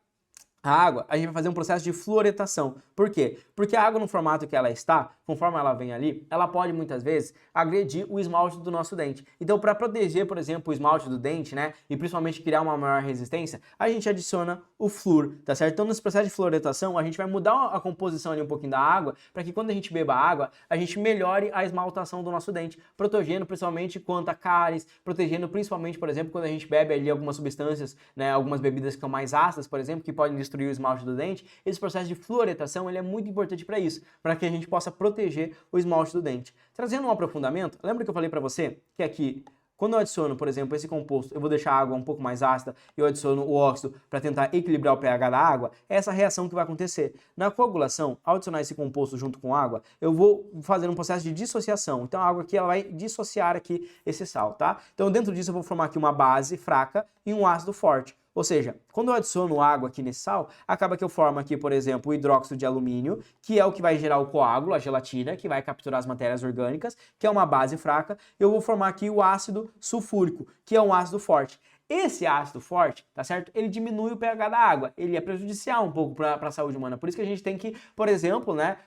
a água, a gente vai fazer um processo de fluoretação. Por quê? Porque a água no formato que ela está, conforme ela vem ali, ela pode muitas vezes agredir o esmalte do nosso dente. Então, para proteger, por exemplo, o esmalte do dente, né, e principalmente criar uma maior resistência, a gente adiciona o flúor, tá certo? Então, nesse processo de fluoretação, a gente vai mudar a composição ali um pouquinho da água, para que quando a gente beba água, a gente melhore a esmaltação do nosso dente, protegendo principalmente quanto a cáries, protegendo principalmente, por exemplo, quando a gente bebe ali algumas substâncias, né, algumas bebidas que são mais ácidas, por exemplo, que podem destruir o esmalte do dente. Esse processo de fluoretação ele é muito importante para isso, para que a gente possa proteger o esmalte do dente. Trazendo um aprofundamento, lembra que eu falei para você que aqui, quando eu adiciono, por exemplo, esse composto, eu vou deixar a água um pouco mais ácida e eu adiciono o óxido para tentar equilibrar o pH da água, é essa reação que vai acontecer. Na coagulação, ao adicionar esse composto junto com água, eu vou fazer um processo de dissociação. Então a água aqui ela vai dissociar aqui esse sal, tá? Então dentro disso eu vou formar aqui uma base fraca e um ácido forte. Ou seja, quando eu adiciono água aqui nesse sal, acaba que eu formo aqui, por exemplo, o hidróxido de alumínio, que é o que vai gerar o coágulo, a gelatina, que vai capturar as matérias orgânicas, que é uma base fraca. Eu vou formar aqui o ácido sulfúrico, que é um ácido forte. Esse ácido forte, tá certo? Ele diminui o pH da água, ele é prejudicial um pouco para a saúde humana. Por isso que a gente tem que, por exemplo, né,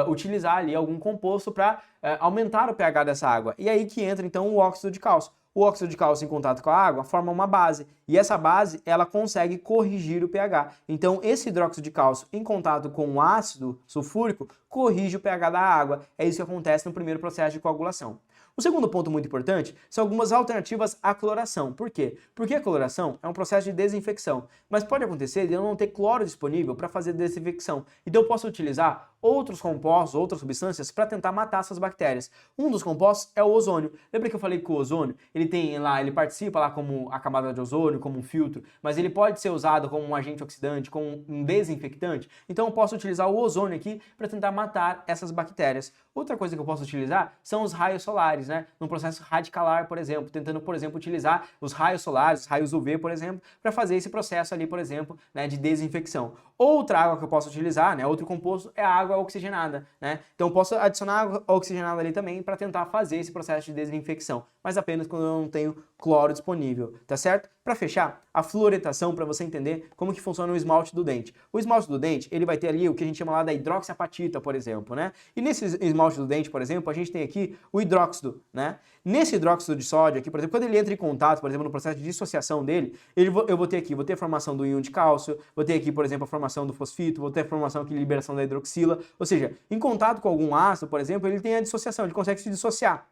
utilizar ali algum composto para aumentar o pH dessa água. E aí que entra então o óxido de cálcio. O óxido de cálcio em contato com a água forma uma base, e essa base ela consegue corrigir o pH. Então esse hidróxido de cálcio em contato com o ácido sulfúrico corrige o pH da água. É isso que acontece no primeiro processo de coagulação. O segundo ponto muito importante são algumas alternativas à cloração. Por quê? Porque a cloração é um processo de desinfecção, mas pode acontecer de eu não ter cloro disponível para fazer desinfecção. Então eu posso utilizar outros compostos, outras substâncias para tentar matar essas bactérias. Um dos compostos é o ozônio. Lembra que eu falei que o ozônio, ele participa lá como a camada de ozônio, como um filtro, mas ele pode ser usado como um agente oxidante, como um desinfectante. Então eu posso utilizar o ozônio aqui para tentar matar essas bactérias. Outra coisa que eu posso utilizar são os raios solares, né? Num processo radicalar, por exemplo, tentando, por exemplo, utilizar os raios solares, os raios UV, por exemplo, para fazer esse processo ali, por exemplo, né, de desinfecção. Outra água que eu posso utilizar, né, outro composto, é a água oxigenada, né? Então eu posso adicionar água oxigenada ali também para tentar fazer esse processo de desinfecção, mas apenas quando eu não tenho cloro disponível, tá certo? Para fechar, a fluoretação, para você entender como que funciona o esmalte do dente. O esmalte do dente, ele vai ter ali o que a gente chama lá da hidroxiapatita, por exemplo, né? E nesse esmalte do dente, por exemplo, a gente tem aqui o hidróxido, né? Nesse hidróxido de sódio aqui, por exemplo, quando ele entra em contato, por exemplo, no processo de dissociação dele, eu vou ter aqui, vou ter a formação do íon de cálcio, vou ter aqui, por exemplo, a formação do fosfito, vou ter a formação aqui, liberação da hidroxila, ou seja, em contato com algum ácido, por exemplo, ele tem a dissociação, ele consegue se dissociar.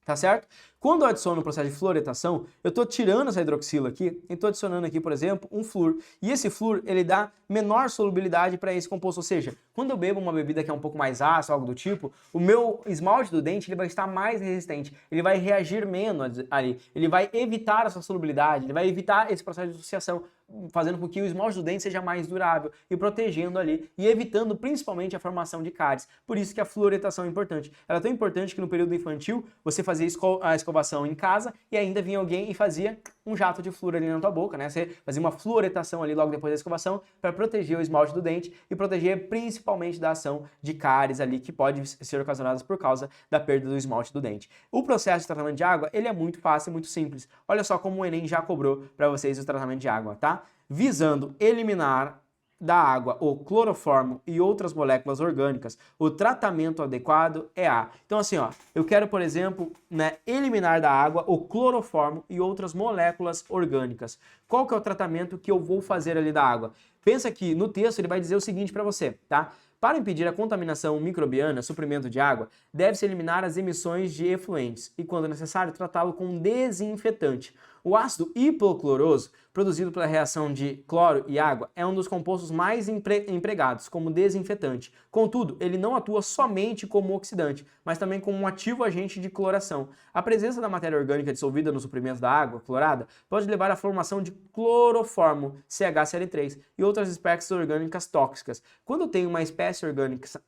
Tá certo? Quando eu adiciono o processo de fluoretação, eu estou tirando essa hidroxila aqui e estou adicionando aqui, por exemplo, um flúor. E esse flúor, ele dá menor solubilidade para esse composto. Ou seja, quando eu bebo uma bebida que é um pouco mais ácida, algo do tipo, o meu esmalte do dente ele vai estar mais resistente. Ele vai reagir menos ali. Ele vai evitar essa solubilidade, ele vai evitar esse processo de dissociação, fazendo com que o esmalte do dente seja mais durável e protegendo ali e evitando principalmente a formação de cáries. Por isso que a fluoretação é importante. Ela é tão importante que no período infantil você fazia a escovação em casa e ainda vinha alguém e fazia um jato de flúor ali na tua boca, né? Você fazia uma fluoretação ali logo depois da escovação para proteger o esmalte do dente e proteger principalmente da ação de cáries ali que pode ser ocasionadas por causa da perda do esmalte do dente. O processo de tratamento de água, ele é muito fácil e muito simples. Olha só como o Enem já cobrou para vocês o tratamento de água, tá? visando eliminar da água o cloroformo e outras moléculas orgânicas, o tratamento adequado é A. Então assim, ó, eu quero, por exemplo, né, eliminar da água o cloroformo e outras moléculas orgânicas. Qual que é o tratamento que eu vou fazer ali da água? Pensa que no texto ele vai dizer o seguinte para você, tá? Para impedir a contaminação microbiana, suprimento de água, deve-se eliminar as emissões de efluentes e, quando necessário, tratá-lo com desinfetante. O ácido hipocloroso, produzido pela reação de cloro e água, é um dos compostos mais empregados como desinfetante. Contudo, ele não atua somente como oxidante, mas também como um ativo agente de cloração. A presença da matéria orgânica dissolvida no suprimento da água clorada pode levar à formação de cloroformo, CHCl3, e outras espécies orgânicas tóxicas. Quando eu tenho uma espécie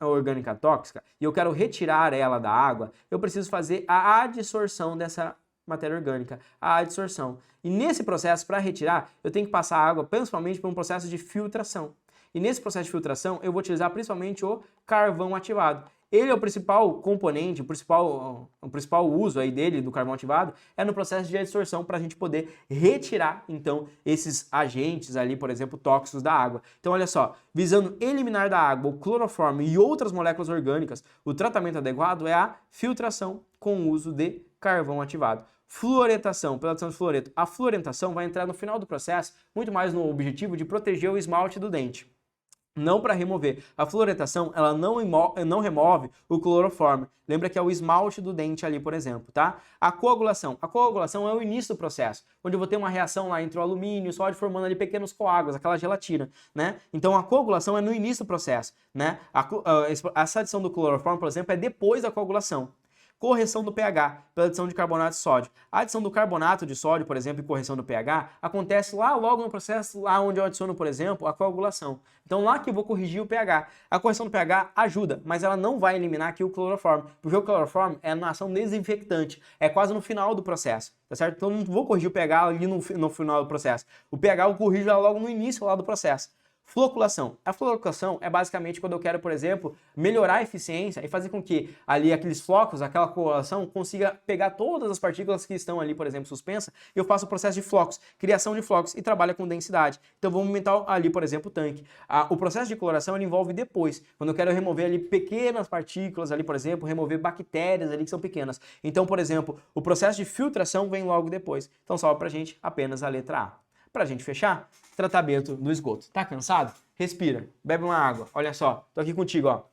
orgânica tóxica e eu quero retirar ela da água, eu preciso fazer a adsorção dessa matéria orgânica, a adsorção. E nesse processo, para retirar, eu tenho que passar a água principalmente por um processo de filtração. E nesse processo de filtração, eu vou utilizar principalmente o carvão ativado. Ele é o principal componente, o principal uso aí dele, do carvão ativado, é no processo de adsorção para a gente poder retirar, então, esses agentes ali, por exemplo, tóxicos da água. Então, olha só, visando eliminar da água o cloroformo e outras moléculas orgânicas, o tratamento adequado é a filtração com o uso de carvão ativado. Fluoretação, pela adição de fluoreto. A fluoretação vai entrar no final do processo, muito mais no objetivo de proteger o esmalte do dente. Não para remover. A fluoretação, ela não remove o cloroformo. Lembra que é o esmalte do dente ali, por exemplo, tá? A coagulação. A coagulação é o início do processo, onde eu vou ter uma reação lá entre o alumínio e o sódio, formando ali pequenos coágulos, aquela gelatina, né? Então a coagulação é no início do processo, né? Essa adição do cloroformo, por exemplo, é depois da coagulação. Correção do pH, pela adição de carbonato de sódio. A adição do carbonato de sódio, por exemplo, e correção do pH, acontece lá logo no processo, lá onde eu adiciono, por exemplo, a coagulação. Então lá que eu vou corrigir o pH. A correção do pH ajuda, mas ela não vai eliminar aqui o cloroformo, porque o cloroformo é uma ação desinfectante, é quase no final do processo, tá certo? Então eu não vou corrigir o pH ali no final do processo. O pH eu corrijo logo no início lá do processo. Floculação. A floculação é basicamente quando eu quero, por exemplo, melhorar a eficiência e fazer com que ali aqueles flocos, aquela coagulação, consiga pegar todas as partículas que estão ali, por exemplo, suspensas, e eu faço o processo de flocos, criação de flocos e trabalha com densidade. Então vou aumentar ali, por exemplo, o tanque. O processo de coloração ele envolve depois, quando eu quero remover ali pequenas partículas ali, por exemplo, remover bactérias ali que são pequenas. Então, por exemplo, o processo de filtração vem logo depois. Então sobra pra gente apenas a letra A. Pra gente fechar, tratamento do esgoto. Tá cansado? Respira, bebe uma água. Olha só, tô aqui contigo, ó.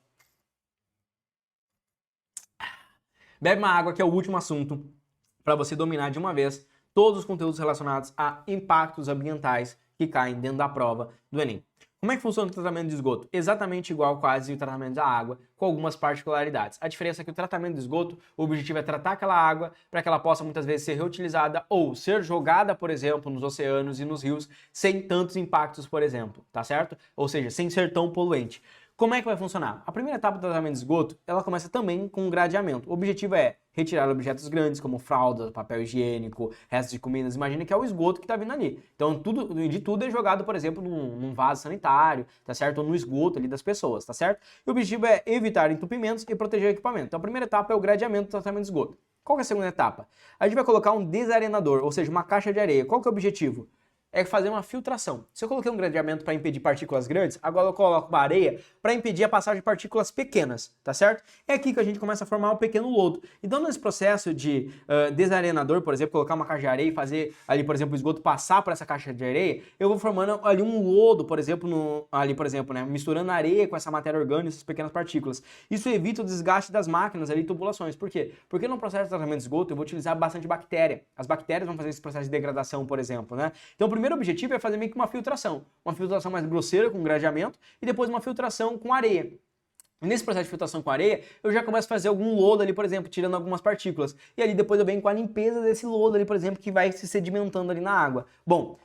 Bebe uma água, que é o último assunto, para você dominar de uma vez todos os conteúdos relacionados a impactos ambientais que caem dentro da prova do Enem. Como é que funciona o tratamento de esgoto? Exatamente igual quase o tratamento da água, com algumas particularidades. A diferença é que o tratamento de esgoto, o objetivo é tratar aquela água para que ela possa muitas vezes ser reutilizada ou ser jogada, por exemplo, nos oceanos e nos rios, sem tantos impactos, por exemplo, tá certo? Ou seja, sem ser tão poluente. Como é que vai funcionar? A primeira etapa do tratamento de esgoto, ela começa também com um gradeamento. O objetivo é retirar objetos grandes, como fralda, papel higiênico, restos de comidas. Imagina que é o esgoto que está vindo ali. Então, de tudo é jogado, por exemplo, num vaso sanitário, tá certo? Ou no esgoto ali das pessoas, tá certo? E o objetivo é evitar entupimentos e proteger o equipamento. Então, a primeira etapa é o gradeamento do tratamento de esgoto. Qual que é a segunda etapa? A gente vai colocar um desarenador, ou seja, uma caixa de areia. Qual que é o objetivo? É fazer uma filtração. Se eu coloquei um gradeamento para impedir partículas grandes, agora eu coloco uma areia para impedir a passagem de partículas pequenas, tá certo? É aqui que a gente começa a formar um pequeno lodo. Então, nesse processo de desarenador, por exemplo, colocar uma caixa de areia e fazer ali, por exemplo, o esgoto passar por essa caixa de areia, eu vou formando ali um lodo, por exemplo, né, misturando a areia com essa matéria orgânica, essas pequenas partículas. Isso evita o desgaste das máquinas ali, tubulações. Por quê? Porque no processo de tratamento de esgoto eu vou utilizar bastante bactéria. As bactérias vão fazer esse processo de degradação, por exemplo, né? Então, o primeiro objetivo é fazer meio que uma filtração mais grosseira com gradeamento e depois uma filtração com areia. Nesse processo de filtração com areia, eu já começo a fazer algum lodo ali, por exemplo, tirando algumas partículas. E ali depois eu venho com a limpeza desse lodo ali, por exemplo, que vai se sedimentando ali na água. Bom,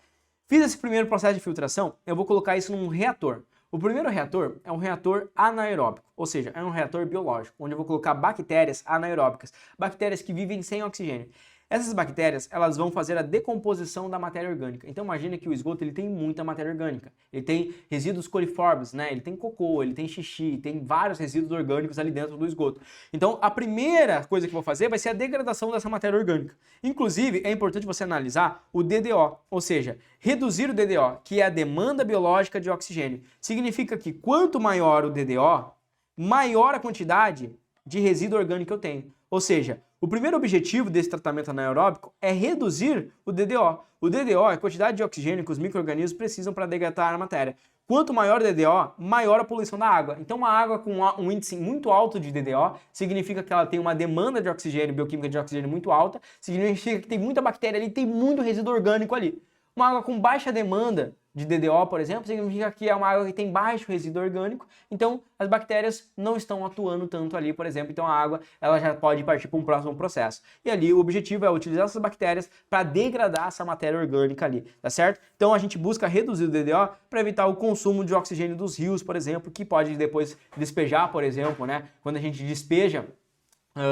fiz esse primeiro processo de filtração, eu vou colocar isso num reator. O primeiro reator é um reator anaeróbico, ou seja, é um reator biológico, onde eu vou colocar bactérias anaeróbicas, bactérias que vivem sem oxigênio. Essas bactérias, elas vão fazer a decomposição da matéria orgânica. Então imagina que o esgoto ele tem muita matéria orgânica. Ele tem resíduos coliformes, né? Ele tem cocô, ele tem xixi, tem vários resíduos orgânicos ali dentro do esgoto. Então a primeira coisa que eu vou fazer vai ser a degradação dessa matéria orgânica. Inclusive, é importante você analisar o DDO, ou seja, reduzir o DDO, que é a demanda biológica de oxigênio. Significa que quanto maior o DDO, maior a quantidade de resíduo orgânico que eu tenho. Ou seja, o primeiro objetivo desse tratamento anaeróbico é reduzir o DDO. O DDO é a quantidade de oxigênio que os micro-organismos precisam para degradar a matéria. Quanto maior o DDO, maior a poluição da água. Então, uma água com um índice muito alto de DDO significa que ela tem uma demanda de oxigênio, bioquímica de oxigênio muito alta, significa que tem muita bactéria ali, tem muito resíduo orgânico ali. Uma água com baixa demanda de DDO, por exemplo, significa que é uma água que tem baixo resíduo orgânico, então as bactérias não estão atuando tanto ali, por exemplo, então a água ela já pode partir para um próximo processo. E ali o objetivo é utilizar essas bactérias para degradar essa matéria orgânica ali, tá certo? Então a gente busca reduzir o DDO para evitar o consumo de oxigênio dos rios, por exemplo, que pode depois despejar, por exemplo, né? Quando a gente despeja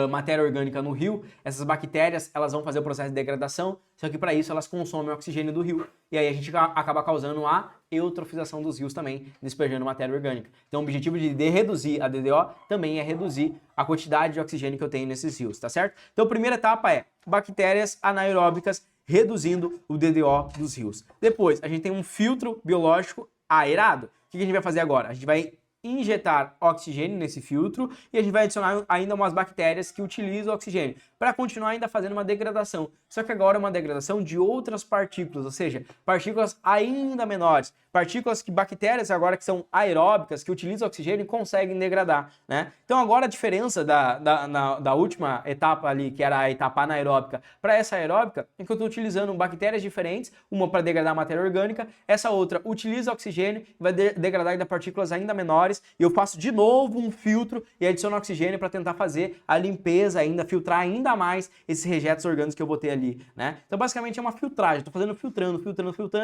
matéria orgânica no rio, essas bactérias elas vão fazer o processo de degradação, só que para isso elas consomem o oxigênio do rio. E aí a gente acaba causando a eutrofização dos rios também, despejando matéria orgânica. Então o objetivo de reduzir a DDO também é reduzir a quantidade de oxigênio que eu tenho nesses rios, tá certo? Então a primeira etapa é bactérias anaeróbicas reduzindo o DDO dos rios. Depois a gente tem um filtro biológico aerado. O que a gente vai fazer agora? A gente vai injetar oxigênio nesse filtro e a gente vai adicionar ainda umas bactérias que utilizam o oxigênio para continuar ainda fazendo uma degradação. Só que agora é uma degradação de outras partículas, ou seja, partículas ainda menores, partículas que bactérias agora que são aeróbicas, que utilizam oxigênio e conseguem degradar, né? Então agora a diferença da última etapa ali, que era a etapa anaeróbica, para essa aeróbica, é que eu estou utilizando bactérias diferentes, uma para degradar matéria orgânica, essa outra utiliza oxigênio e vai degradar ainda partículas ainda menores, e eu faço de novo um filtro e adiciono oxigênio para tentar fazer a limpeza ainda, filtrar ainda mais esses rejeitos orgânicos que eu botei ali, né? Então basicamente é uma filtragem, estou fazendo filtrando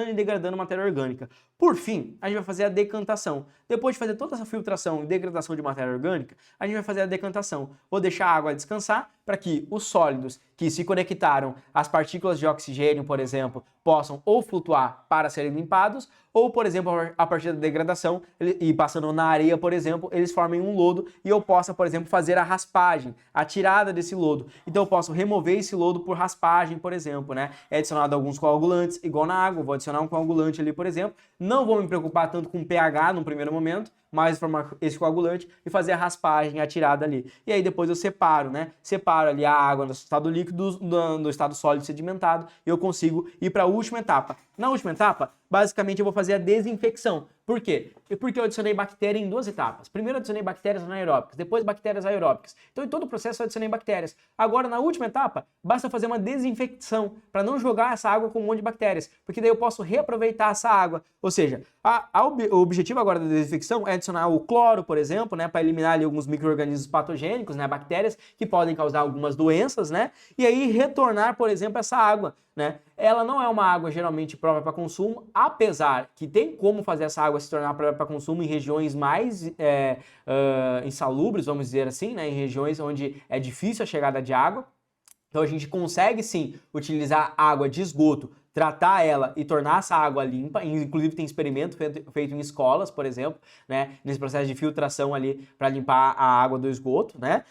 e degradando matéria orgânica. Por fim, a gente vai fazer a decantação. Depois de fazer toda essa filtração e degradação de matéria orgânica, a gente vai fazer a decantação. Vou deixar a água descansar para que os sólidos que se conectaram às partículas de oxigênio, por exemplo, possam ou flutuar para serem limpados, ou, por exemplo, a partir da degradação e passando na areia, por exemplo, eles formem um lodo e eu possa, por exemplo, fazer a raspagem, a tirada desse lodo. Então eu posso remover esse lodo por raspagem, por exemplo, né? É adicionado alguns coagulantes, igual na água, vou adicionar um coagulante ali, por exemplo. Não vou me preocupar tanto com o pH no primeiro momento, mas formar esse coagulante e fazer a raspagem, a tirada ali. E aí depois eu separo, né? Separo ali a água no estado líquido do estado sólido sedimentado e eu consigo ir para a última etapa. Na última etapa, basicamente eu vou fazer a desinfecção. Por quê? Porque eu adicionei bactéria em duas etapas. Primeiro eu adicionei bactérias anaeróbicas, depois bactérias aeróbicas. Então em todo o processo eu adicionei bactérias. Agora na última etapa, basta fazer uma desinfecção para não jogar essa água com um monte de bactérias, porque daí eu posso reaproveitar essa água. Ou seja, o objetivo agora da desinfecção é adicionar o cloro, por exemplo, né, para eliminar ali alguns micro-organismos patogênicos, né, bactérias que podem causar algumas doenças, né, e aí retornar, por exemplo, essa água, né. Ela não é uma água geralmente própria para consumo, apesar que tem como fazer essa água se tornar própria para consumo em regiões mais insalubres, vamos dizer assim, né, em regiões onde é difícil a chegada de água. Então a gente consegue sim utilizar água de esgoto, tratar ela e tornar essa água limpa. Inclusive tem experimento feito em escolas, por exemplo, né, nesse processo de filtração ali para limpar a água do esgoto, né?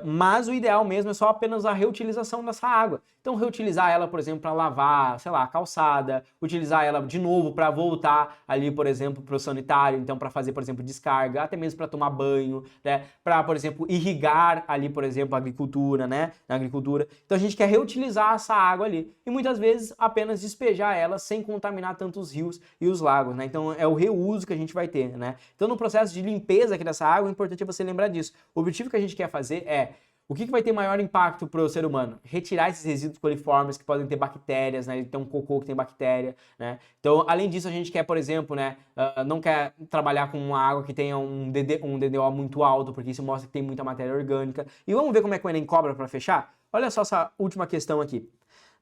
Mas o ideal mesmo é só apenas a reutilização dessa água. Então reutilizar ela, por exemplo, para lavar, sei lá, a calçada, utilizar ela de novo para voltar ali, por exemplo, para o sanitário, então para fazer, por exemplo, descarga, até mesmo para tomar banho, né? Para, por exemplo, irrigar ali, por exemplo, a agricultura, né? Na agricultura. Então a gente quer reutilizar essa água ali e muitas vezes apenas despejar ela sem contaminar tanto os rios e os lagos, né? Então é o reuso que a gente vai ter, né? Então no processo de limpeza aqui dessa água, é importante você lembrar disso. O objetivo que a gente quer fazer é o que vai ter maior impacto para o ser humano? Retirar esses resíduos coliformes que podem ter bactérias, né? Tem um cocô que tem bactéria, né? Então, além disso, a gente quer, por exemplo, né? Não quer trabalhar com uma água que tenha um DDO muito alto, porque isso mostra que tem muita matéria orgânica. E vamos ver como é que o Enem cobra para fechar? Olha só essa última questão aqui.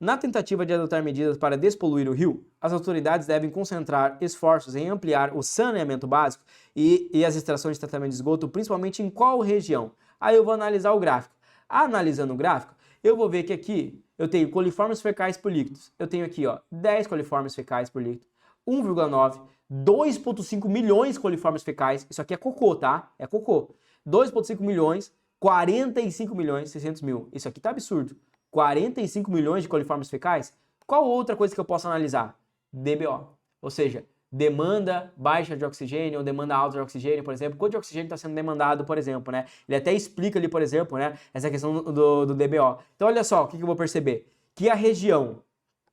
Na tentativa de adotar medidas para despoluir o rio, as autoridades devem concentrar esforços em ampliar o saneamento básico e as estações de tratamento de esgoto, principalmente em qual região? Aí eu vou analisar o gráfico. Analisando o gráfico, eu vou ver que aqui eu tenho coliformes fecais por líquidos. Eu tenho aqui, ó, 10 coliformes fecais por líquido, 1,9, 2,5 milhões de coliformes fecais. Isso aqui é cocô, tá? É cocô. 2,5 milhões, 45 milhões, 600 mil. Isso aqui tá absurdo. 45 milhões de coliformes fecais? Qual outra coisa que eu posso analisar? DBO. Ou seja, demanda baixa de oxigênio ou demanda alta de oxigênio, por exemplo. Quanto de oxigênio está sendo demandado, por exemplo, né? Ele até explica ali, por exemplo, né, essa questão do DBO. Então, olha só, o que eu vou perceber? Que a região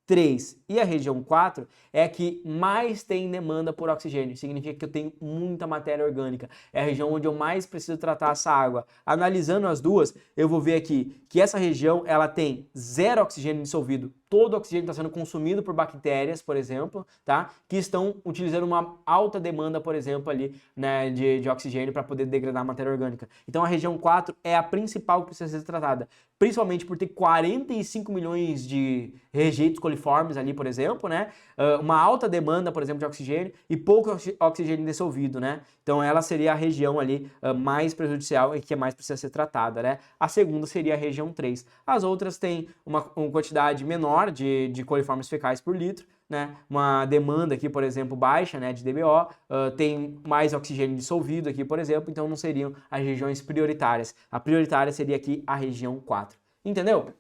3 e a região 4 é a que mais tem demanda por oxigênio. Significa que eu tenho muita matéria orgânica. É a região onde eu mais preciso tratar essa água. Analisando as duas, eu vou ver aqui que essa região ela tem zero oxigênio dissolvido. Todo o oxigênio está sendo consumido por bactérias, por exemplo, tá? Que estão utilizando uma alta demanda, por exemplo, ali, né, de oxigênio para poder degradar a matéria orgânica. Então a região 4 é a principal que precisa ser tratada, principalmente por ter 45 milhões de rejeitos coliformes ali, por exemplo, né? Uma alta demanda, por exemplo, de oxigênio e pouco oxigênio dissolvido, né? Então ela seria a região ali mais prejudicial e que mais precisa ser tratada, né? A segunda seria a região 3. As outras têm uma quantidade menor de coliformes fecais por litro, né? Uma demanda aqui, por exemplo, baixa, né, de DBO, tem mais oxigênio dissolvido aqui, por exemplo, então não seriam as regiões prioritárias. A prioritária seria aqui a região 4. Entendeu?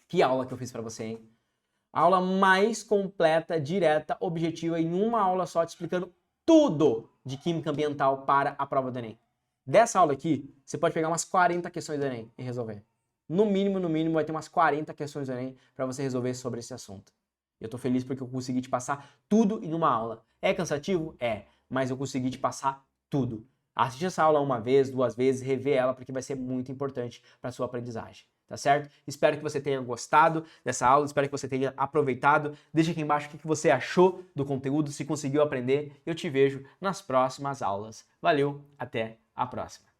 Que aula que eu fiz para você, hein? Aula mais completa, direta, objetiva, em uma aula só, te explicando tudo de química ambiental para a prova do Enem. Dessa aula aqui, você pode pegar umas 40 questões do Enem e resolver. No mínimo, vai ter umas 40 questões do Enem para você resolver sobre esse assunto. Eu tô feliz porque eu consegui te passar tudo em uma aula. É cansativo? É, mas eu consegui te passar tudo. Assiste essa aula uma vez, 2 vezes, revê ela porque vai ser muito importante para sua aprendizagem. Tá certo? Espero que você tenha gostado dessa aula, espero que você tenha aproveitado. Deixa aqui embaixo o que você achou do conteúdo, se conseguiu aprender. Eu te vejo nas próximas aulas. Valeu, até a próxima.